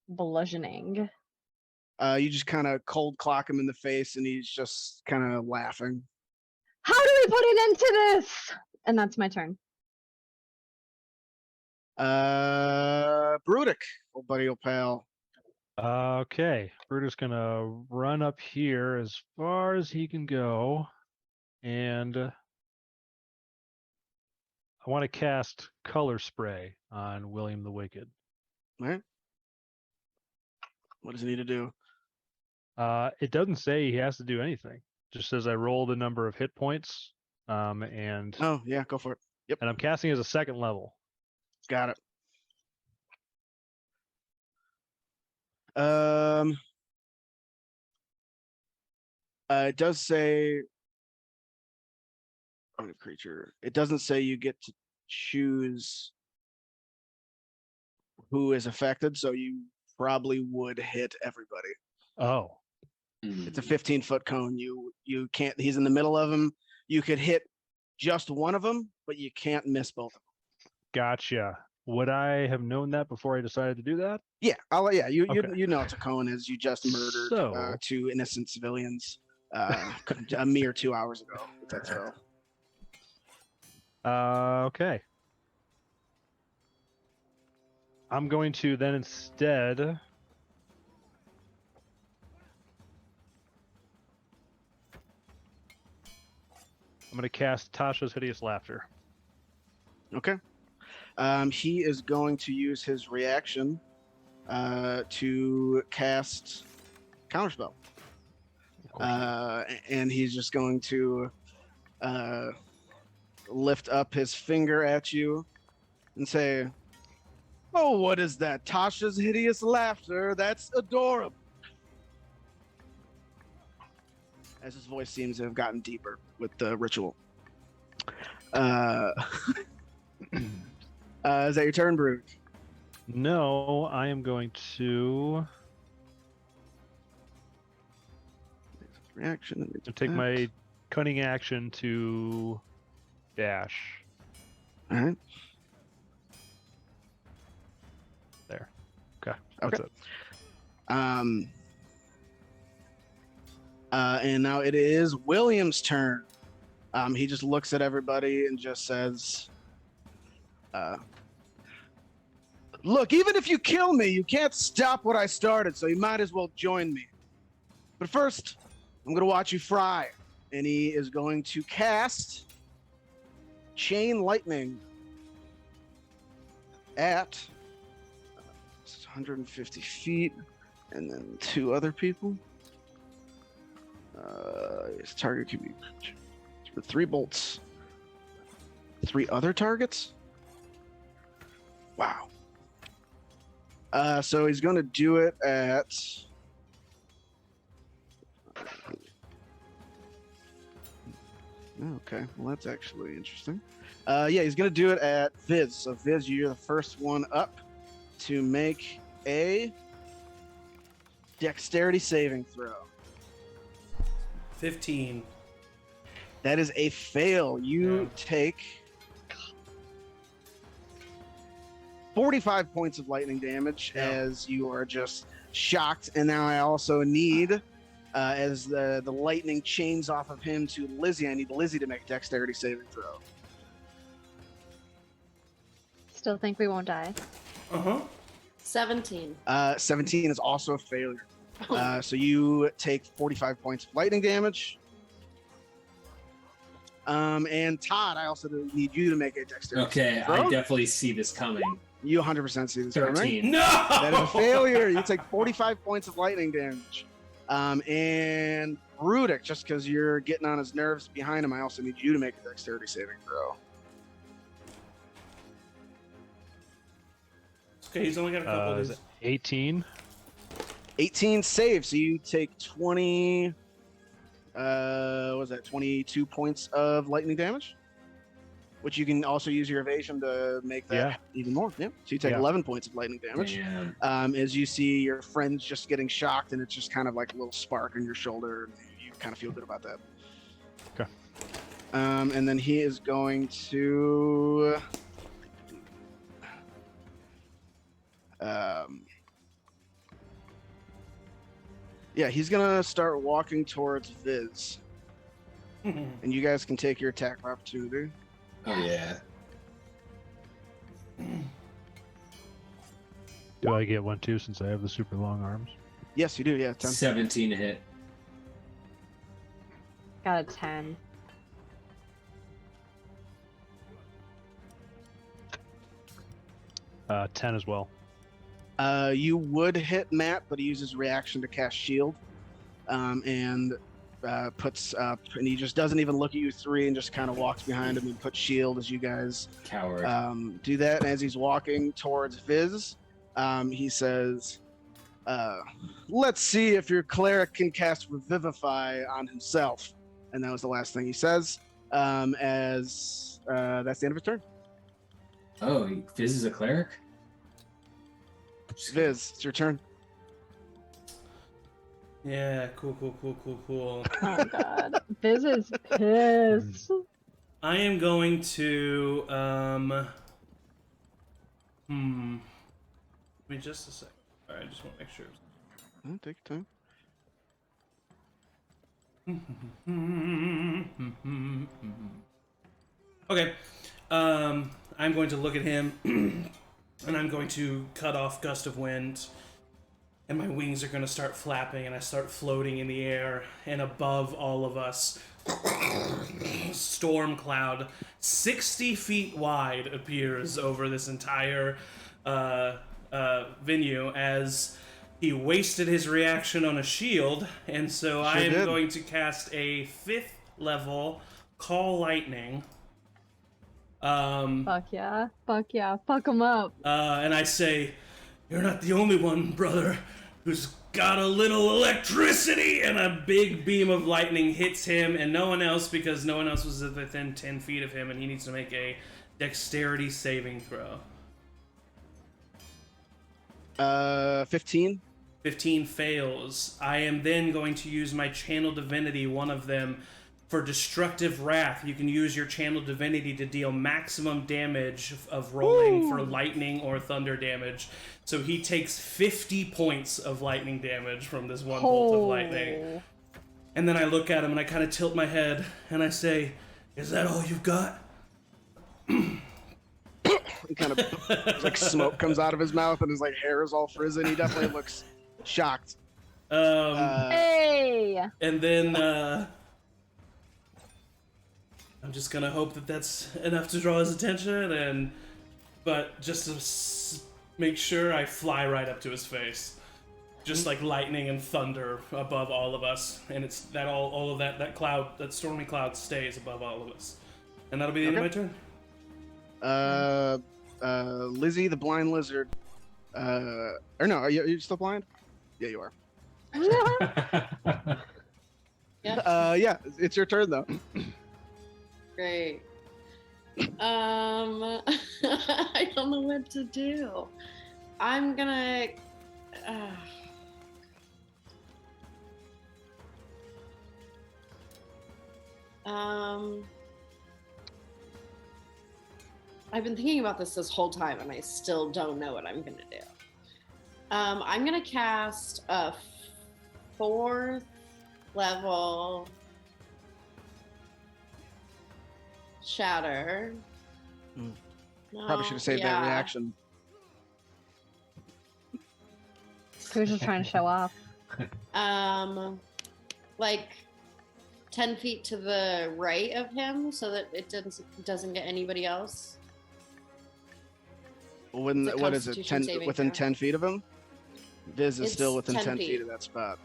bludgeoning. You just kind of cold clock him in the face, and he's just kind of laughing. How do we put an end to this? And that's my turn. Bruddik, old buddy, old pal. Okay, Brutus gonna run up here as far as he can go, and I want to cast Color Spray on William the Wicked. All right. What does he need to do? It doesn't say he has to do anything. Just says I roll the number of hit points, and Oh yeah, go for it. Yep, and I'm casting as a second level. got it. It does say on a creature. It doesn't say you get to choose who is affected, so you probably would hit everybody. Oh, It's a 15-foot cone. You can't. He's in the middle of them. You could hit just one of them, but you can't miss both of them. gotcha. Would I have known that before I decided to do that? Yeah, you Okay. you know it's a cone as you just murdered So- 2 innocent civilians a mere 2 hours ago with that spell. Okay. I'm going to then instead. I'm going to cast Tasha's Hideous Laughter. Okay. He is going to use his reaction to cast Counterspell. And he's just going to lift up his finger at you and say, "Oh, what is that? Tasha's Hideous Laughter? That's adorable." As his voice seems to have gotten deeper with the ritual. Is that your turn, Brood? No, I am going to Reaction. take my cunning action to dash. All right. There. Okay. That's Okay. it. And now it is William's turn. He just looks at everybody and just says, "Look, even if you kill me, you can't stop what I started, so you might as well join me. But first, I'm going to watch you fry." And he is going to cast Chain Lightning at 150 feet, and then 2 other people. His target can be for 3 bolts. 3 other targets? Wow. So he's going to do it at... Okay, well that's actually interesting. Yeah, he's going to do it at Viz. So Viz, you're the first one up to make a dexterity saving throw. 15. That is a fail. You take 45 points of lightning damage as you are just shocked. And now I also need, as the lightning chains off of him to Lizzie, I need Lizzie to make a dexterity saving throw. Still think we won't die. 17. 17 is also a failure. So you take 45 points of lightning damage. And Todd, I also need you to make a dexterity. Okay, throw. I definitely see this coming. You 100% see this coming. 13. No! That is a failure. You take 45 points of lightning damage. And Bruddik, just because you're getting on his nerves behind him, I also need you to make a dexterity saving throw. Okay, he's only got a couple of Is these. it 18? 18 save, so you take 20. What was that? 22 points of lightning damage, which you can also use your evasion to make that even more. Yeah. So you take 11 points of lightning damage. Damn. As you see your friends just getting shocked, and it's just kind of like a little spark on your shoulder, and you kind of feel good about that. Okay. And then he is going to. Yeah, he's gonna start walking towards Viz, and you guys can take your attack of opportunity. Oh yeah. Do I get one too since I have the super long arms? Yes, you do. Yeah, 10. 17 to hit. Got a 10. Uh, 10 as well. You would hit Matt, but he uses reaction to cast shield, and puts up, and he just doesn't even look at you 3 and just kind of walks behind him and puts shield as you guys Coward. do that. And as he's walking towards Viz, he says, Let's see if your cleric can cast Revivify on himself. And that was the last thing he says. As that's the end of his turn. Oh, Fizz is a cleric? Viz, it's your turn. Yeah, cool. Oh god. Viz is pissed. I am going to Give me just a sec. Alright, I just want to make sure. Take your time. Okay. I'm going to look at him and I'm going to cut off Gust of Wind, and my wings are going to start flapping and I start floating in the air, and above all of us, storm cloud 60 feet wide appears over this entire venue as he wasted his reaction on a shield, and so I am going to cast a 5th level Call Lightning. Fuck yeah, fuck him up. And I say, "You're not the only one, brother, who's got a little electricity," and a big beam of lightning hits him and no one else, because no one else was within 10 feet of him, and he needs to make a dexterity saving throw. 15. 15 fails. I am then going to use my Channel Divinity, one of them, for Destructive Wrath. You can use your Channel Divinity to deal maximum damage of rolling for lightning or thunder damage. So he takes 50 points of lightning damage from this one bolt of lightning. And then I look at him and I kind of tilt my head and I say, "Is that all you've got?" And kind of like smoke comes out of his mouth and his like hair is all frizzy. He definitely looks shocked. Hey! And then I'm just gonna hope that that's enough to draw his attention, but just to make sure, I fly right up to his face, just like lightning and thunder above all of us, and it's that all of that cloud, that stormy cloud, stays above all of us, and that'll be the end of my turn. Lizzie, the blind lizard. Or no, are you still blind? Yeah, you are. Yeah, it's your turn though. Great. I don't know what to do. I'm gonna. I've been thinking about this whole time, and I still don't know what I'm gonna do. I'm gonna cast a 4th level Shatter. No, Probably should have saved that reaction. He was just trying to show off. Like 10 feet to the right of him, so that it doesn't get anybody else. What is it? 10 within 10 feet of him? Viz is still within 10 feet of that spot.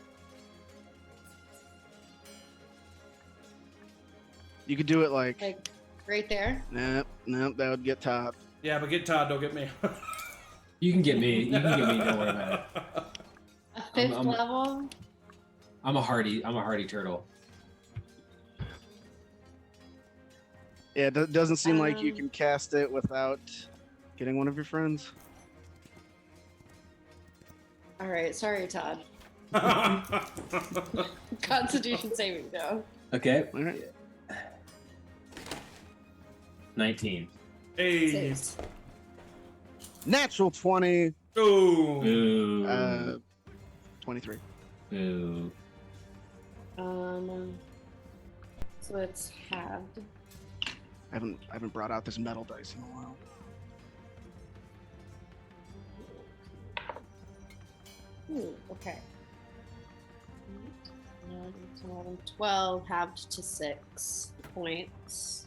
You could do it like right there. Nope, that would get Todd. Yeah, but get Todd, don't get me. You can get me. Don't worry about it. A 5th level. I'm a hardy turtle. Yeah, it doesn't seem like you can cast it without getting one of your friends. All right, sorry, Todd. Constitution saving throw. Okay. All right. 19. Hey. 6. Natural 20. Ooh. Ooh. 23. Ooh. So it's halved. I haven't brought out this metal dice in a while. Ooh, okay. 11, 12, halved to 6 points.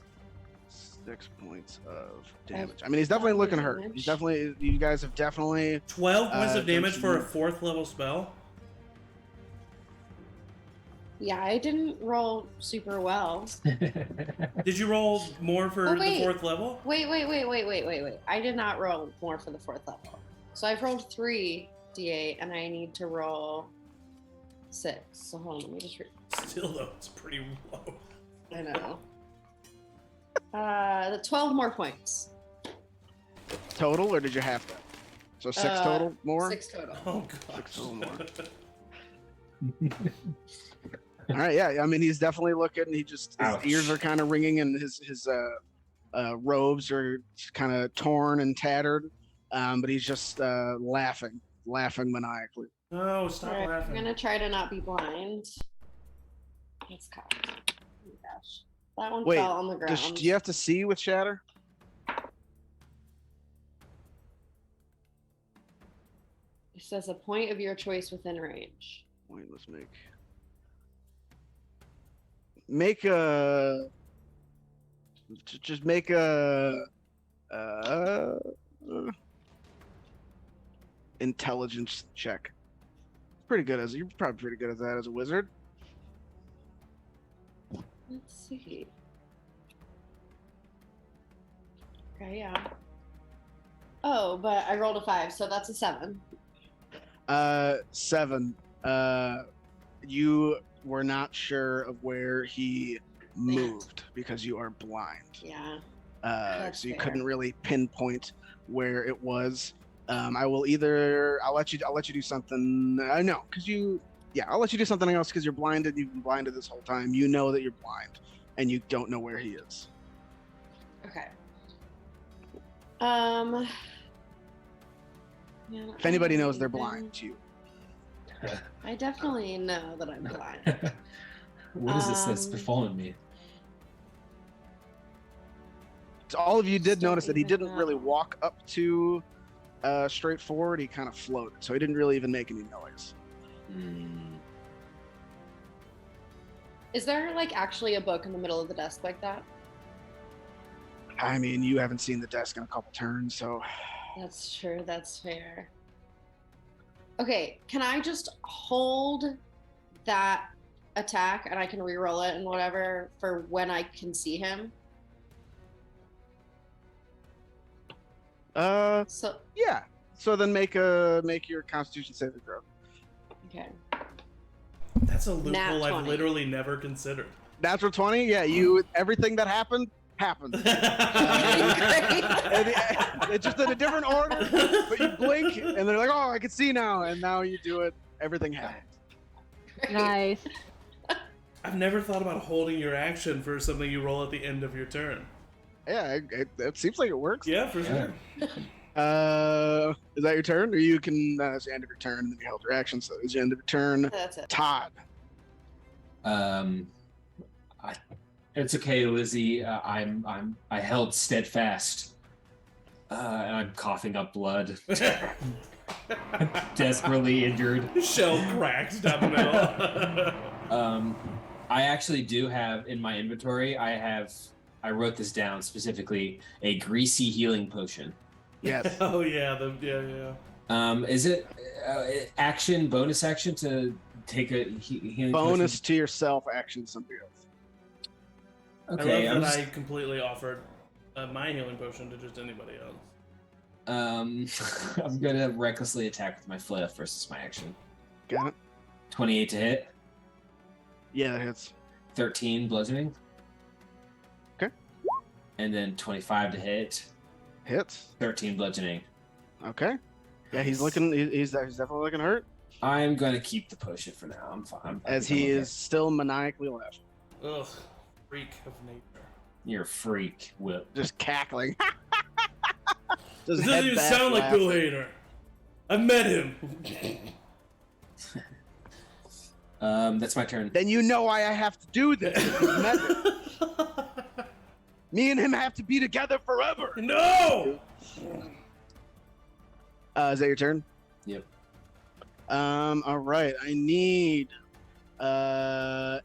6 points of damage. I mean, he's definitely looking hurt. Damage. He's definitely. You guys have definitely. 12 points of damage done for a some- 4th level spell? Yeah, I didn't roll super well. Did you roll more for Oh, the wait. 4th level? Wait. I did not roll more for the 4th level. So I've rolled 3 D8, and I need to roll 6. So hold on, let me just read. Still, though, it's pretty low. I know. 12 more points. Total, or did you have that? So 6 total more? 6 total. Oh, gosh. 6 total more. All right, yeah. I mean, he's definitely looking. His Ouch. ears are kind of ringing, and his robes are kind of torn and tattered. But he's just laughing maniacally. No, stop Alright, laughing. I'm gonna try to not be blind. It's cocked. Oh my gosh. That one Wait, fell on the ground. Do you have to see with shatter? It says a point of your choice within range. Wait, let's make a just make a intelligence check. Pretty good as you're probably pretty good at that as a wizard. Let's see. Okay, yeah. Oh, but I rolled a 5, so that's a 7. 7. You were not sure of where he moved because you are blind. Yeah. So you fair. couldn't really pinpoint where it was. I'll let you do something. No, because I'll let you do something else because you're blinded. You've been blinded this whole time. You know that you're blind, and you don't know where he is. Okay. If anybody knows they're blind, it's you. I definitely know that I'm blind. What is this that's befallen me? So all of you did Don't notice that he even didn't know. really walk up to straight forward. He kind of floated, so he didn't really even make any noise. Is there like actually a book in the middle of the desk like that? I mean, you haven't seen the desk in a couple turns, so That's true. That's fair. Okay, can I just hold that attack and I can re-roll it and whatever for when I can see him? So yeah. So then make your Constitution saving throw. okay. That's a Nat loophole I've 20. literally never considered. Natural 20. Yeah, everything that happened. It's just in a different order, but you blink and they're like, "Oh, I can see now," and now you do it. Everything happens. Nice. I've never thought about holding your action for something you roll at the end of your turn. Yeah, it seems like it works. Yeah, for sure. Is that your turn, or you can? It's the end of your turn, and then you held your action. So it's the end of your turn. That's it. Todd. It's okay, Lizzie. I held steadfast, and I'm coughing up blood. Desperately injured. Shell cracked down the middle. I actually do have in my inventory. I wrote this down specifically. A greasy healing potion. Yes. Oh yeah, yeah. Is it bonus action to take a healing Bonus potion? to yourself, action to somebody else. Okay, I love I'm that just- I completely offered my healing potion to just anybody else. I'm gonna recklessly attack with my flail versus my action. Got it. 28 to hit, Yeah, that hits. 13 bludgeoning. Okay. And then 25 to hit, Hits. 13 bludgeoning. Okay. Yeah, he's looking. He's definitely looking hurt. I'm gonna keep the potion for now. I'm fine. As he is still maniacally laughing, Ugh, freak of nature. You're a freak, Whip. just cackling. This Just doesn't head even back sound like Bill laughing. Hader. I've met him. That's my turn. Then you know why I have to do this. You've met him. Me and him have to be together forever. No! Is that your turn? Yep. All right. I need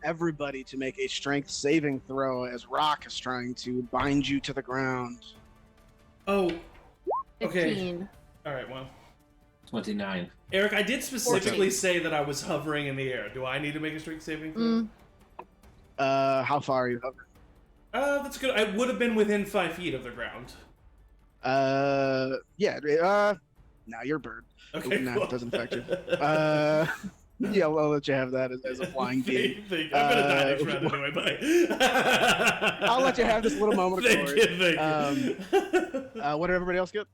everybody to make a strength saving throw as Rock is trying to bind you to the ground. Oh, okay. 15. All right, well. 29. Eric, I did specifically 14. say that I was hovering in the air. Do I need to make a strength saving throw? Mm. How far are you hovering? That's good. I would have been within 5 feet of the ground. Yeah. Nah, you're a bird. Okay, Nah, cool. it doesn't affect you. Yeah, I'll let you have that as a flying being. I'm gonna die next round anyway. Bye. I'll let you have this little moment of glory. Thank you. What did everybody else get?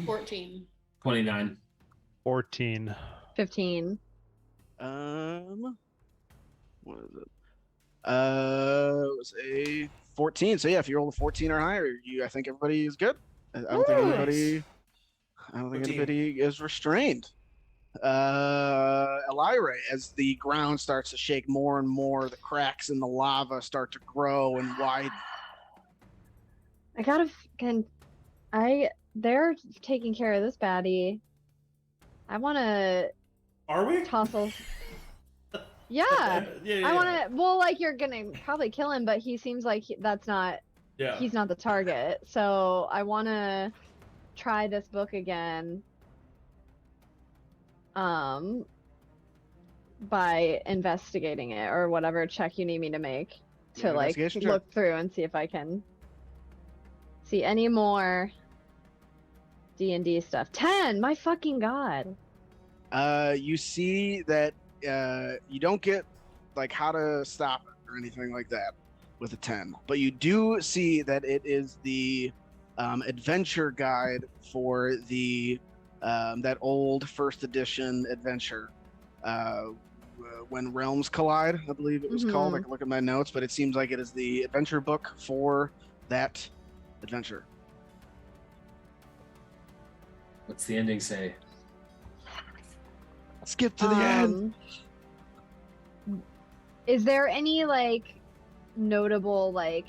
14. 29. 14. 15. What is it? It was a 14. So yeah, if you roll a 14 or higher, I think everybody is good. I don't think anybody is restrained. Elaire, as the ground starts to shake more and more, the cracks in the lava start to grow and widen. They're taking care of this baddie. I want to Are we? tossle. Yeah. I want to. Well, like you're gonna probably kill him, but he seems like that's not. Yeah. He's not the target. So I want to try this book again. By investigating it or whatever check you need me to make to like investigation check. look through and see if I can see any more D&D stuff. 10. My fucking god. You see that you don't get like how to stop it or anything like that with a 10, but you do see that it is the adventure guide for the that old first edition adventure, When Realms Collide, I believe it was called. I can look at my notes, but it seems like it is the adventure book for that adventure. What's the ending say? Skip to the end. Is there any like notable like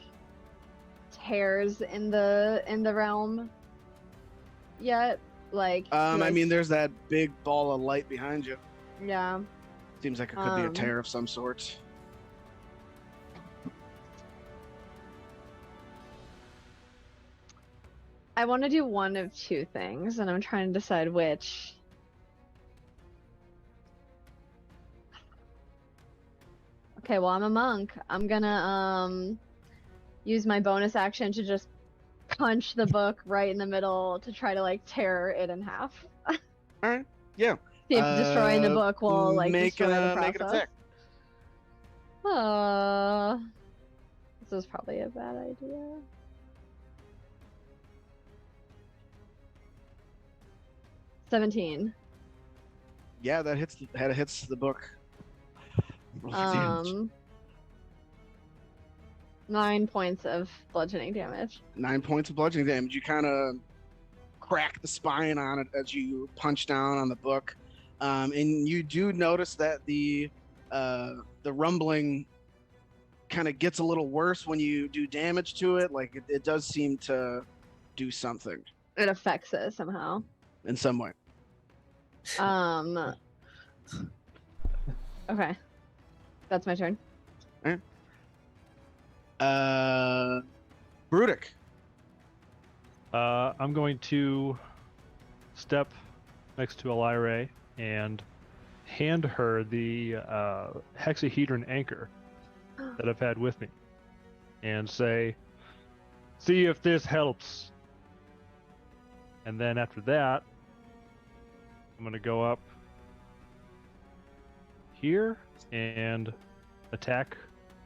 tears in the realm yet? Like I mean, there's that big ball of light behind you. yeah. Seems like it could be a tear of some sort. I want to do one of two things, and I'm trying to decide which. Okay, well, I'm a monk. I'm gonna use my bonus action to just punch the book right in the middle to try to like tear it in half. All right. Yeah. See if destroying the book will like destroy the make an process. attack. This is probably a bad idea. $17. Yeah, that hits the book. Roll for damage. 9 points of bludgeoning damage. 9 points of bludgeoning damage. You kind of crack the spine on it as you punch down on the book, and you do notice that the rumbling kind of gets a little worse when you do damage to it. Like it does seem to do something It affects it somehow. in some way. Okay. That's my turn. Bruddik. I'm going to step next to Elaire and hand her the hexahedron anchor that I've had with me and say, see if this helps. And then after that, I'm going to go up here and attack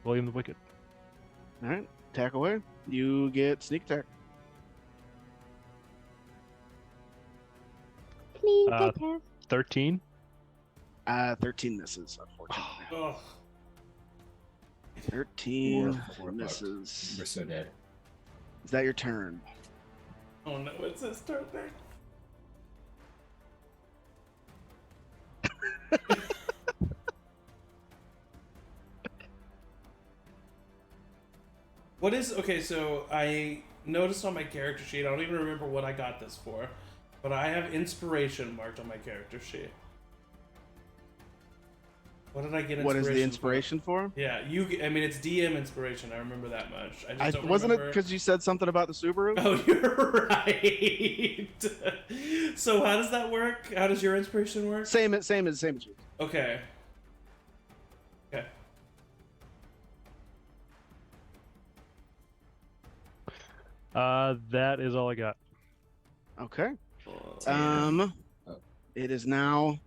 William the Wicked. All right, attack away. You get sneak attack. Sneak Uh, attack. 13. 13 misses, unfortunately. Oh, 13 We're misses. We're so dead. Is that your turn? oh no, it's his turn there. What is okay? So I noticed on my character sheet. I don't even remember what I got this for, but I have inspiration marked on my character sheet. What did I get? What is the inspiration for? Yeah, I mean, it's DM inspiration. I remember that much. I just don't Wasn't remember. it because you said something about the Subaru? Oh, you're right. So how does that work? How does your inspiration work? Same as you. Okay. Okay. That is all I got. Okay. Oh. It is now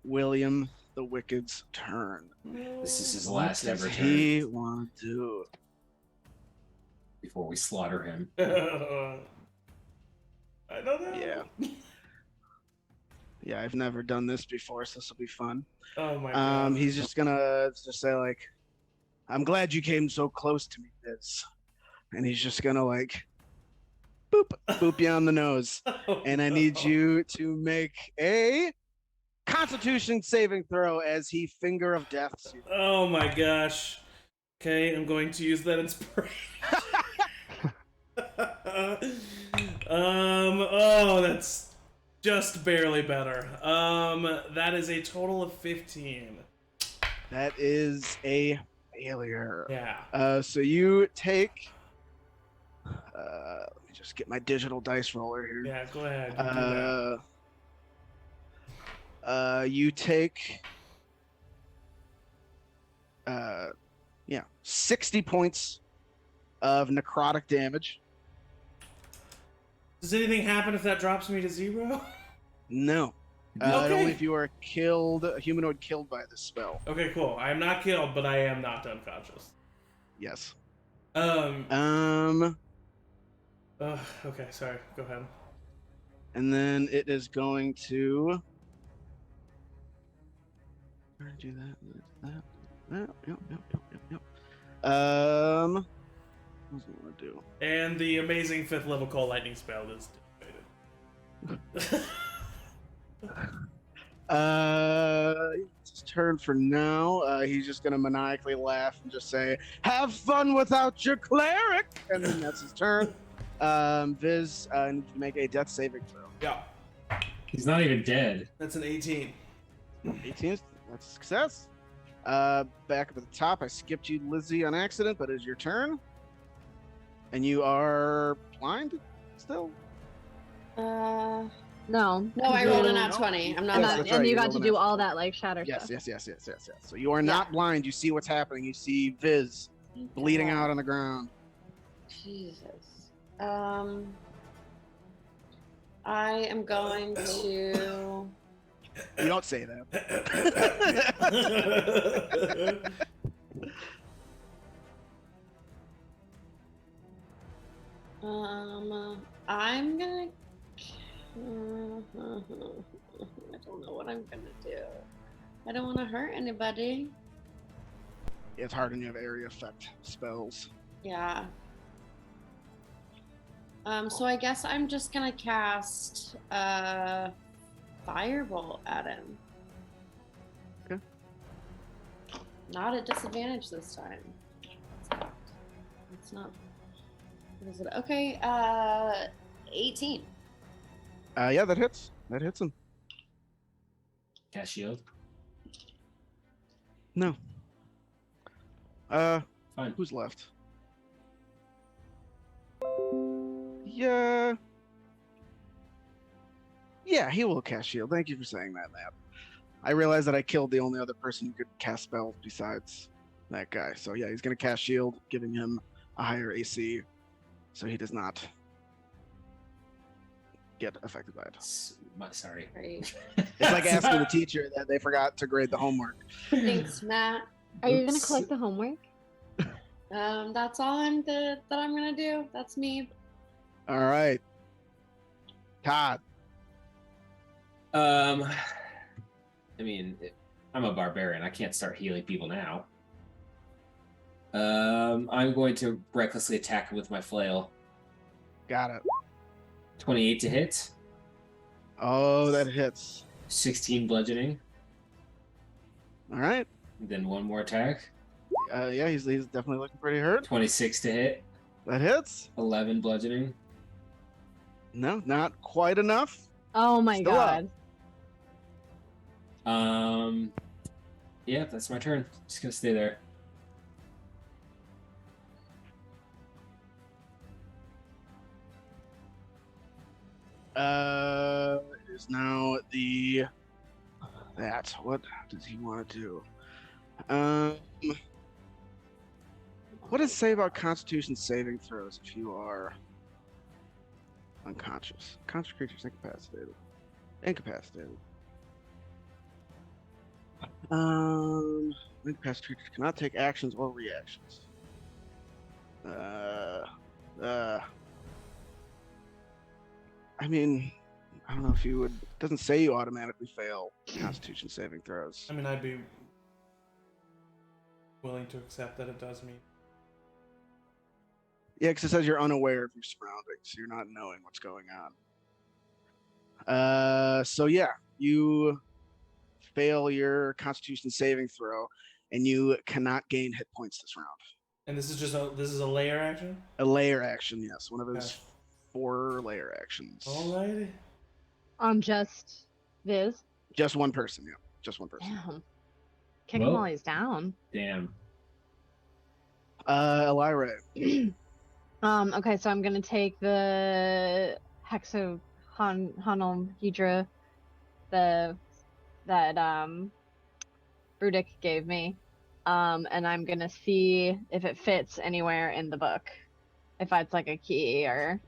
William the Wicked's turn. This is his What last does ever he turn want to do? before we slaughter him. I don't know. Yeah. Yeah, I've never done this before, so this will be fun. Oh my god. He's just gonna just say like, "I'm glad you came so close to me, Viz," and he's just gonna like, boop you on the nose, Oh, and I no. need you to make a Constitution saving throw as he finger of deaths you. Oh my gosh. Okay, I'm going to use that inspiration. Oh, that's just barely better. That is a total of 15. That is a failure. Yeah. So you take. Let me just get my digital dice roller here. Yeah, go ahead. You do that. You take 60 points of necrotic damage. Does anything happen if that drops me to 0? No. Okay. Only if you are killed, a humanoid killed by this spell. Okay, cool. I am not killed, but I am knocked unconscious. Yes. Okay, sorry. Go ahead. And then it is going to do that. Yep. What's it want to do? And the amazing 5th level Cold Lightning spell is dissipated. It's his turn for now. He's just gonna maniacally laugh and just say, "Have fun without your cleric," and then that's his turn. Viz needs to make a death saving throw. Yeah. He's not even dead. That's an 18. 18, that's a success. Back up at the top, I skipped you, Lizzie, on accident, but it's your turn. And you are blind still? No. No, I rolled a nat 20. I'm not. Yes, And, that's and right, you you got rolled to a do nat all 20. that like shatter Yes. stuff. So you are not blind. You see what's happening. You see Viz bleeding out on the ground. Jesus. I am going to. You don't say that. I'm gonna. I don't know what I'm gonna do. I don't want to hurt anybody. It's hard when you have area effect spells. Yeah. So I guess I'm just gonna cast Firebolt at him. Okay. Not at disadvantage this time. It's not. What is it? Okay, 18. Yeah, that hits. That hits him. Cast shield. No. Fine. Who's left? Yeah. Yeah, he will cast shield. Thank you for saying that, Matt. I realized that I killed the only other person who could cast spells besides that guy. So yeah, he's gonna cast shield, giving him a higher AC, so he does not get affected by it. Sorry. Great. It's like asking the teacher that they forgot to grade the homework. Thanks, Matt. Are you gonna Oops. collect the homework? That's all that I'm gonna do. That's me. All right, Todd. I mean, I'm a barbarian. I can't start healing people now. I'm going to recklessly attack him with my flail. Got it. 28 to hit. Oh, that hits. 16 bludgeoning. All right. Then one more attack. Yeah, he's definitely looking pretty hurt. 26 to hit. That hits. 11 bludgeoning. No, not quite enough. Oh my Still up. god. Yeah, that's my turn. Just gonna stay there. It is now the that. What does he want to do? What does it say about Constitution saving throws if you are unconscious? Conscious creatures incapacitated. Incapacitated. Incapacitated creatures cannot take actions or reactions. I mean, I don't know if you would. It doesn't say you automatically fail Constitution saving throws. I mean, I'd be willing to accept that it does mean. Yeah, because it says you're unaware of your surroundings. You're not knowing what's going on. So yeah, you fail your Constitution saving throw, and you cannot gain hit points this round. And this is a layer action? A layer action, yes. One of his Okay. 4 layer actions. Alrighty. Just Viz. Just one person, yeah. Just one person. Damn. Kick him Well- while he's down. Damn. Elaire. Okay, so I'm gonna take the hexahedra that Bruddik gave me. And I'm gonna see if it fits anywhere in the book. If it's like a key or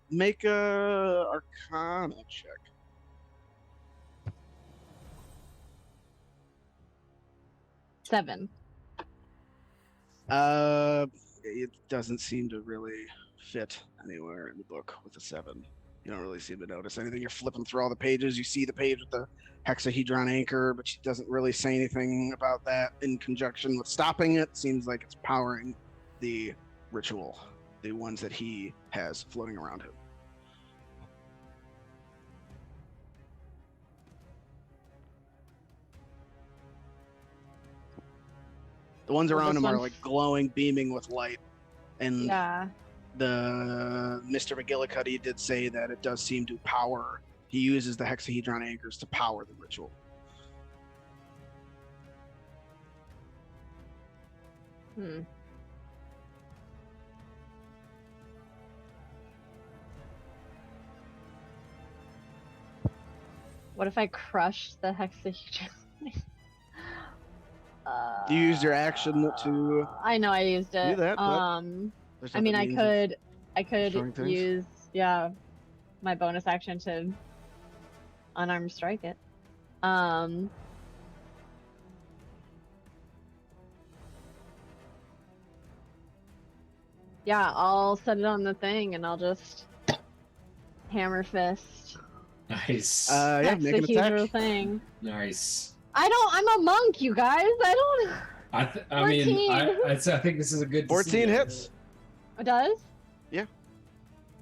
Make a Arcana check. seven. It doesn't seem to really fit anywhere in the book with a 7. You don't really seem to notice anything. You're flipping through all the pages. You see the page with the hexahedron anchor, but she doesn't really say anything about that in conjunction with stopping it. Seems like it's powering the ritual, the ones that he has floating around him. The ones Well, around this him are one- like glowing, beaming with light. And Yeah. the Mr. McGillicuddy did say that it does seem to power. He uses the hexahedron anchors to power the ritual. Hmm. What if I crush the hexahedron? You used your action to I know I used it. do that, but there's I mean, other I means of could destroying things. use my bonus action to unarmed strike it. Yeah, I'll set it on the thing and I'll just hammer fist. Nice. Yeah, That's make an the attack. hero thing. Nice. I'm a monk, you guys. I don't. I mean, 14. I think this is a good. 14 decision. hits. It does? Yeah.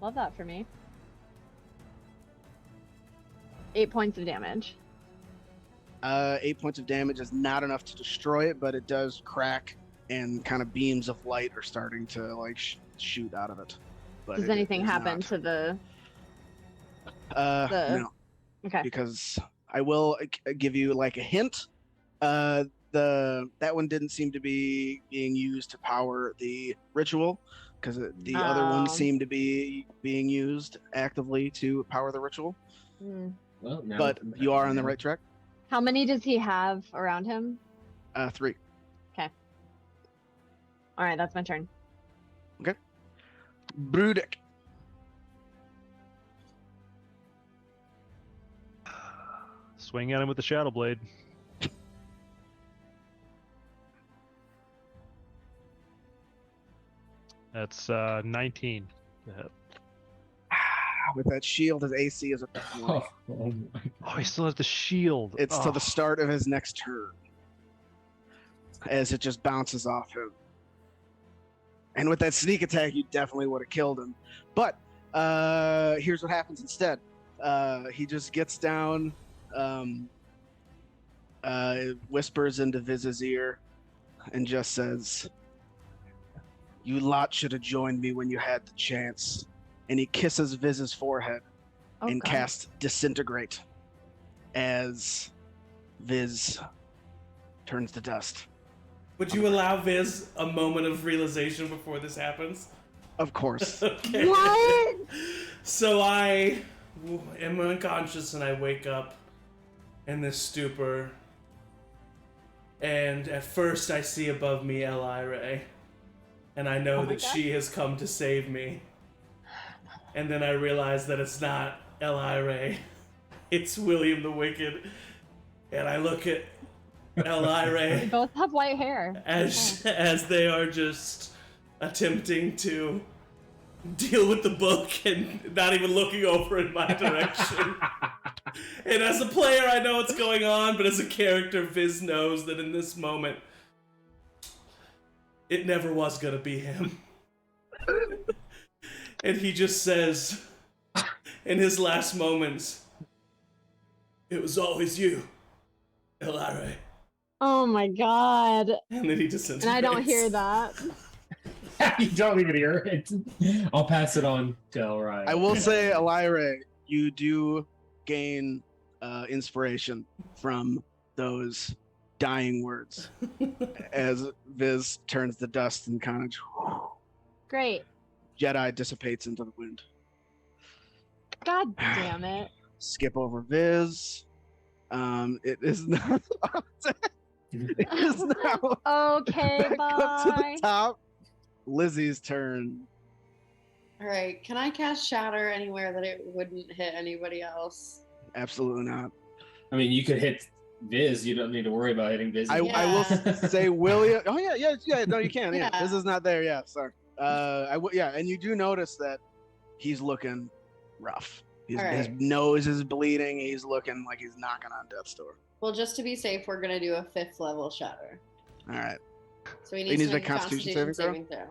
Love that for me. 8 points of damage. 8 points of damage is not enough to destroy it, but it does crack, and kind of beams of light are starting to like shoot out of it. But Does it anything is happen not. to the? No, Okay. because I will give you like a hint. That one didn't seem to be being used to power the ritual, because the other ones Oh. seem to be being used actively to power the ritual. Hmm. Well, now But you are on the right track. How many does he have around him? 3. All right, that's my turn. Bruddik. Swing at him with the Shadow Blade. That's 19 to hit. With that shield, his AC is a Oh, oh my. Oh, he still has the shield. It's to Oh. the start of his next turn, as it just bounces off him. And with that sneak attack, you definitely would have killed him. But here's what happens instead. He just gets down, whispers into Viz's ear, and just says, "You lot should have joined me when you had the chance." And he kisses Viz's forehead Oh, and God. casts Disintegrate as Viz turns to dust. Would you allow Viz a moment of realization before this happens? Of course. Okay. What? So I am unconscious and I wake up in this stupor. And at first I see above me Elaire. And I know Oh my that God. she has come to save me. And then I realize that it's not Elaire. It's William the Wicked. And I look at Elaire. We both have white hair. as they are just attempting to deal with the book and not even looking over in my direction. And as a player, I know what's going on, but as a character, Viz knows that in this moment, it never was gonna be him. And he just says, in his last moments, "It was always you, Elaire." Oh my god. And then he disintegrates. And I don't hear that. You don't even hear it. I'll pass it on to Elrond. I will say, Elaire, you do gain inspiration from those dying words as Viz turns the dust and kind of Great. Jedi dissipates into the wind. God damn it. Skip over Viz. It is now. It is now Okay, back up to bye. the top. Lizzie's turn. All right. Can I cast Shatter anywhere that it wouldn't hit anybody else? Absolutely not. I mean, you could hit Viz. You don't need to worry about hitting Viz. I will say William. Oh yeah. No, you can. Yeah, Yeah. This is not there. Yeah, sorry. And you do notice that he's looking rough. His, All right. his nose is bleeding. He's looking like he's knocking on death's door. Well, just to be safe, we're gonna do a 5th level Shatter. All right. So he He needs needs to a make a Constitution Constitution saving saving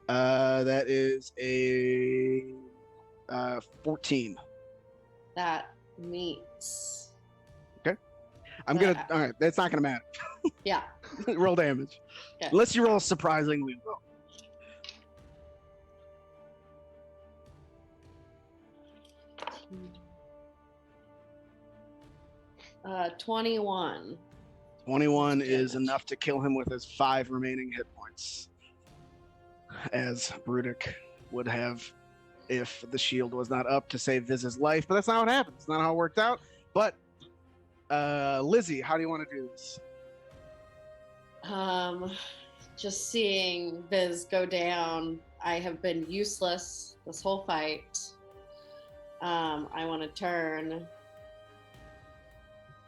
throw. That is a 14. That meets. I'm gonna. All right. That's not gonna matter. Yeah. Roll damage. Okay. Unless you roll surprisingly well. 21. 21 is Damage. enough to kill him with his 5 remaining hit points. As Bruddik would have if the shield was not up to save Viz's life. But that's not what happened. It's not how it worked out. But Lizzie, how do you want to do this? Just seeing Viz go down, I have been useless this whole fight. I want to turn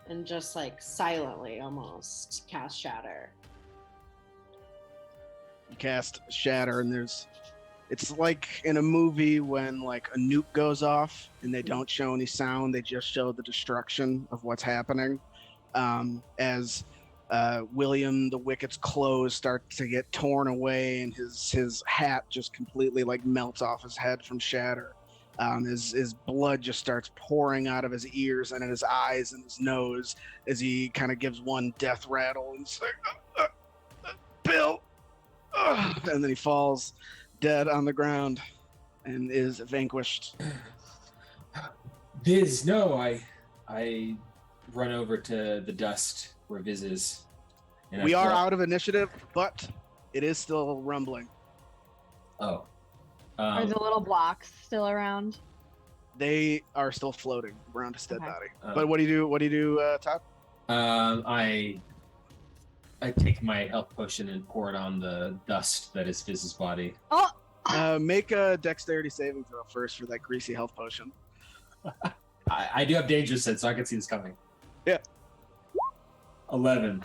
and just like silently almost cast Shatter. You cast Shatter, and it's like in a movie when like a nuke goes off and they don't show any sound, they just show the destruction of what's happening. As William the Wicked's clothes start to get torn away and his hat just completely like melts off his head from Shatter. His blood just starts pouring out of his ears and in his eyes and his nose as he kind of gives one death rattle and says, Bill! And then he falls dead on the ground and is vanquished. Viz, no, I run over to the dust where Viz is. And We I are flop- out of initiative, but it is still rumbling. Oh. Are the little blocks still around? They are still floating around his dead Okay. body. Oh. But what do you do? What do you do, Todd? I take my health potion and pour it on the dust that is Viz's body. Oh! Make a dexterity saving throw first for that greasy health potion. I do have danger sense, so I can see this coming. Yeah. 11.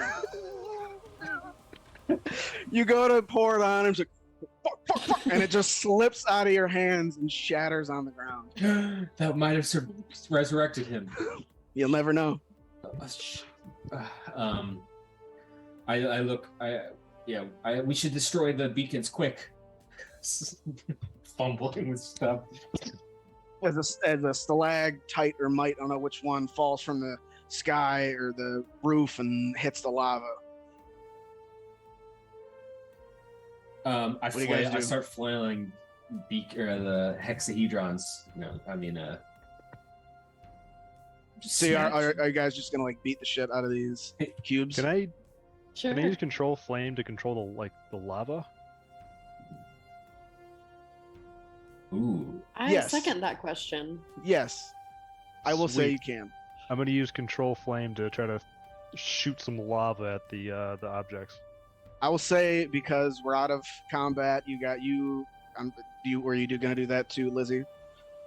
You go to pour it on him, it's like, fuck, fuck, fuck, and it just slips out of your hands and shatters on the ground. That might have resurrected him. You'll never know. We should destroy the beacons quick. Fumbling with stuff. As a stalactite or mite, I don't know which one, falls from the sky or the roof and hits the lava. I do you guys do? start flailing the hexahedrons. So are you guys just gonna like beat the shit out of these cubes? Can I Sure. use control flame to control the lava? Ooh. I Yes. second that question. Yes, I will say Sweet. you can. I'm gonna use control flame to try to shoot some lava at the objects. I will say because we're out of combat. Were you gonna do that too, Lizzie?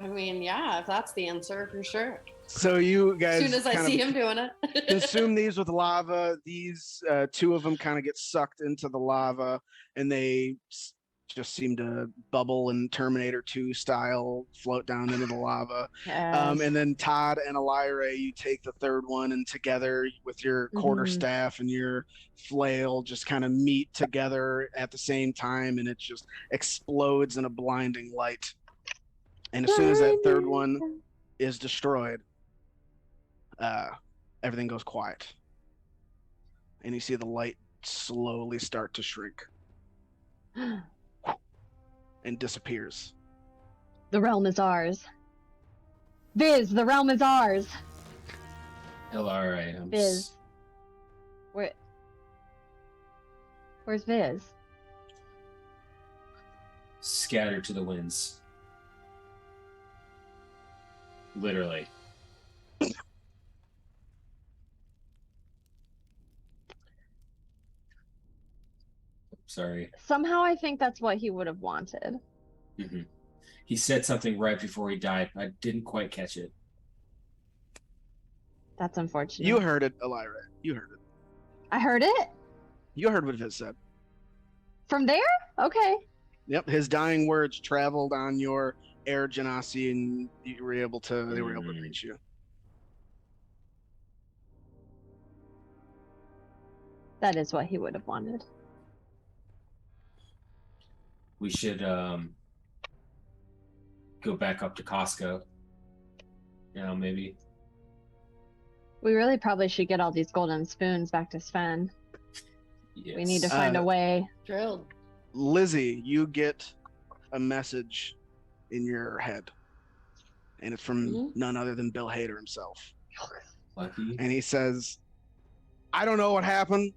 I mean, yeah, if that's the answer, for sure. So you guys, As soon as I see him doing it. consume these with lava. These two of them kind of get sucked into the lava, and they just seem to bubble and Terminator 2 style float down into the lava. Yes. And then Todd and Elaire, you take the third one, and together with your quarterstaff and your flail just kind of meet together at the same time, and it just explodes in a blinding light. And as soon as that third one is destroyed, everything goes quiet. And you see the light slowly start to shrink and disappears. The realm is ours. Viz, the realm is ours. Elaire, Viz. Where's Viz? Scattered to the winds. Literally. Sorry. Somehow I think that's what he would have wanted. Mm-hmm. He said something right before he died. I didn't quite catch it. That's unfortunate. You heard it, Elaire. You heard it. I heard it? You heard what Viz said. From there? Okay. Yep, his dying words traveled on your air genasi, and they were able to reach you. That is what he would have wanted. We should go back up to Costco. You know, maybe. We really probably should get all these golden spoons back to Sven. Yes. We need to find a way. Drilled. Lizzie, you get a message in your head, and it's from none other than Bill Hader himself. Lucky. And he says, I don't know what happened.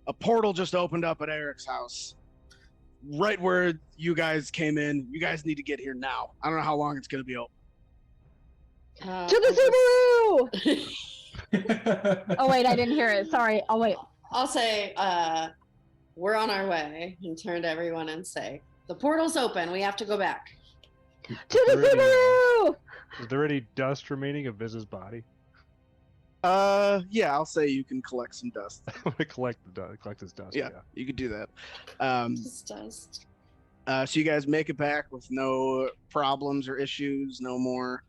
A portal just opened up at Eric's house. Right where you guys came in. You guys need to get here now. I don't know how long it's going to be open. To the Subaru! Oh, wait, I didn't hear it. Sorry. Oh, wait. I'll say, we're on our way, and turn to everyone and say, the portal's open. We have to go back. To the Subaru! Is there any dust remaining of Viz's body? Yeah, I'll say you can collect some dust. I'm gonna collect his dust. Yeah, you could do that. Just dust. So you guys make it back with no problems or issues, no more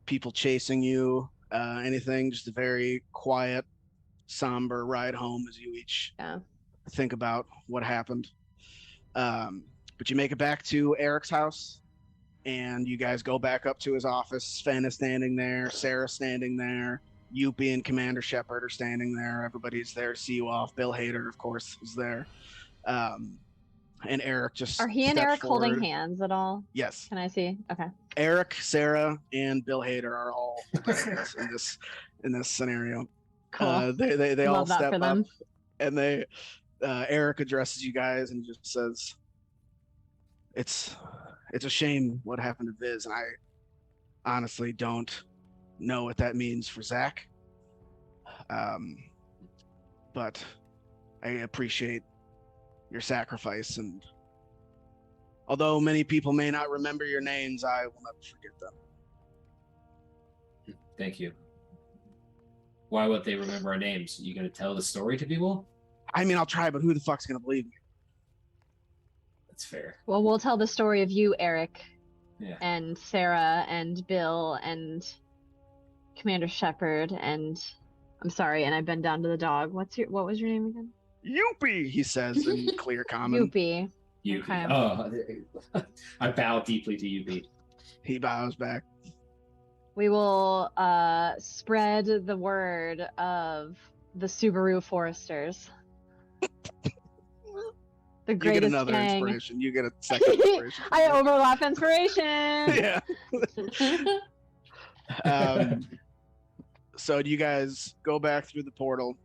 people chasing you, anything, just a very quiet, somber ride home as you each think about what happened. But you make it back to Eric's house, and you guys go back up to his office. Sven is standing there, Sarah's standing there, Yuppie and Commander Shepard are standing there. Everybody's there to see you off. Bill Hader, of course, is there. And Eric just Are he and stepped Eric forward. holding hands at all? Yes. Can I see? Okay. Eric, Sarah, and Bill Hader are all in this scenario. Cool. They all Love that step for up, them. and they Eric addresses you guys and just says, "It's a shame what happened to Viz, and I honestly don't know what that means for Zach. But I appreciate your sacrifice, and although many people may not remember your names, I will never forget them." Thank you. Why would they remember our names? You gonna tell the story to people? I mean, I'll try, but who the fuck's gonna believe me? That's fair. Well, we'll tell the story of you, Eric, Yeah. and Sarah, and Bill, and Commander Shepard, and I'm sorry, and I've been down to the dog. What was your name again? Yuppie, he says in clear common. Yuppie. You. Okay. Oh, I bow deeply to you, He bows back. We will spread the word of the Subaru Foresters. The You get greatest another gang. inspiration. You get a second inspiration. I overlap inspiration. Yeah. So you guys go back through the portal.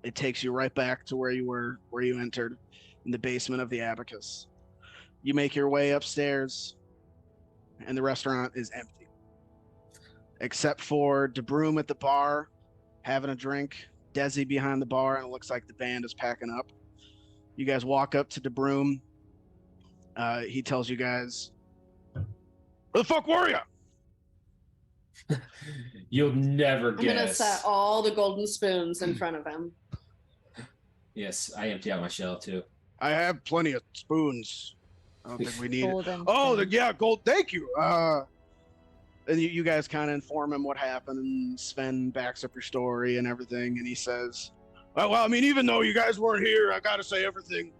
It takes you right back to where you entered, in the basement of the Abacus. You make your way upstairs, and the restaurant is empty, except for DeBroom at the bar having a drink, Desi behind the bar, and it looks like the band is packing up. You guys walk up to DeBroom. He tells you guys, "Where the fuck were you?" You'll never I'm gonna guess. set all the golden spoons in front of him. Yes, I empty out my shell too. I have plenty of spoons. I don't think we need. Golden. Oh, spoon. yeah, gold. Thank you. And you guys kind of inform him what happened, and Sven backs up your story and everything, and he says, well, I mean, even though you guys weren't here, I gotta say everything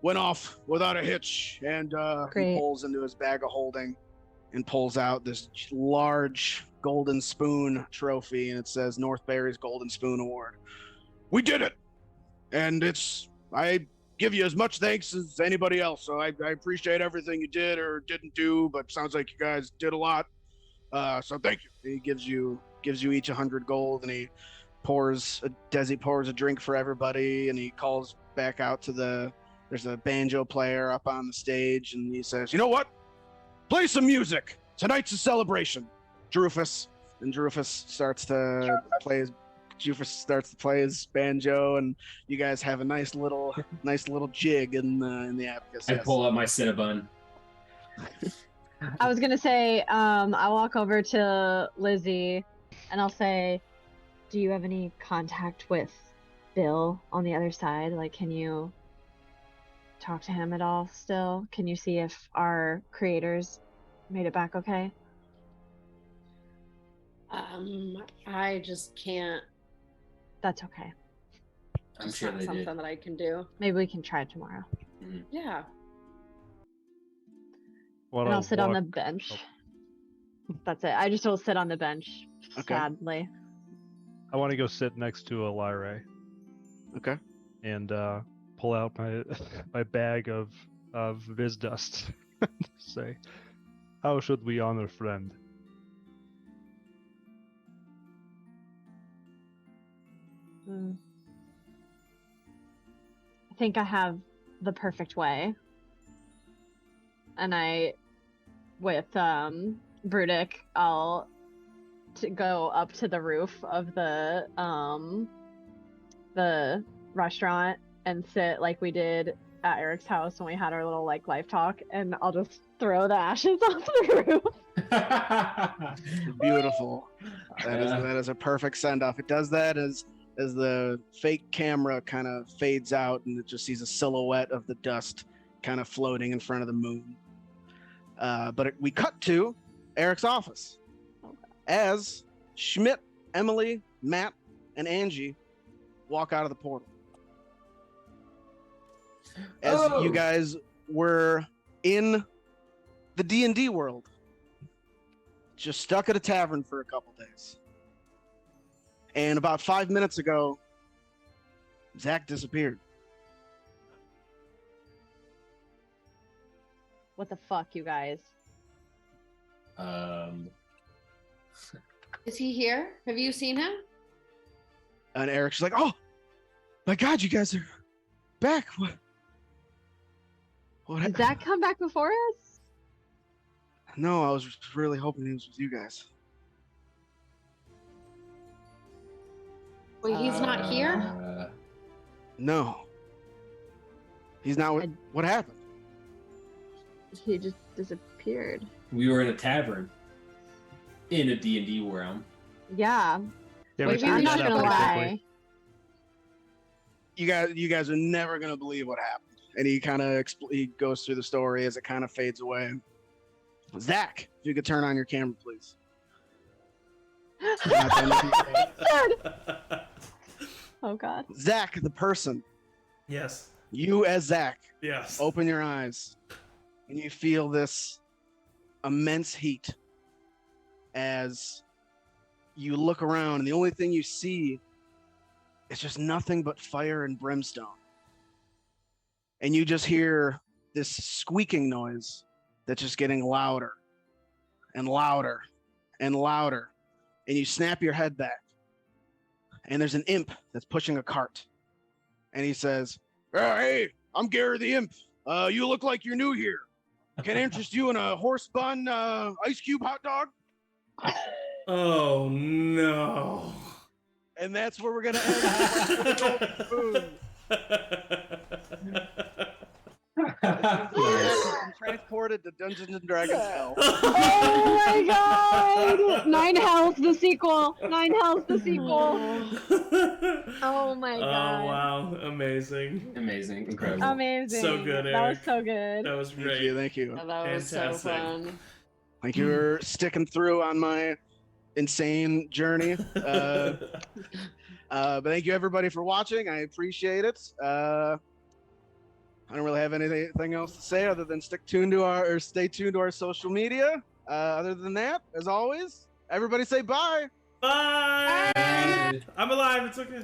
went off without a hitch. And he Great. pulls into his bag of holding and pulls out this large golden spoon trophy, and it says North Barry's Golden Spoon Award. We did it, and I give you as much thanks as anybody else. So I appreciate everything you did or didn't do, but sounds like you guys did a lot. So thank you. He gives you each 100 gold, and he pours a drink for everybody, and he calls back out to there's a banjo player up on the stage, and he says, you know what? Play some music. Tonight's a celebration. Drufus starts to play his banjo, and you guys have a nice little jig in the abacus. I Yes. pull out my Cinnabon. I was gonna say, I'll walk over to Lizzie and I'll say, do you have any contact with Bill on the other side? Like, can you talk to him at all still? Can you see if our creators made it back okay? I just can't. That's okay. I'm It's sure not they something did. that I can do. Maybe we can try tomorrow. Yeah. Well, And I'll sit on the bench. That's it. I just will sit on the bench, Okay. sadly. I want to go sit next to Elaire Okay. and pull out my my bag of Viz dust. Say, how should we honor friend? I think I have the perfect way. And with Bruddik, I'll go up to the roof of the restaurant and sit like we did at Eric's house when we had our little like life talk, and I'll just throw the ashes off the roof. Beautiful. That is a perfect send off. It does that as the fake camera kind of fades out, and it just sees a silhouette of the dust kind of floating in front of the moon. But we cut to Eric's office as Schmitt, Emily, Matt, and Angie walk out of the portal. As you guys were in the D&D world, just stuck at a tavern for a couple days. And about 5 minutes ago, Zach disappeared. What the fuck, you guys? Is he here? Have you seen him? And Eric's like, oh, my God, you guys are back. What? Did Zach come back before us? No, I was really hoping he was with you guys. Wait, he's not here? No. He's not with... What happened? He just disappeared. We were in a tavern in a D&D realm. Yeah. Yeah, Wait, we I'm figured not that out gonna pretty lie. quickly. You guys are never going to believe what happened. And he kind of he goes through the story as it kind of fades away. Zach, if you could turn on your camera, please. Not done with you. Oh God. Zach, the person. Yes. You as Zach. Yes. Open your eyes. And you feel this immense heat as you look around, and the only thing you see is just nothing but fire and brimstone. And you just hear this squeaking noise that's just getting louder and louder and louder. And you snap your head back, and there's an imp that's pushing a cart. And he says, hey, I'm Gary the Imp. You look like you're new here. Can I interest you in a horse bun ice cube hot dog? Oh no. And that's where we're going to end. transported to Dungeons and Dragons Hell. Oh my god! Nine Hells the sequel. Nine Hells the sequel. Oh my Oh god. wow, amazing. Amazing, incredible. Amazing. So good, That was Eric. so good. That was Thank great. you, thank you. Oh, that was so Fantastic. fun. Thank you for sticking through on my insane journey. But thank you everybody for watching. I appreciate it. I don't really have anything else to say other than stay tuned to our social media. Other than that, as always, everybody say bye. Bye. Bye. I'm alive. It's okay.